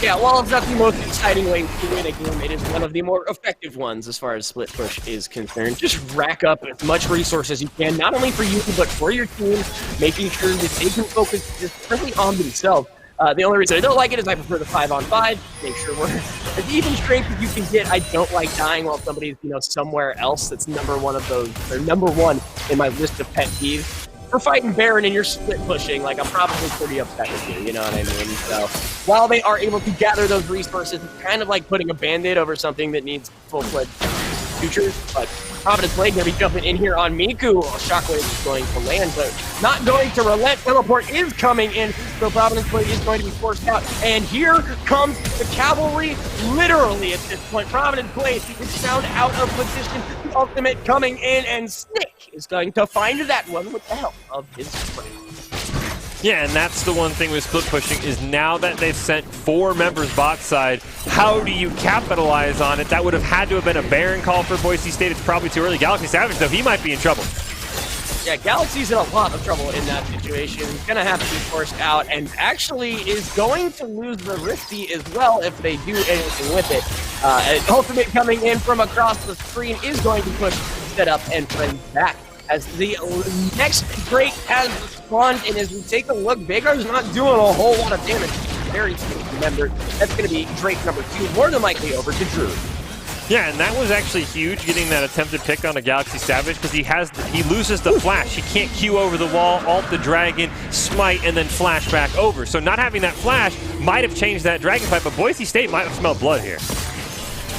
Yeah, while it's not the most exciting way to win a game, it is one of the more effective ones as far as split push is concerned. Just rack up as much resource as you can, not only for you, but for your team, making sure that they can focus just simply on themselves. The only reason I don't like it is I prefer the 5-on-5. Make sure we're as even strength as you can get. I don't like dying while somebody's, somewhere else. That's number one of those, or number one in my list of pet peeves. For fighting Baron and you're split pushing, like I'm probably pretty upset with you, you know what I mean? So while they are able to gather those resources, it's kind of like putting a band-aid over something that needs full-fledged futures. But Providence Blade going to be jumping in here on Miku. Shockwave is going to land, but not going to relent. Teleport is coming in, so Providence Blade is going to be forced out. And here comes the cavalry, literally at this point. Providence Blade is found out of position. The ultimate coming in, and Snick is going to find that one with the help of his friend. Yeah, and that's the one thing with split pushing is now that they've sent 4 members bot side, how do you capitalize on it? That would have had to have been a Baron call for Boise State. It's probably too early. Galaxy Savage, though, he might be in trouble. Yeah, Galaxy's in a lot of trouble in that situation. He's going to have to be forced out and actually is going to lose the Rifty as well if they do anything with it. Ultimate coming in from across the screen is going to push Setup and Friends back. As the next Drake has spawned, and as we take a look, Vagar's not doing a whole lot of damage. Very safe. Remember, that's going to be Drake number 2, more than likely over to Drury. Yeah, and that was actually huge, getting that attempted pick on a Galaxy Savage, because he loses the flash. He can't Q over the wall, ult the dragon, smite, and then flash back over. So not having that flash might have changed that dragon fight, but Boise State might have smelled blood here.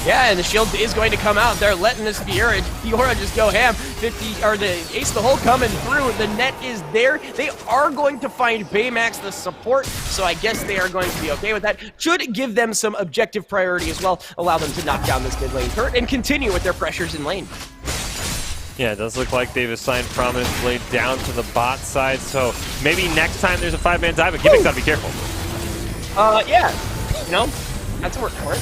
Yeah, and the shield is going to come out. They're letting this Fiora just go ham. 50, or the Ace of the Hole coming through. The net is there. They are going to find Baymax the support, so I guess they are going to be okay with that. Should give them some objective priority as well. Allow them to knock down this mid lane turret and continue with their pressures in lane. Yeah, it does look like they've assigned Prominence Blade down to the bot side, so maybe next time there's a 5-man dive, but Gimmick's gotta be careful. Yeah, that's a word for it.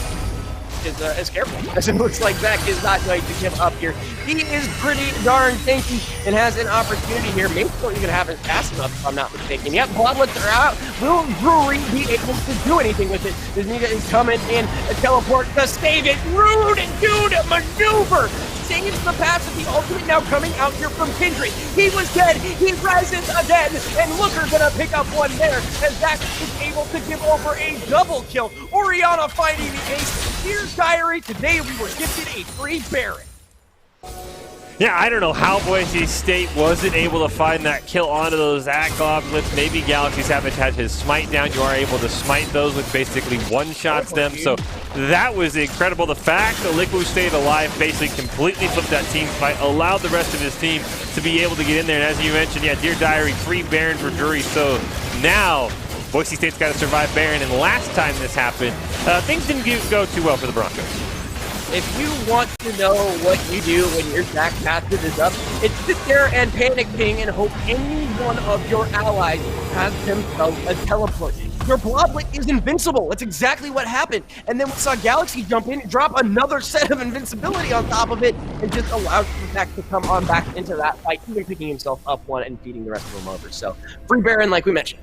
Is careful, as it looks like Zach is not going to give up here. He is pretty darn tanky and has an opportunity here. Maybe not even have it fast enough, if I'm not mistaken. Yep, Bloodlets are out. Will Drury be able to do anything with it? Nita is coming in, a teleport to save it. Rude dude maneuver saves the pass of the ultimate, now coming out here from Kindred. He was dead, he rises again, and Looker gonna pick up one there, as Zach is able to give over a double kill. Orianna finding the ace. Here's Diary, today we were gifted a free Baron. Yeah, I don't know how Boise State wasn't able to find that kill onto those Zach Globlets. Maybe Galaxy Savage had his smite down. You are able to smite those, which basically one-shots them. So that was incredible. The fact that Liquid stayed alive basically completely flipped that team fight, allowed the rest of his team to be able to get in there. And as you mentioned, yeah, Dear Diary, 3 Baron for Drury. So now Boise State's got to survive Baron. And last time this happened, things didn't go too well for the Broncos. If you want to know what you do when your Zach passive is up, it's sit there and panic ping and hope any one of your allies has themselves a teleport. Your Bloblet is invincible. That's exactly what happened. And then we saw Galaxy jump in, drop another set of invincibility on top of it, and just allowed Zach to come on back into that fight, even picking himself up one and feeding the rest of them over. So, free Baron, like we mentioned.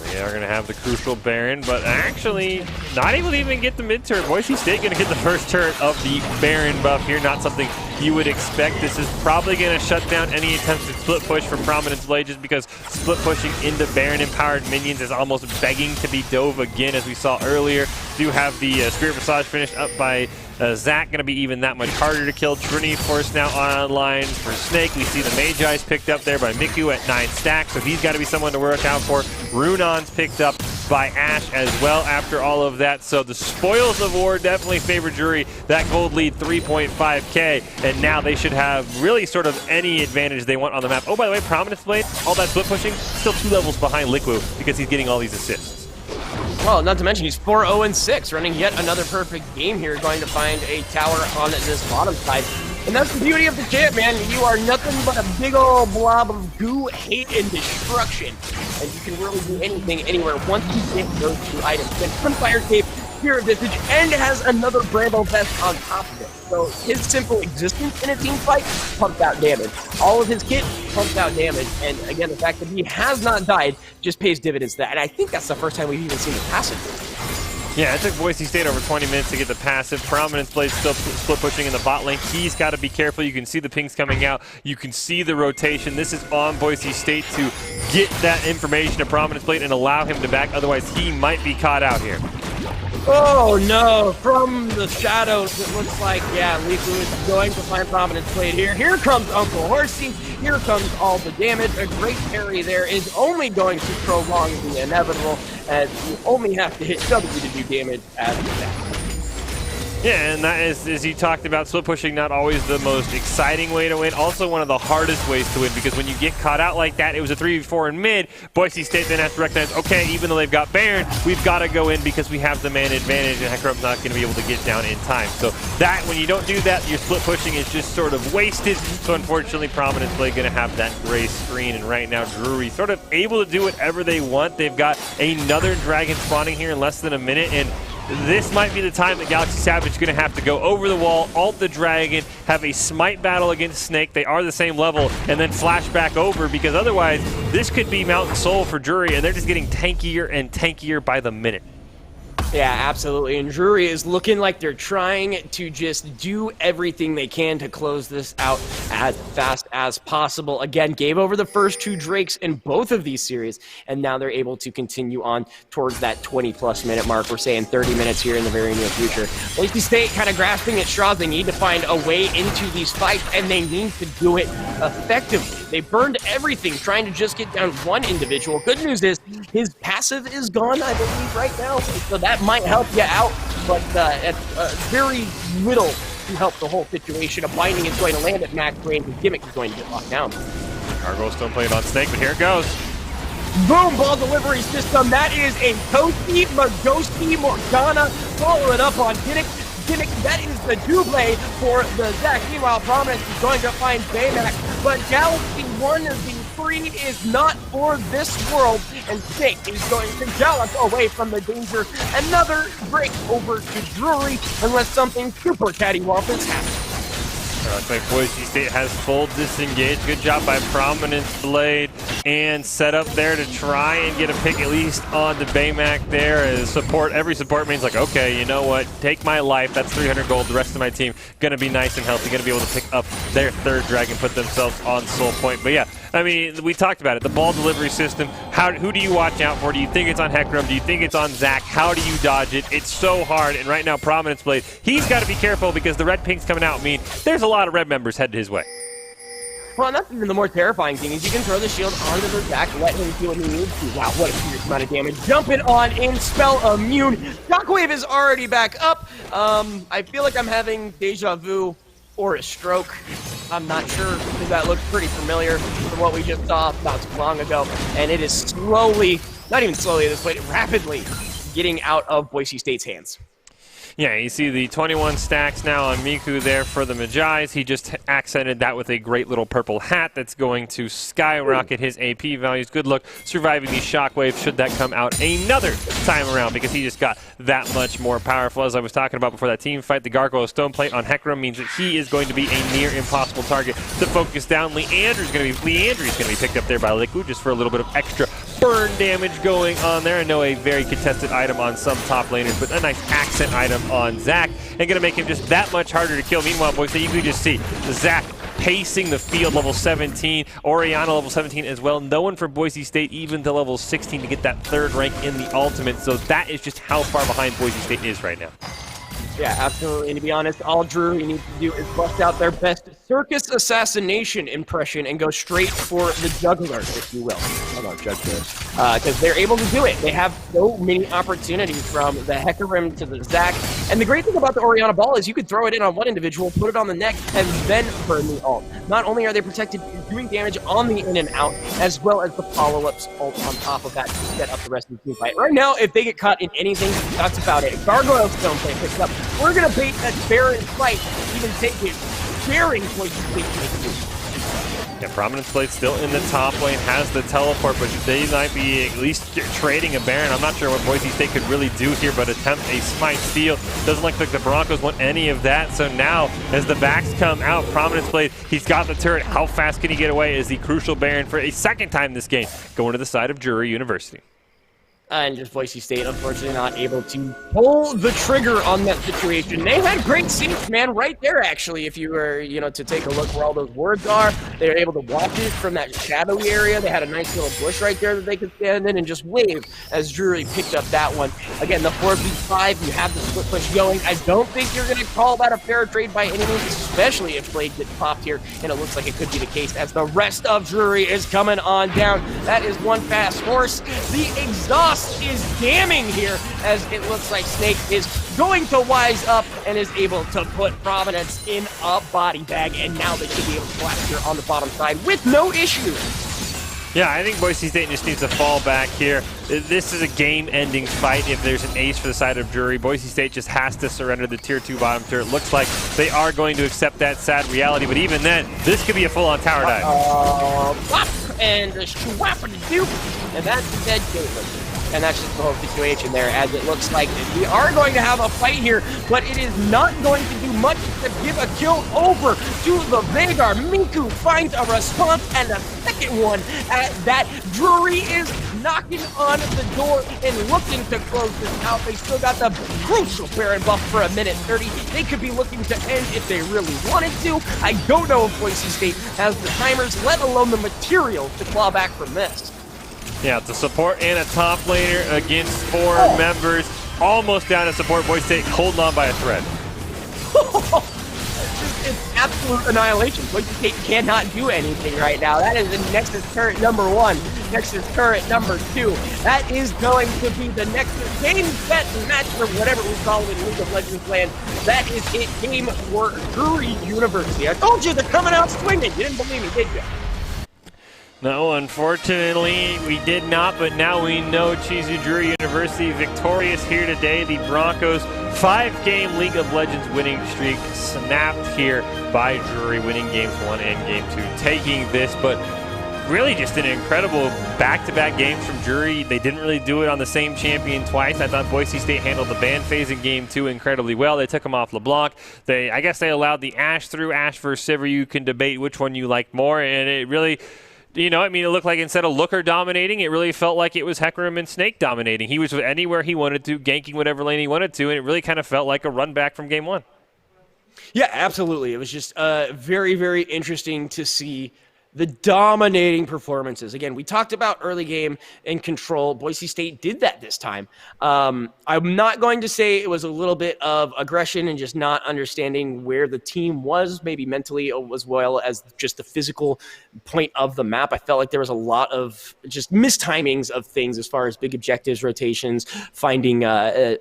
They are going to have the crucial Baron, but actually not able to even get the mid turret. Boise State going to get the first turret of the Baron buff here. Not something you would expect. This is probably going to shut down any attempts at split push from Prominence Blade, just because split pushing into Baron-empowered minions is almost begging to be dove again, as we saw earlier. Do have the Spirit Visage finished up by Zach, going to be even that much harder to kill. Trinity Force now online for Snake. We see the Magi's picked up there by Miku at 9 stacks, so he's got to be someone to work out for. Runon's picked up by Ash as well after all of that. So the spoils of war definitely favor Drury. That gold lead 3.5k, and now they should have really sort of any advantage they want on the map. Oh, by the way, Prominence Blade, all that split pushing, still 2 levels behind Liquid because he's getting all these assists. Well, not to mention he's 4-0-6, running yet another perfect game here, going to find a tower on this bottom side. And that's the beauty of the champ, man. You are nothing but a big old blob of goo, hate, and destruction. And you can really do anything anywhere once you get those 2 items. Then Sunfire Cape, Spirit Visage, and has another Bramble Vest on top of it. So his simple existence in a team fight pumps out damage. All of his kit pumps out damage. And again, the fact that he has not died just pays dividends to that. And I think that's the first time we've even seen the passive. Yeah, it took Boise State over 20 minutes to get the passive. Prominence Blade still split pushing in the bot lane. He's got to be careful. You can see the pings coming out. You can see the rotation. This is on Boise State to get that information to Prominence Blade and allow him to back. Otherwise, he might be caught out here. Oh no, from the shadows it looks like, yeah, Liku is going to find Prominence Blade here. Here comes Uncle Horsey, here comes all the damage. A great parry there is only going to prolong the inevitable, as you only have to hit W to do damage as that. Yeah, and that is, as you talked about, split pushing not always the most exciting way to win. Also one of the hardest ways to win, because when you get caught out like that, it was a 3v4 in mid. Boise State then has to recognize, okay, even though they've got Baron, we've got to go in because we have the man advantage, and Hecarim's not going to be able to get down in time. So that, when you don't do that, your split pushing is just sort of wasted. So unfortunately, Prominence Blade going to have that gray screen, and right now Drury sort of able to do whatever they want. They've got another dragon spawning here in less than a minute, and this might be the time that Galaxy Savage is going to have to go over the wall, ult the dragon, have a smite battle against Snake. They are the same level, and then flash back over, because otherwise this could be Mountain Soul for Drury, and they're just getting tankier and tankier by the minute. Yeah, absolutely. And Drury is looking like they're trying to just do everything they can to close this out as fast as possible. Again, gave over the first 2 Drakes in both of these series, and now they're able to continue on towards that 20-plus minute mark. We're saying 30 minutes here in the very near future. Boise State kind of grasping at straws. They need to find a way into these fights, and they need to do it effectively. They burned everything trying to just get down one individual. Good news is his passive is gone, I believe, right now. So that might help you out, but it's very little to help the whole situation. A binding is going to land at max range, and Gimmick is going to get locked down. Gargoyle's still playing on Snake, but here it goes. Boom, ball delivery system. That is a Toasty, Magoski, Morgana. Follow it up on Gimmick. That is the double for the Zach. Meanwhile, Prominence is going to find Baymax, but Galaxy 1v3 is not for this world, and Snake is going to gallop away from the danger. Another break over to Drury, unless something super cattywampus happens. Looks like Boise State has full disengage. Good job by Prominence Blade. and set up there to try and get a pick at least on the Baymac there. As support, every support main's like, okay, you know what? Take my life. That's 300 gold. The rest of my team gonna be nice and healthy. Gonna be able to pick up their third dragon, put themselves on soul point. But yeah, I mean, we talked about it. The ball delivery system. Who do you watch out for? Do you think it's on Hecarim? Do you think it's on Zach? How do you dodge it? It's so hard. And right now, Prominence Blade, he's got to be careful because the red pink's coming out. I mean, there's a lot of red members headed his way. Well, and that's even the more terrifying thing is you can throw the shield onto the Zach, let him do what he needs to. Wow, what a serious amount of damage. Jumping on in, spell immune. Shockwave is already back up. I feel like I'm having deja vu or a stroke. I'm not sure because that looks pretty familiar from what we just saw not too long ago. And it is slowly, not even slowly at this point, rapidly getting out of Boise State's hands. Yeah, you see the 21 stacks now on Miku there for the Magi's. He just accented that with a great little purple hat that's going to skyrocket his AP values. Good luck surviving these shockwaves should that come out another time around because he just got that much more powerful. As I was talking about before that team fight, the Gargoyle Stone Plate on Hecarim means that he is going to be a near impossible target to focus down. Leandry's going to be picked up there by Liquid just for a little bit of extra burn damage going on there. I know a very contested item on some top laners, but a nice accent item on Zach, and going to make him just that much harder to kill. Meanwhile, boys, you can just see Zach pacing the field, level 17, Orianna level 17 as well. No one for Boise State even to level 16 to get that third rank in the ultimate, so that is just how far behind Boise State is right now. Yeah, absolutely. And to be honest, all Drury needs to do is bust out their best circus assassination impression and go straight for the juggler, if you will. I don't know, juggler. Because they're able to do it. They have so many opportunities from the Hecarim to the Zac. And the great thing about the Orianna Ball is you could throw it in on one individual, put it on the neck, and then burn the ult. Not only are they protected, doing damage on the in and out, as well as the follow-ups ult on top of that to set up the rest of the team fight. Right now, if they get caught in anything, that's about it. Gargoyle Stone Plate picks up. We're going to bait that Baron fight, even take it. Daring Boise State to do. Yeah, Prominence Blade still in the top lane, has the teleport, but they might be at least trading a Baron. I'm not sure what Boise State could really do here, but attempt a smite steal. Doesn't look like the Broncos want any of that, so now as the backs come out, Prominence Blade, he's got the turret. How fast can he get away is the crucial Baron for a second time this game, going to the side of Drury University. And just Boise State, unfortunately, not able to pull the trigger on that situation. They had great scenes, man, right there, actually, if you were, to take a look where all those words are. They were able to watch it from that shadowy area. They had a nice little bush right there that they could stand in and just wave as Drury picked up that one. Again, the 4v5, you have the split push going. I don't think you're going to call that a fair trade by any means, especially if Blade gets popped here, and it looks like it could be the case as the rest of Drury is coming on down. That is one fast horse. The exhaust is damning here as it looks like Snake is going to wise up and is able to put Providence in a body bag, and now they should be able to collapse here on the bottom side with no issue. Yeah, I think Boise State just needs to fall back here. This is a game-ending fight if there's an ace for the side of Drury. Boise State just has to surrender the Tier 2 bottom tier. It looks like they are going to accept that sad reality, but even then, this could be a full-on tower dive. And the swap and the dupe, and that's dead Caitlyn. And that's just the whole situation there, as it looks like we are going to have a fight here, but it is not going to do much to give a kill over to the Veigar. Miku finds a response and a second one at that. Drury is knocking on the door and looking to close this out. They still got the crucial Baron buff for a minute 30. They could be looking to end if they really wanted to. I don't know if Boise State has the timers, let alone the material to claw back from this. Yeah, it's a support and a top laner against four members. Almost down to support. Boise State holding on by a thread. It's absolute annihilation. Boise State cannot do anything right now. That is the Nexus turret number 1. Nexus turret number 2. That is going to be the Nexus game, set, match, or whatever we call it in League of Legends land. That is it. Game for Drury University. I told you they're coming out swinging. You didn't believe me, did you? No, unfortunately, we did not, but now we know Chizu Drury University victorious here today. The Broncos' 5-game League of Legends winning streak snapped here by Drury, winning games 1 and game 2, taking this, but really just an incredible back-to-back games from Drury. They didn't really do it on the same champion twice. I thought Boise State handled the ban phase in game 2 incredibly well. They took him off LeBlanc. I guess they allowed the Ashe through. Ashe versus Sivir, you can debate which one you like more, and it really I mean, it looked like instead of Looker dominating, it really felt like it was Hecarim and Snake dominating. He was anywhere he wanted to, ganking whatever lane he wanted to, and it really kind of felt like a run back from game one. Yeah, absolutely. It was just very, very interesting to see the dominating performances. Again, we talked about early game and control. Boise State did that this time. I'm not going to say it was a little bit of aggression and just not understanding where the team was, maybe mentally as well as just the physical point of the map. I felt like there was a lot of just mistimings of things as far as big objectives, rotations, finding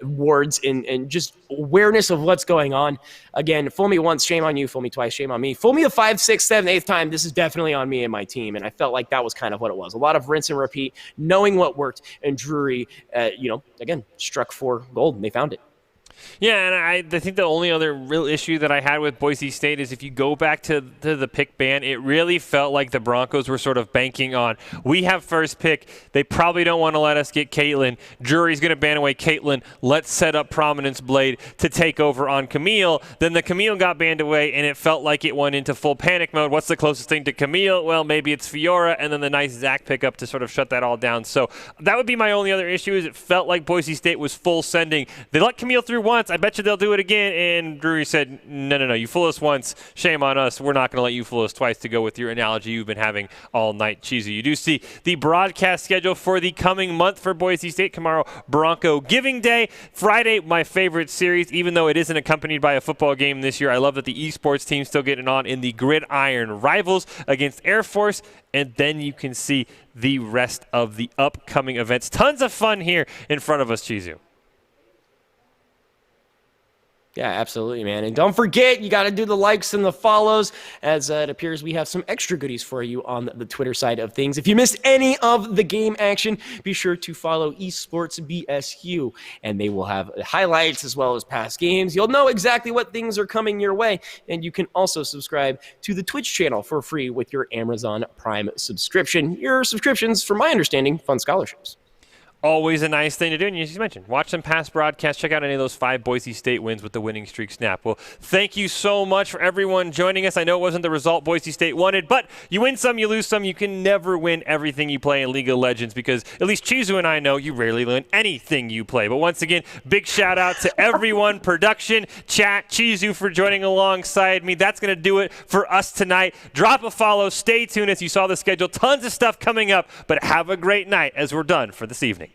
wards, and just awareness of what's going on. Again, fool me once, shame on you. Fool me twice, shame on me. Fool me a 5th, 6th, 7th, 8th time, this is definitely on me and my team. And I felt like that was kind of what it was. A lot of rinse and repeat, knowing what worked. And Drury, again, struck for gold, and they found it. Yeah, and I think the only other real issue that I had with Boise State is if you go back to the pick ban, it really felt like the Broncos were sort of banking on, we have first pick. They probably don't want to let us get Caitlyn. Drury's going to ban away Caitlyn. Let's set up Prominence Blade to take over on Camille. Then the Camille got banned away, and it felt like it went into full panic mode. What's the closest thing to Camille? Well, maybe it's Fiora, and then the nice Zac pickup to sort of shut that all down. So that would be my only other issue is it felt like Boise State was full sending. They let Camille through once. I bet you they'll do it again. And Drury said, no, you fool us once. Shame on us. We're not going to let you fool us twice, to go with your analogy you've been having all night, Cheesy. You do see the broadcast schedule for the coming month for Boise State. Tomorrow, Bronco Giving Day. Friday, my favorite series, even though it isn't accompanied by a football game this year. I love that the esports team's still getting on in the Gridiron Rivals against Air Force. And then you can see the rest of the upcoming events. Tons of fun here in front of us, Chizu. Yeah, absolutely, man. And don't forget, you got to do the likes and the follows, as it appears we have some extra goodies for you on the Twitter side of things. If you missed any of the game action, be sure to follow Esports BSU, and they will have highlights as well as past games. You'll know exactly what things are coming your way, and you can also subscribe to the Twitch channel for free with your Amazon Prime subscription. Your subscriptions, from my understanding, fund scholarships. Always a nice thing to do. And as you mentioned, watch some past broadcasts. Check out any of those 5 Boise State wins with the winning streak snap. Well, thank you so much for everyone joining us. I know it wasn't the result Boise State wanted, but you win some, you lose some. You can never win everything you play in League of Legends because at least Chizu and I know you rarely win anything you play. But once again, big shout out to everyone, production, chat, Chizu for joining alongside me. That's going to do it for us tonight. Drop a follow. Stay tuned as you saw the schedule. Tons of stuff coming up, but have a great night as we're done for this evening.